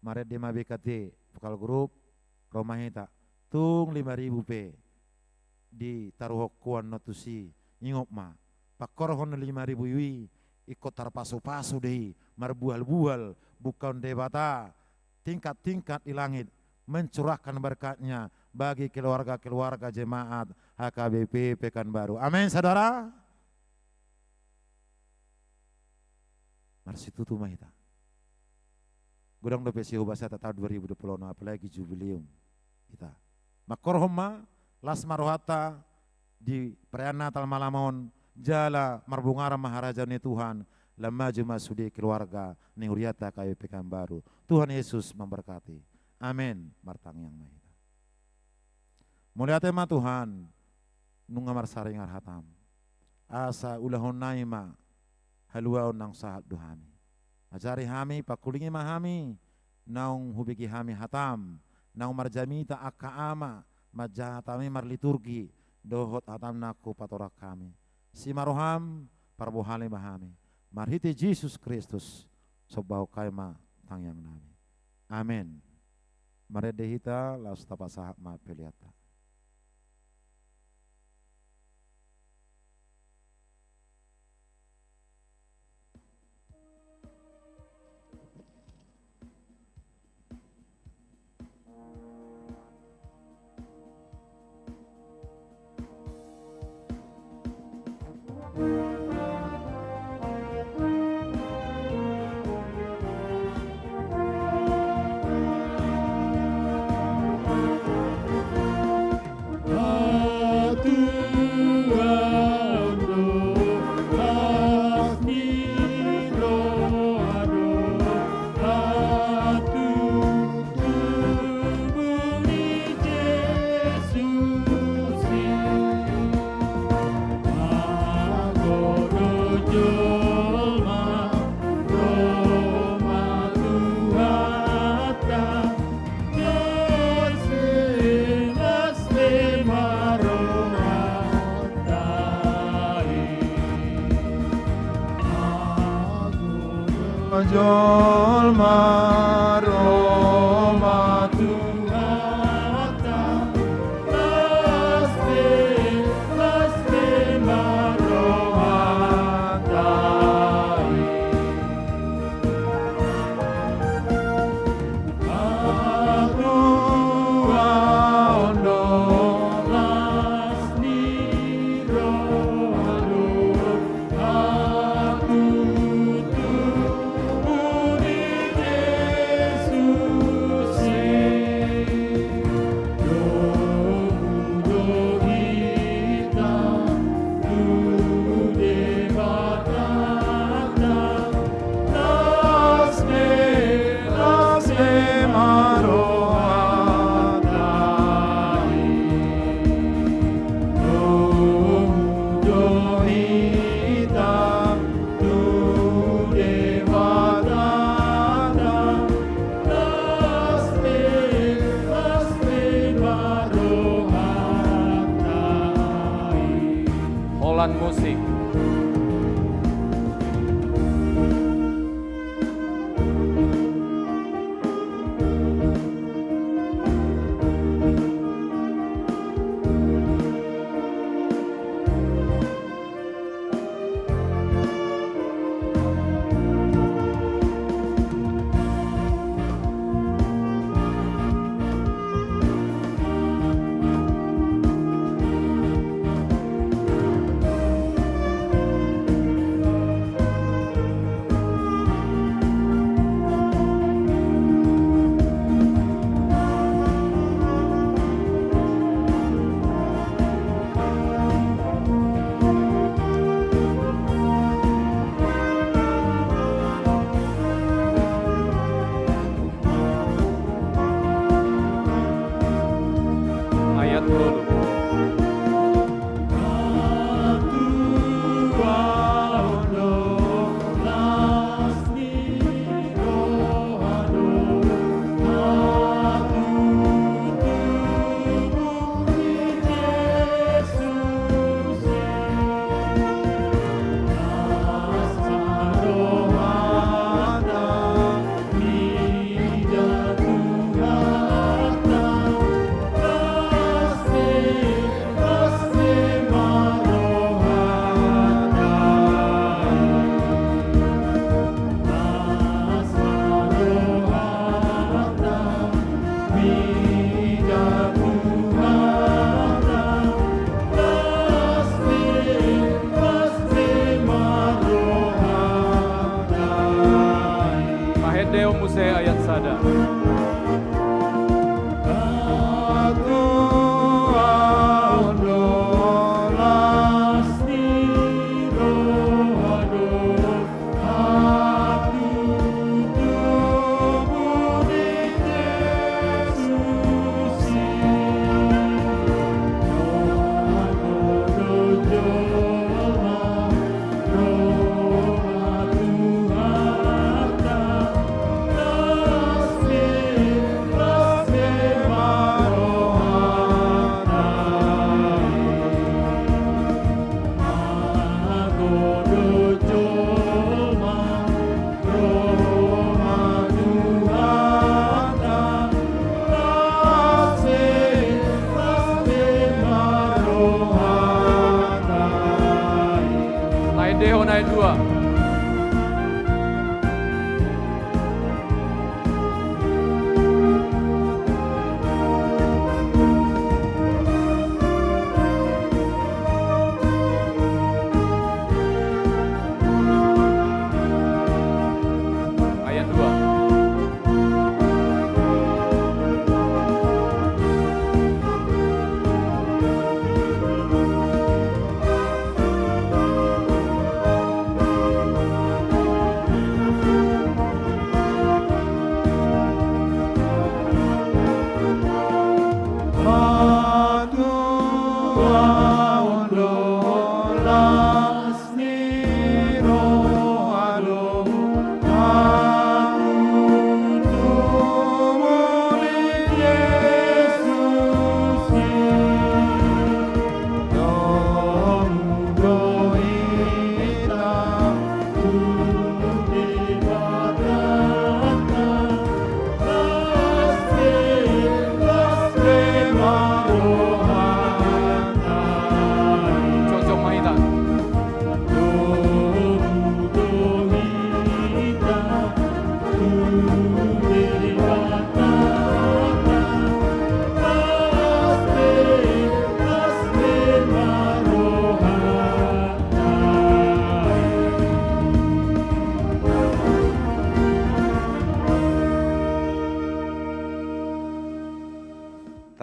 maret di mabikati vokal grup romahita tung 5.000 pe di taruhokuan notusi ingop ma pakorhon 5.000 wi ikut tarpasu-pasu deh marbual-bual bukan debata tingkat-tingkat di langit mencurahkan berkatnya bagi keluarga-keluarga jemaat HKBP Pekanbaru. Amin saudara. Marsi tutu mahita. Gudang do pesi hubasa tahun 2020 apalagi jubileum kita. Makorhoma las marohata di perayaan Natal malamon jala marbungara maharaja ni Tuhan lamaju masudi keluarga ni huriata KBP Pekanbaru. Tuhan Yesus memberkati. Amin. Martang yang mahita. Mulia tema Tuhan nungamar saringar hatam. Asa ulahon naima haluaon nang sahat duhami. Ajari hami pakulingi mahami naung hubigi hami hatam. Naung marjamita akka ama majahatami marliturgi dohot hatam naku patorak kami. Si maroham parbohali mahami. Marhiti Yesus Kristus sobau kaima tangyang nami. Amin. Maredehita laus tapasahat ma peliata. Jolma Roma Tuata Laspe Marohatai Aku Aondo Lasni Rohado Aku musik.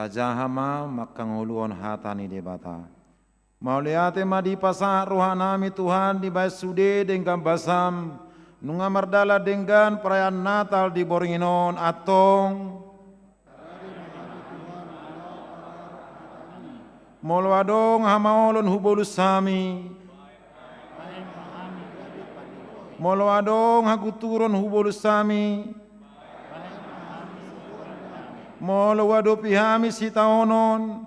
sajahama makanguluon hatani debata. Mauliate ma di pasah rohanami Tuhan di basude dengan basam nunga mardala dengan perayaan Natal di Boringinon atong Molwadong hamaolon hubolus sami. Molwadong haguturon hubolus sami. Molwado pihami sitaonon.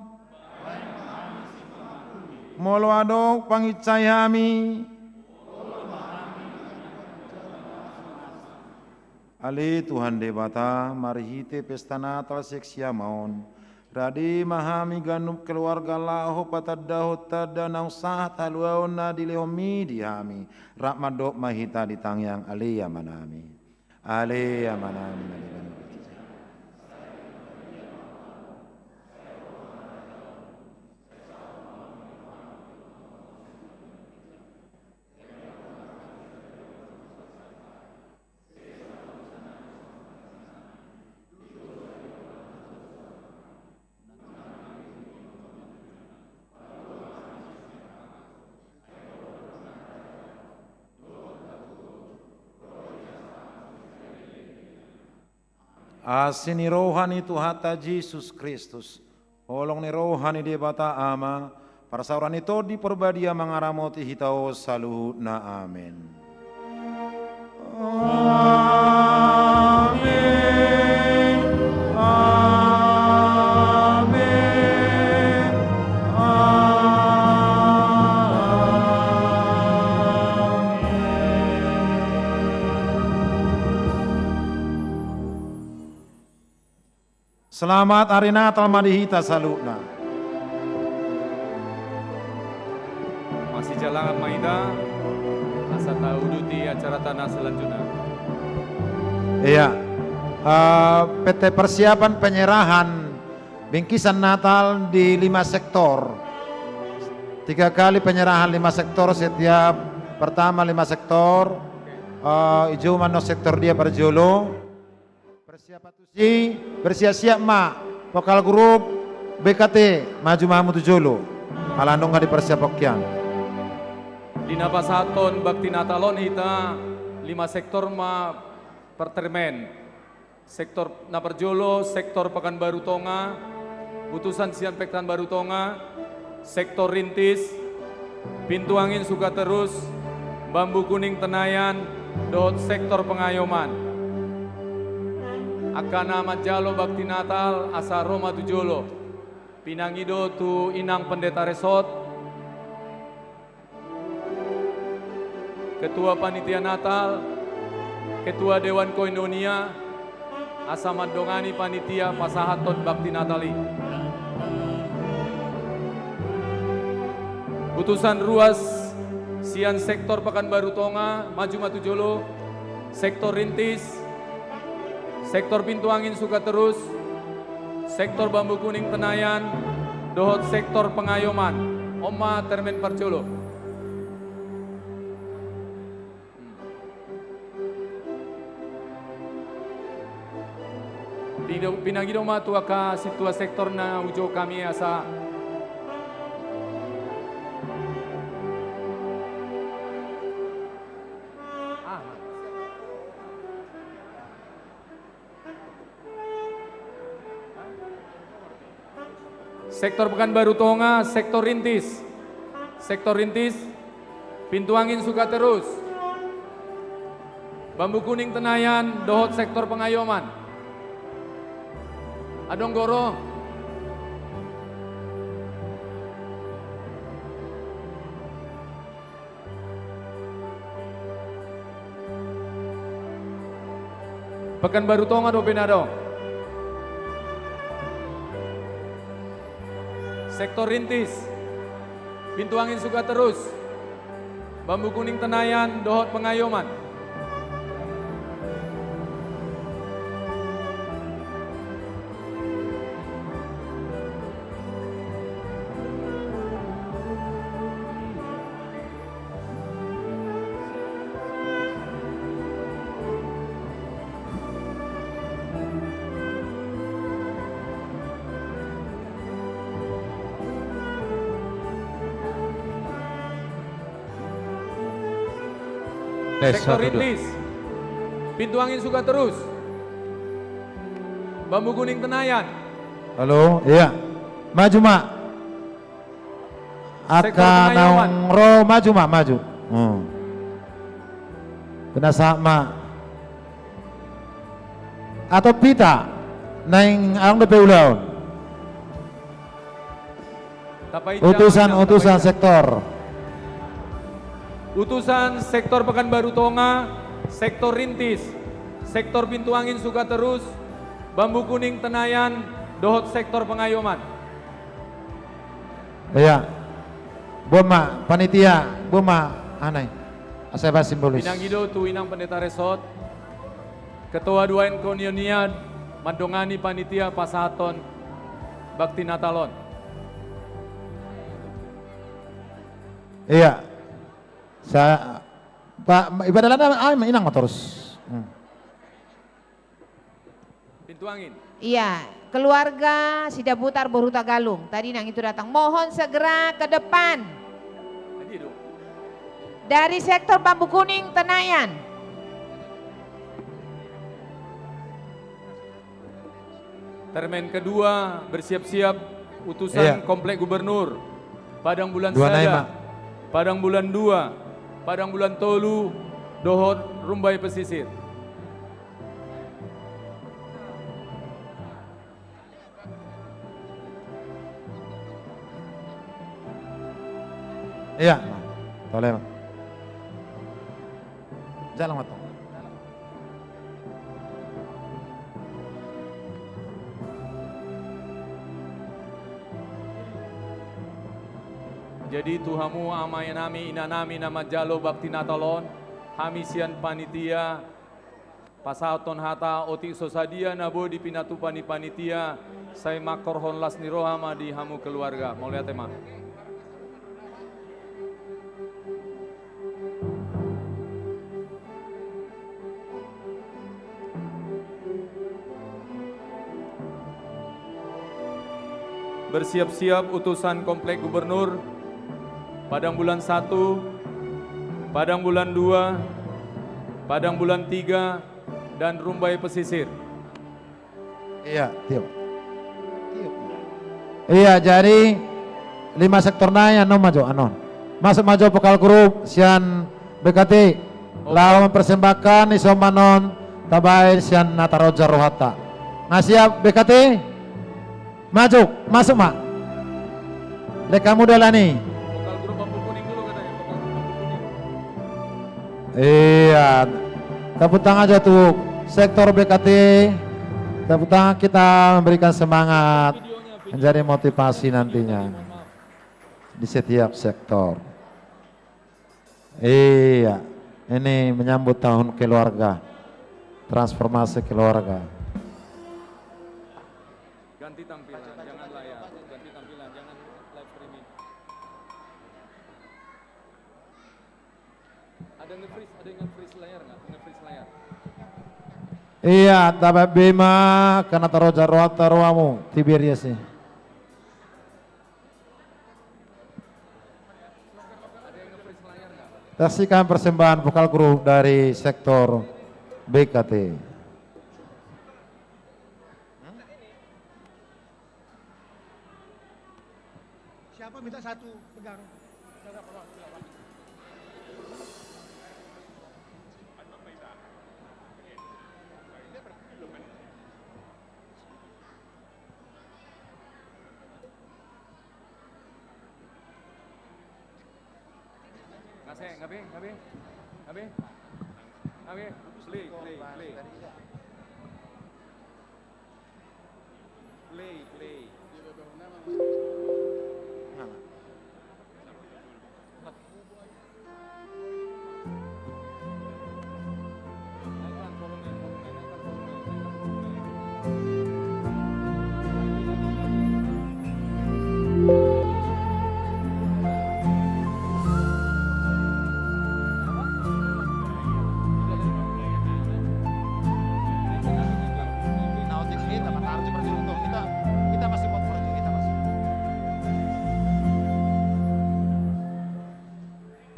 Molwado pangitsayami. Ali Tuhan debata marihite pesta Natal seksia maon. Radi mahami ganup keluarga laho patadaho tada nang sahat haluaon na dileomi dihami. Rakmadok mahita ditangyang aliyah manami. Aliyah manami. Asini rohani Tuhan Yesus Kristus, olong ni rohani di bata ama, para sauran itu di perbadia mengaramoti hitau saluh na amin. Amin. Amin. Selamat hari Natal madihita salutna. Masih jalan maida asa tauduti acara tanah selanjutnya. Iya. PT persiapan penyerahan bingkisan Natal di 5 sektor. 3 kali penyerahan 5 sektor setiap pertama 5 sektor. Ijo mano sektor dia Parjolo. Bersiap-siap mak vokal grup BKT Maju Mahmud Jolo alandong di persiapokyan Dina pasaton bakti Natalon hita 5 sektor ma pertermen sektor Naparjolo, sektor Pekanbaru Tonga, Putusan Sian Pekanbaru Tonga, sektor Rintis, Pintu Angin Sukaterus, Bambu Kuning Tenayan, dot sektor Pengayoman. Akana Majalo Bakti Natal asa Roma Tujolo Pinangido tu Inang Pendeta Resort, Ketua Panitia Natal, Ketua Dewan Koinonia asa Mandongani Panitia Pasahaton Bakti Natali. Putusan Ruas Sian Sektor Pekanbaru Tonga Maju Matujolo, Sektor Rintis, Sektor Pintu Angin Sukaterus, Sektor Bambu Kuning Tenayan, dohot Sektor Pengayoman, Oma Termen Parjolo. Pinangido ma tua ka situa sektor na ujo kami asa Sektor Pekanbaru Tonga, Sektor Rintis, Pintu Angin Sukaterus, Bambu Kuning Tenayan, dohot Sektor Pengayoman. Adong Goro. Pekanbaru Tonga do Penado. Sektor Rintis, Pintu Angin Sukaterus, Bambu Kuning Tenayan, dohot Pengayoman. Sektor Rintis, Pintu Angin Sukaterus, Bambu Kuning Tenayan. Halo, iya. Maju, Mak. Aka naung ro maju, Mak, maju. Kena sama. Atau pita naing ang DP ulaon. Utusan sektor. Utusan Sektor Pekanbaru Tonga, Sektor Rintis, Sektor Pintu Angin Sukaterus, Bambu Kuning Tenayan, Dohot Sektor Pengayoman. Iya. Buma panitia, buma anai. Aseba simbolis. Pinangido Tuinang Pendeta Resort, Ketua Duain Konionian, Mandongani Panitia Pasaton, Bakti Natalon. Iya. Saya Pak ibadah lana inang terus. Pintu Angin. Iya, keluarga Sidaputar Boruta Galung. Tadi nang itu datang. Mohon segera ke depan. Dari sektor Bambu Kuning Tenayan. Termen kedua bersiap-siap utusan Komplek Gubernur. Padang Bulan Dua Sada, Naima. Padang Bulan 2, Padang Bulan Tolu, Dohot Rumbai Pesisir. Iya. Boleh, Mak. Jalan, Mak. Jadi Tuhamu amayanami inanami nama jalo bakti natalon, hamisian panitia, pasaton hata otik sosadia nabo di pinatu panitia, saya makor honlas nirohama di hamu keluarga. Mau lihat tema? Bersiap-siap utusan Komplek Gubernur, Padang Bulan 1, Padang Bulan 2, Padang Bulan 3, dan Rumbai Pesisir. Iya, tiup. Iya, jadi 5 sektor nayan no maju anon. Masuk maju pokal grup sian BKT. Lalu mempersembahkan isomanon tabain sian Nataroja Rohata. Ngasiap BKT? Maju, masuk, Mak. Lek kamu dalani. Iya, tepuk tangan aja tuh sektor BKT. Tepuk tangan kita memberikan semangat, menjadi motivasi nantinya di setiap sektor. Iya, ini menyambut tahun keluarga, transformasi keluarga. Ganti tampilan, jangan layar. Ganti tampilan, jangan live streaming. Ada nge-freeze layar nggak? Nge-freeze layar. Iya, tabak bima karena taroja rohata rohamu Tiberias sih. Saksikan persembahan vokal grup dari sektor BKT. Siapa minta satu pegang? Ngabe, play.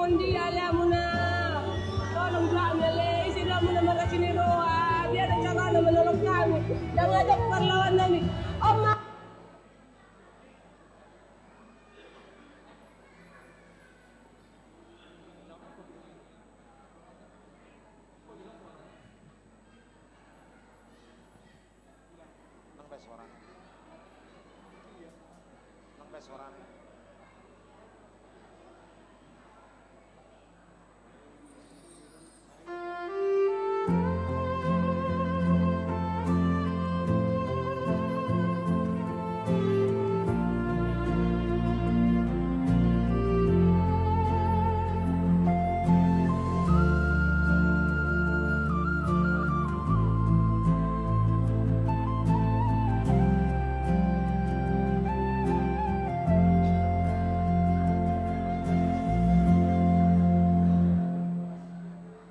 Mondial ya muna, tolong dan ngajak perlawanan ini. Oma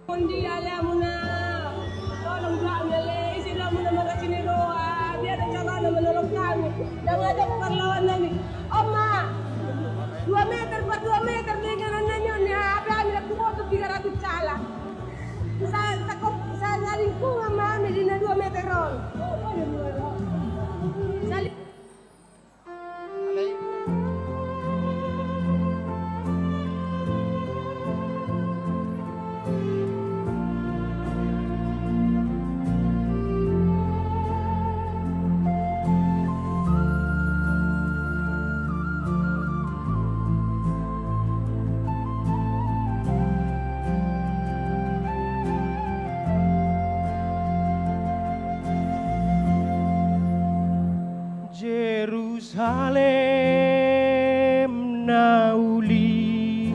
Mundi ala muna, tolong kami le, isilah muna makasih ni roa, dia ada cara menolong kami, dan ngajak perlawanan ini. Oma, 2 meter per 2 meter dengan nanya ni, apa yang aku mau tu 300 cala. Saya nyaring ku mama, medina 2 meter ron. Jerusalem nauli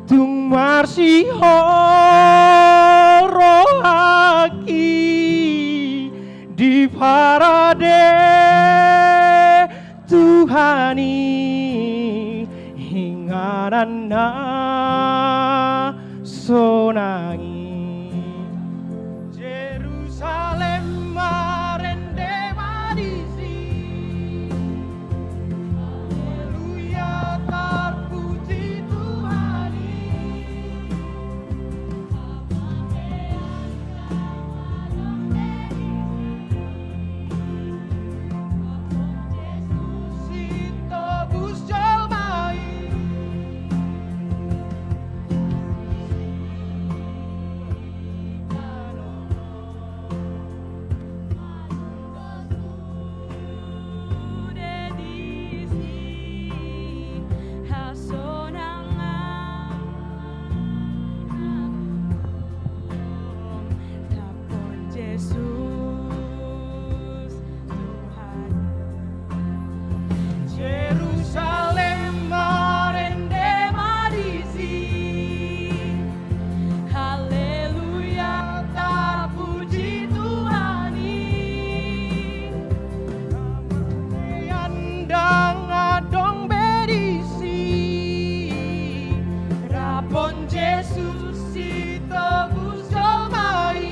tung marsi rohaki di parade Tuhani hingarana sonangi Jerusalem marende madisi Haleluya terpuji Tuhani Sitobus jalmai Jerusalem marende madisi Haleluya terpuji Tuhani Yandang adong berisi Rapon Yesus itobus jalmai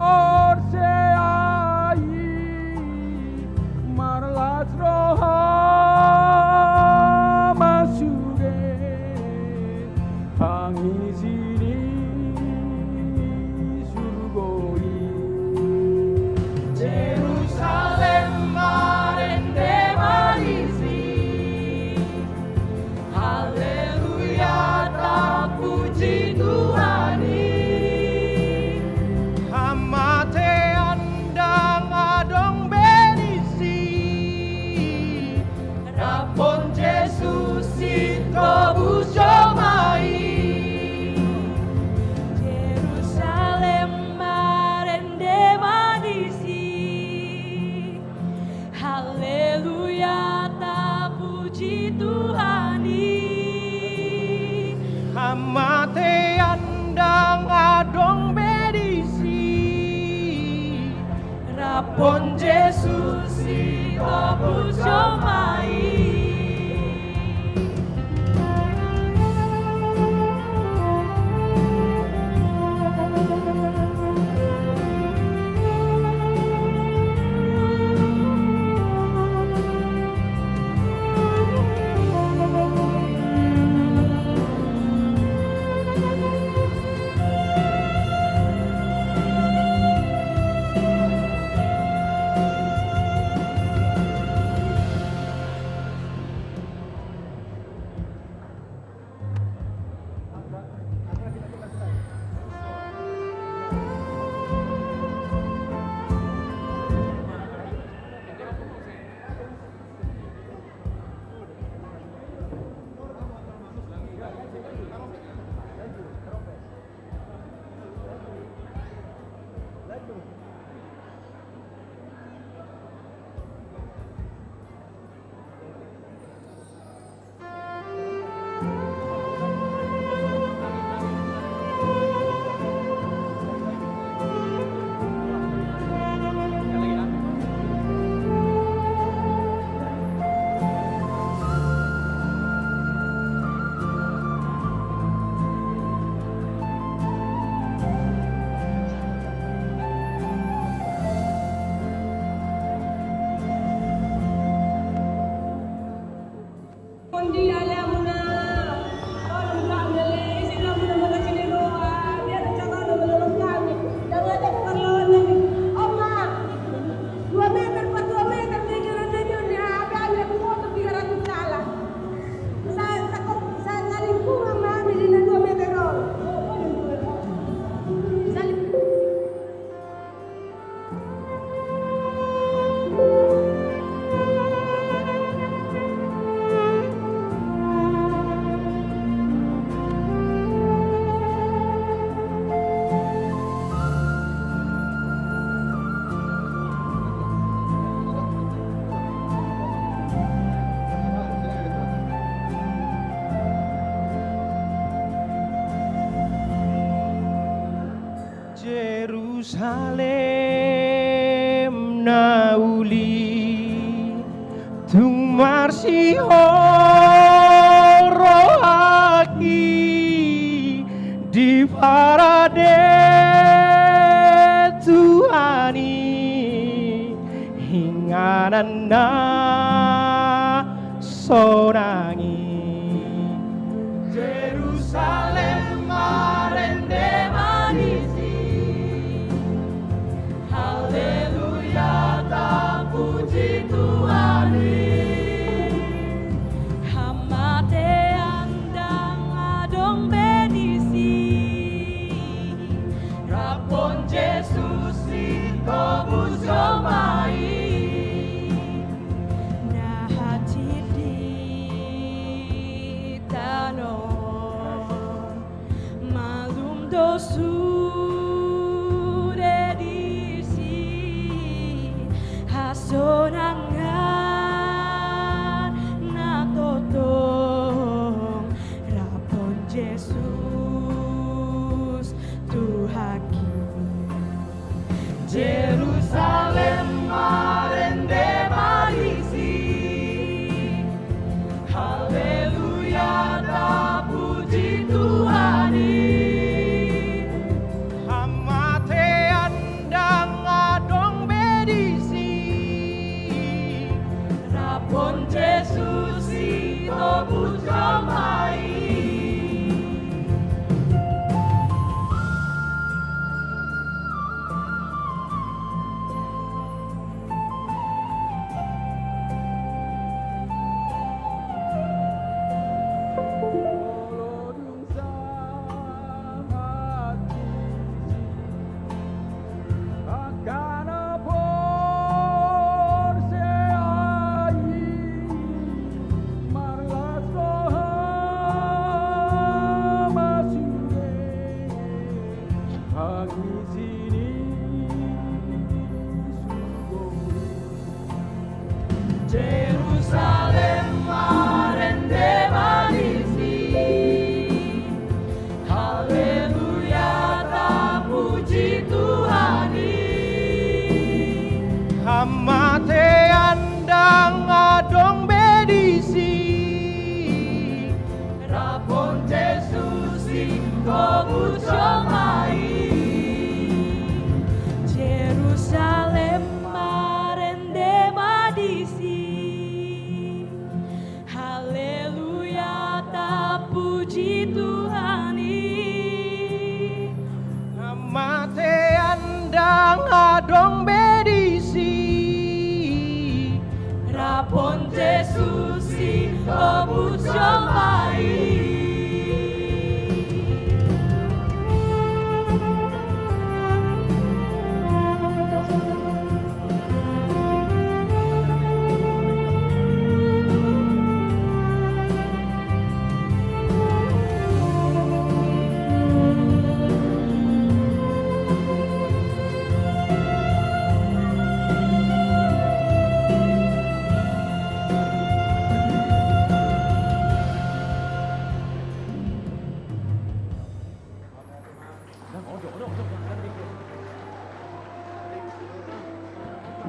Orseai marlas roha masuge angisini surgoi Jerusalem marende marisi Haleluya terpuji Tuhani Amate andang adong berisi Rapon Yesus itobus jalmai Jerusalem marende madisi Haleluya terpuji Tuhani Amate andang adong berisi Rapon Yesus itobus jalmai Jerusalem nauli tung marsi rohaki di parade Tuhani hinganan na sonangi Jerusalem marende manisi Haleluya tak puji Tuhani Hamate andang adong benisi Rapon Jesus ito busomai Na hati di tano Malum dosu dedisi Hasonangan na totong Rapon Jesus Tuhaki Jerusalem marende marisi Haleluya tak puji Tuhani Hamate andang adong bedisi Rapon Jesus ito busomai Jerusalem marende manisi Haleluya tak puji Tuhani Hamate andang adong bedisi Rapon Jesus ito busomai Jerusalem marende madisi Haleluya tak puji Tuhani Mate andang adong bedisi Rapon Jesus ito busomai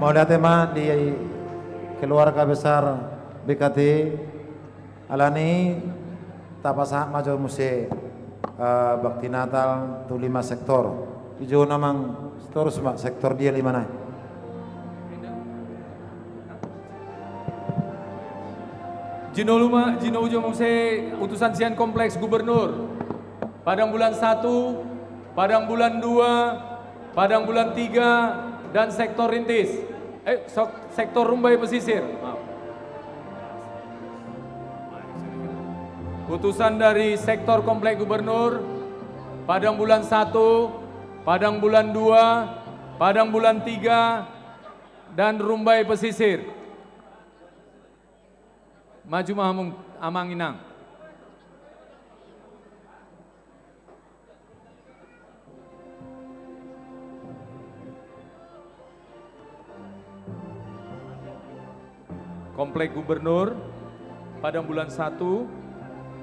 Mau lihat tema di keluarga besar BKT Alani tapasa maju muse bakti Natal tu 5 sektor. Ijo namang terus mak sektor dia 5 nah. Jino ujo muse utusan sian kompleks gubernur. Padang bulan 1, Padang bulan 2, Padang bulan 3 dan sektor rintis. Sektor Rumbai Pesisir. Maaf. Utusan dari sektor komplek gubernur, Padang bulan 1, Padang bulan 2, Padang bulan 3 dan Rumbai Pesisir. Maju mahamung amanginang. Komplek Gubernur, Padang bulan 1,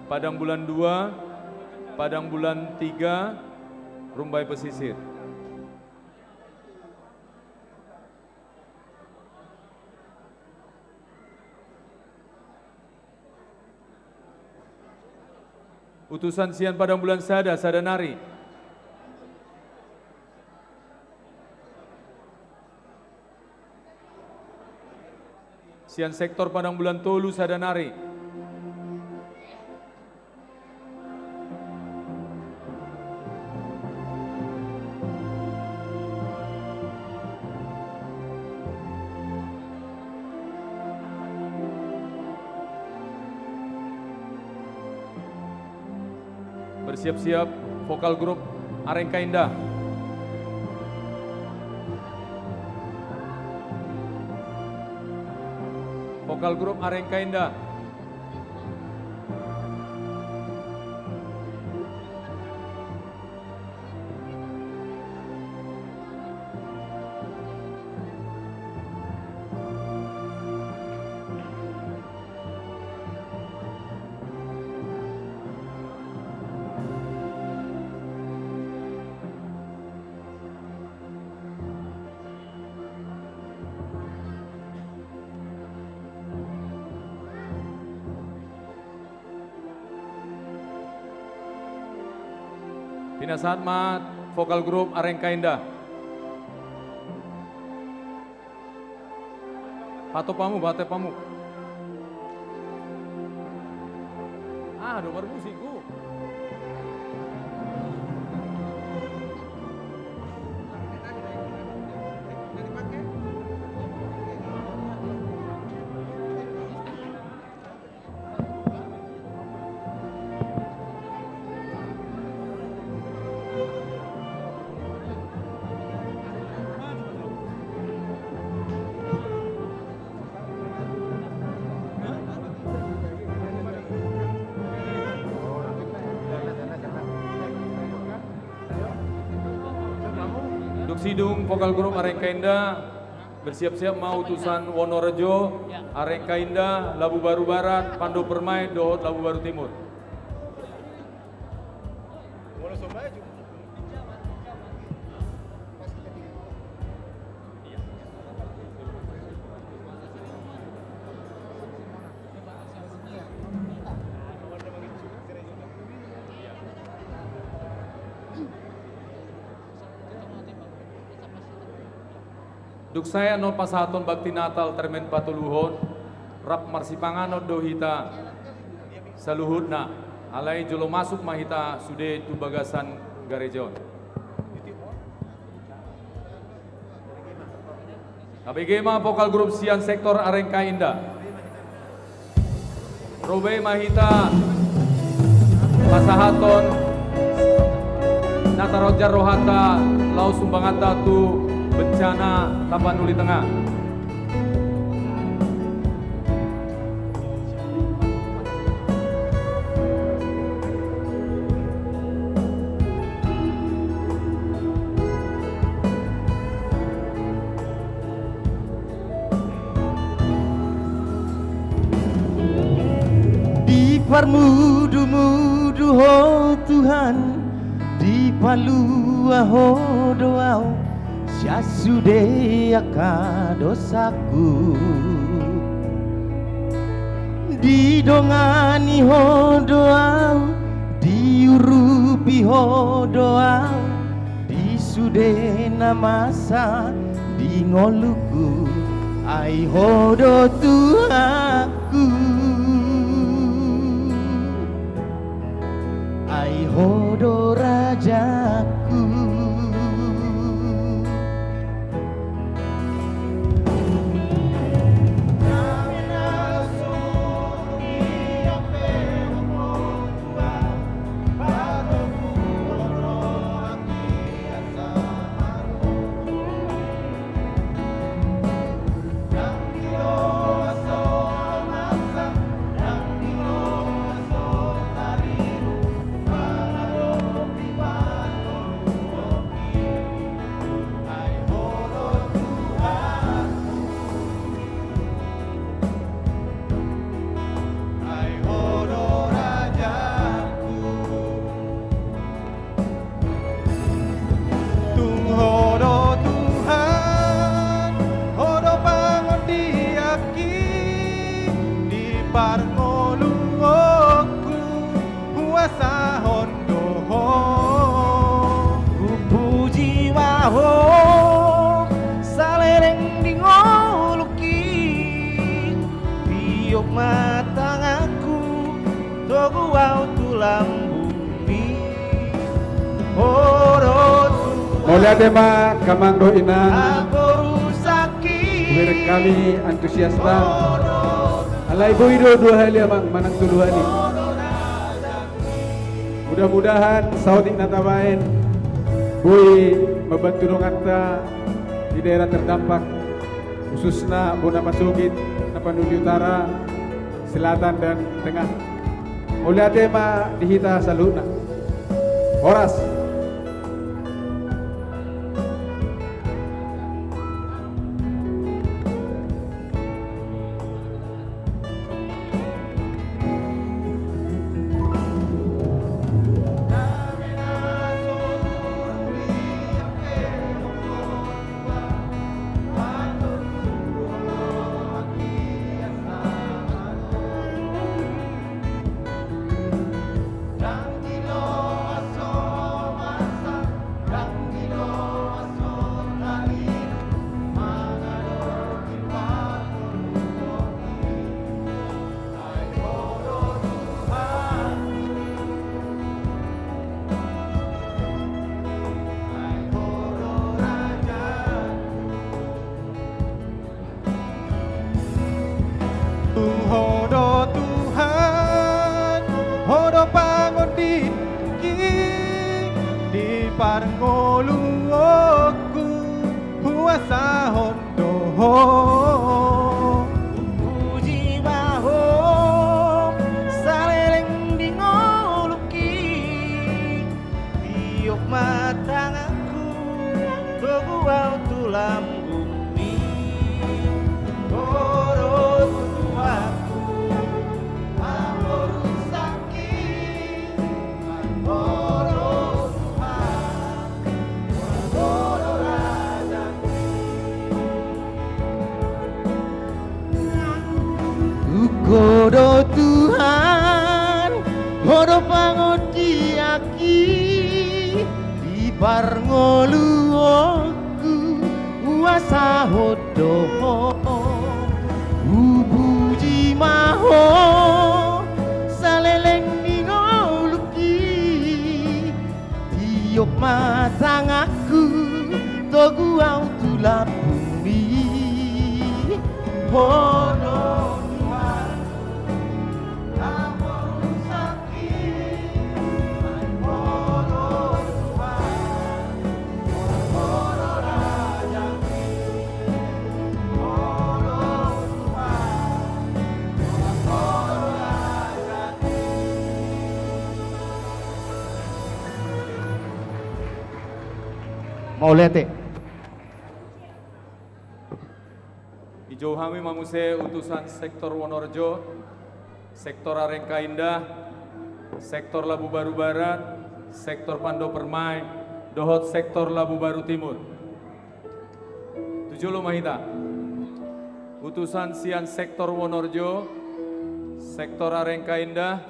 Padang bulan 2, Padang bulan 3, Rumbai Pesisir. Utusan Sian Padang Bulan Sada, Sadanari. Sian Sektor Padang Bulan Tolu, Sadanari. Bersiap-siap vokal grup Arengka Indah. Vokal grup Arengka Indah. Tina Satma, vokal grup Arengka Indah. Patopamu, batepamu. Nomor musikku. Sidung vokal grup Arengka Indah bersiap-siap mau utusan Wonorejo, Arengka Indah, Labu Baru Barat, Pando Permai, Dohot Labu Baru Timur. Duk saya no pasaton bakti natal termen patuluhon rap marsipangano dohita saluhutna alai jolo masuk mahita sude tu bagasan garejon. KBG ma vokal grup Sian Sektor Arengka Indah. Robe mahita pasahaton Natarojar Rohata Lau Sumbangata tu bencana Tapanuli Tengah. Di parmudu-mudu ho Tuhan, di palua ho doau Syasude aka dosaku, didongani ho doau, diurupi ho doau, disude namasa di ngoluku, ai hodo tuaku, ai hodo rajaku. matang aku togu au tulang bumi orotu Mulai tema kamangro inang aborusaki kami antusiasta alai boido dua hali amang manang tuluhani mudah-mudahan saudik natabain bui membantu donganta di daerah terdampak khususnya Bona Pasugit, Tapanuli Utara, Selatan dan Tengah. Mulai tema dihita saluna. Horas. Hodo Tuhan, hodo pangondit di parngolu aku puasa hondo puji baho saleleng di ngoluki tiup matang aku beguau tulang bumi Kodo Tuhan, kodo pangodi aki di parngolu aku uasa hodo ubuji maho saleleng ningoluki tiup matang aku togu au tulap bumi hodo Maulete. Ijo kami manguse utusan sektor Wonorejo, sektor Arengka Indah, sektor Labu Baru Barat, sektor Pando Permai, dohot sektor Labu Baru Timur. Tujuh Mahita. Utusan sian sektor Wonorejo, sektor Arengka Indah,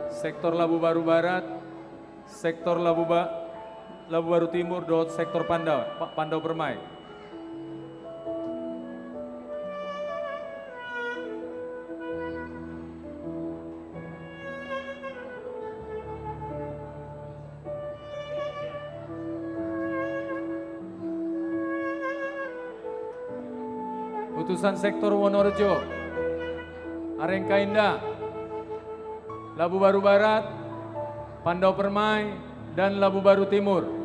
sektor Labu Baru Barat, sektor Labu Baru Timur, dohot sektor Pandau Permai. Utusan sektor Wonorejo, Arengka Indah, Labu Baru Barat, Pandau Permai, dan Labu Baru Timur.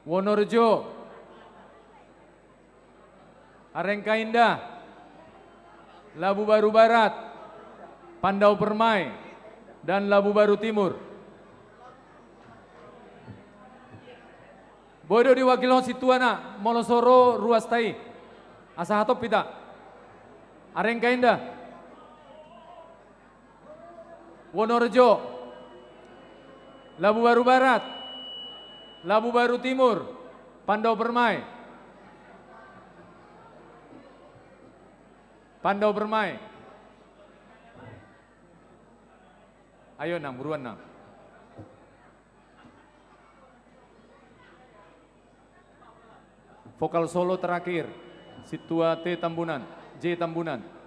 Wonorejo, Arengka Indah, Labu Baru Barat, Pandau Permai, dan Labu Baru Timur. Bodo diwakilon situana, Monosoro Ruastai, Asahatop Pita, Arengka Indah, Wonorejo, Labu Baru Barat, Labu Baru Timur, Pandau Permai. Pandau Permai. Ayo Nang, buruan Nang. Vokal solo terakhir, Situa T Tambunan, J Tambunan.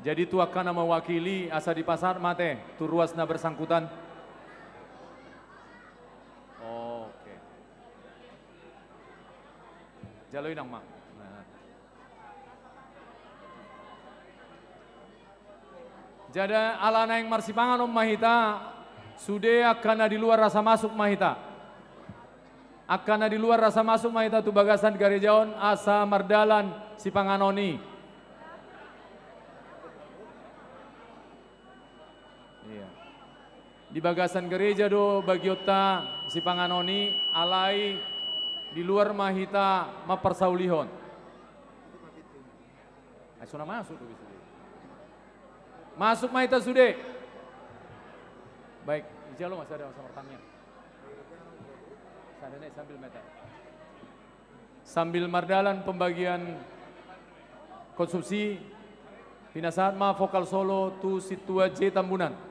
Jadi tu akan mewakili asa di pasar mate, tu ruasna bersangkutan. Oh, oke. Jalui nang mak. Nah. Jada alana yang marsipangan om mahita, sude akan di luar rasa masuk mahita. Akan di luar rasa masuk mahita tu bagasan garejaon asa mardalan si panganoni. Di bagasan gereja do bagiota si panganoni alai di luar mahita mapersaulihon. Ay suna masuk tuh sude. Masuk mahita sude. Baik, ijalo masih ada sama tangnya. Sadane sambil meta. Sambil mardalan pembagian konsumsi pinasaat ma vokal solo tu Situa J Tambunan.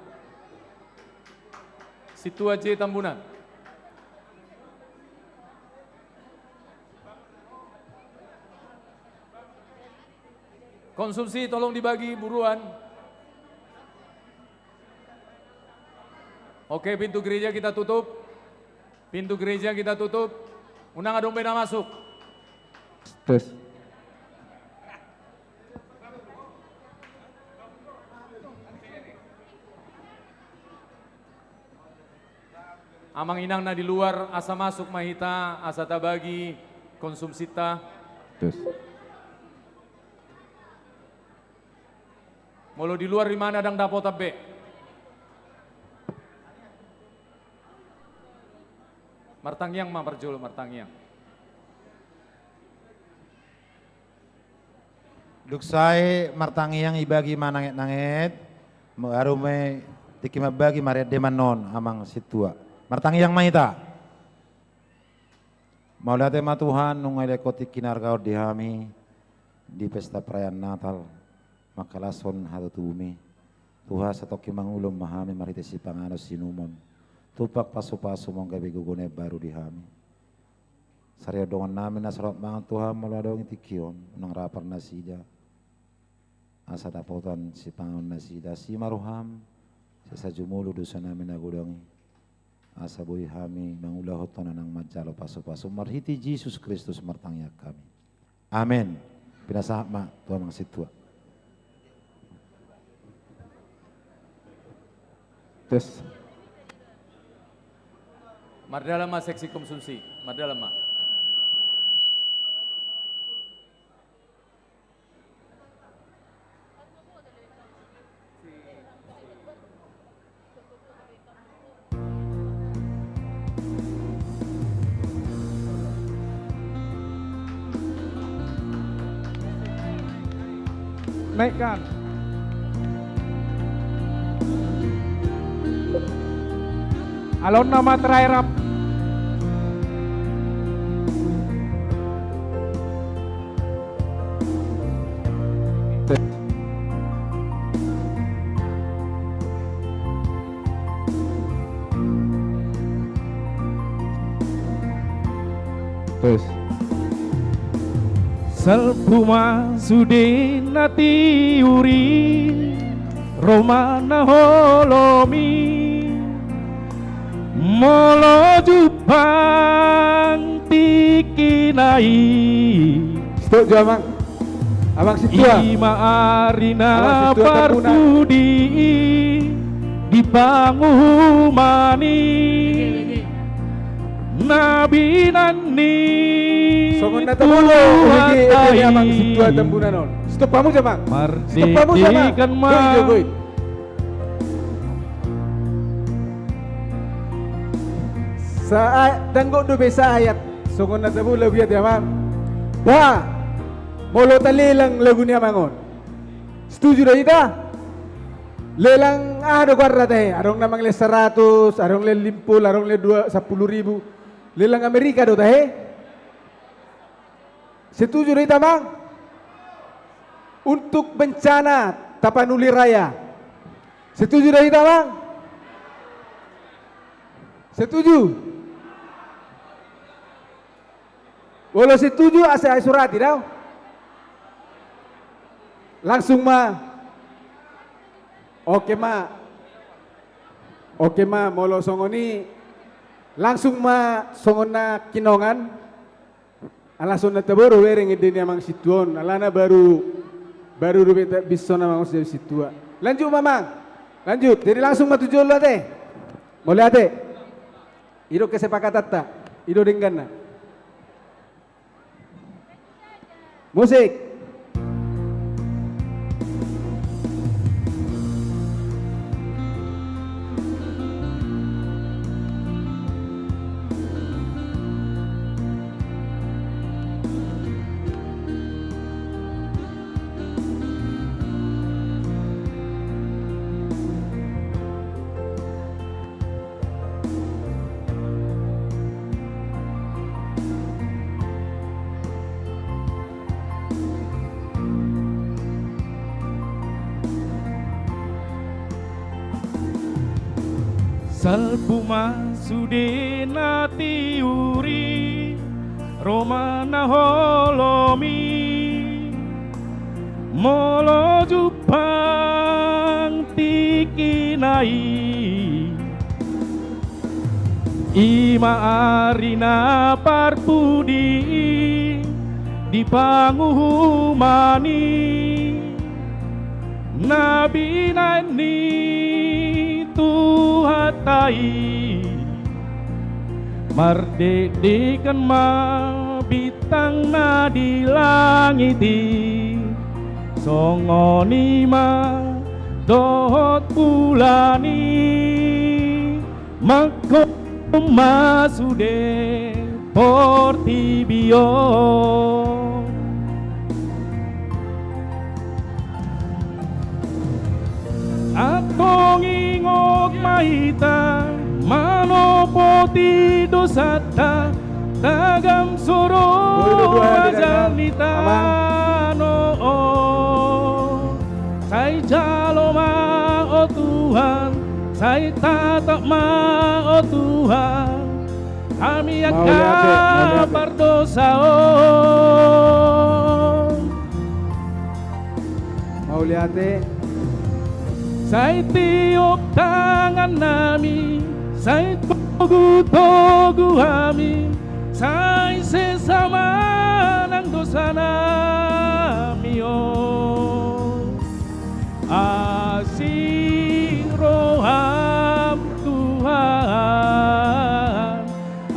Situa J Tambunan. Konsumsi tolong dibagi buruan. Oke, pintu gereja kita tutup. Pintu gereja kita tutup. Unang adong beda masuk. Tes. Amang inang na di luar asa masuk mahita, asa tabagi konsumsita. Tes. Molo di luar di mana dang dapo tabe. Martangyang ma perjolo martangyang. Duksai martangyang ibagi mananget-nanget, arume tiki mabagi maret demanon amang situa. Martangyang mahita. Maulate ma Tuhan nung elekoti kinargao di hami di pesta perayaan Natal makalason hatu tumi. Tuha satoki mangulum mahami marite si pangano sinumon. Tupak pasu-pasu mong gabi gugune baru di hami. Sarya dongan namin nasarap mga Tuhan maladong itikion nang rapar nasida. Asa dapotan si pangon nasida si maruham sa jumulu dosa namin nagudongi. Asa buhi hami mangulahot na ng madjalo paso-paso. Marhiti Jesus Kristus martangyak kami. Amen. Pinasama Tuhan mga situa. Tes. Mardalam ma seksi konsumsi. Mardalam ma. Naikkan. Alon nama terairap. Terus. Salpuma sude nati uri romana holomi molo jupang tikinai. Stop jamang. Abang situa. Ima arina parpudi di pangumani nabi nani. Songon na tamulo, hindi amang situa tambunan non. Stop kamu jamang. Stop kamu jamang. Goy. Sa danggo do besa ayat. Songon na tamulo biat jamang. Wah, molo lelang lagu ni amangon. Setuju dah kita? Lelang ada kuarra teh, arong namang le 100, arong le 50, arong le 10.000. Lelang Amerika do teh. Setuju dah kita bang? Untuk bencana Tapanuli Raya. Setuju dah kita bang? Setuju? Walau setuju asa surati dah. Langsung ma. Oke ma. Oke ma, molo songoni langsung ma songona kinongan. Alasan na taboro wereng ide ni amang situon. Alana baru rubet bisa namang sa situa. Lanjut mamang. Lanjut. Jadi langsung matujol ate. Boleh ate. Ido kesepakatan ta. Ido dengan na. Musik. Salpuma sudena tiuri Romana holomi Molo jupang tikinai Ima arina parpudi Di panguhumani Nabi nani Tuhatai mardedikan ma bintang na di langiti songoni ma dohot bulani mako masude portibio atong ingot mahita manopoti dosata tagam soro ajanita no say jalo ma o Tuhan say tatak ma o Tuhan kami akan berdosa mau lihat Say tiok tangan nami, say togu kami, say sesama nang dosa nami Asih roham Tuhan,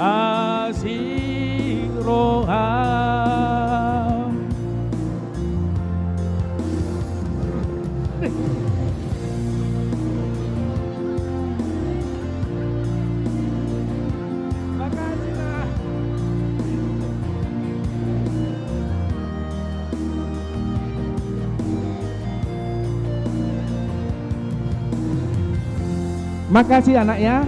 asih roham. Makasih anak ya.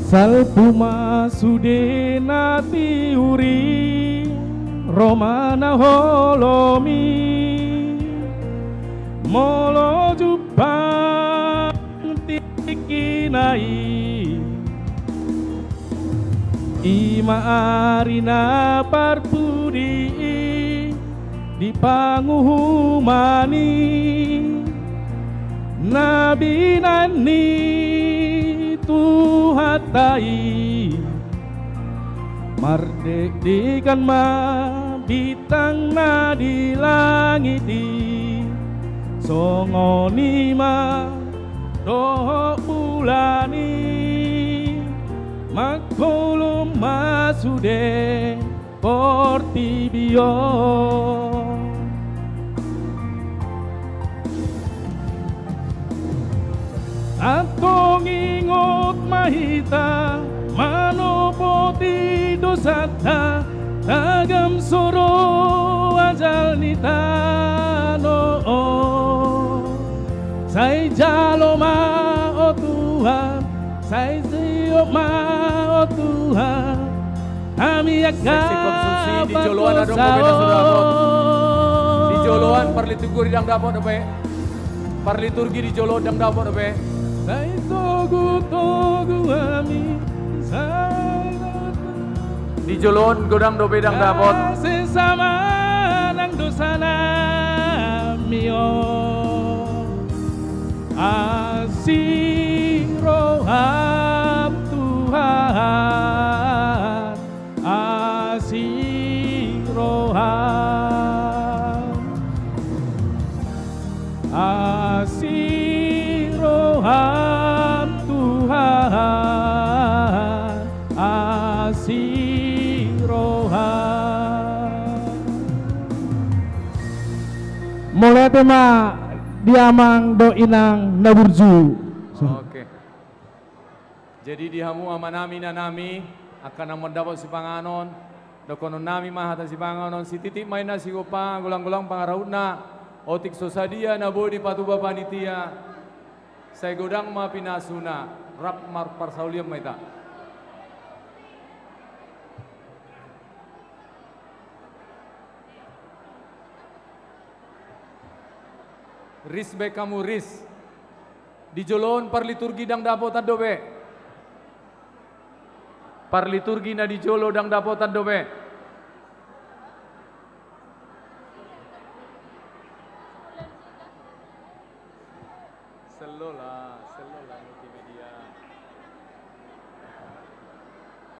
Salpuma sudena tiuri Romana holomi Molo jupang tikinai Ima arina parpudi di panguhumani Nabi nani Tuhatai mardedikan ma bintang na di langiti songoni ma doho bulani makulum masude portibio mahita manopoti dosata tagam soro ajal nitano sai jaloma oh Tuhan sai sioma oh Tuhan kami Seksi konsumsi di Joloan ada pembeda sudah di Joloan parliturgi dang dapat apa? Parliturgi di Jolo dang dapat apa? Sai togu ami di Jolon godang dobe dang dapat sesama nang dosana mio asih roham Tuhan asih roham asih roham Tuhan asih roham mulai tema diamang do inang naburju. Oke. Jadi dihamu amanami nanami akan mendapat si panganon dokonon nami mahata si panganon si titik maina si gopa gulang-gulang pangarauna otik sosadia nabo di patuba panitia saya godang ma pinasuna rap mar parsauliam maita ris be kamu ris di Jolon parliturgi dang dapat adobe parliturgi na di Jolo dang dapat adobe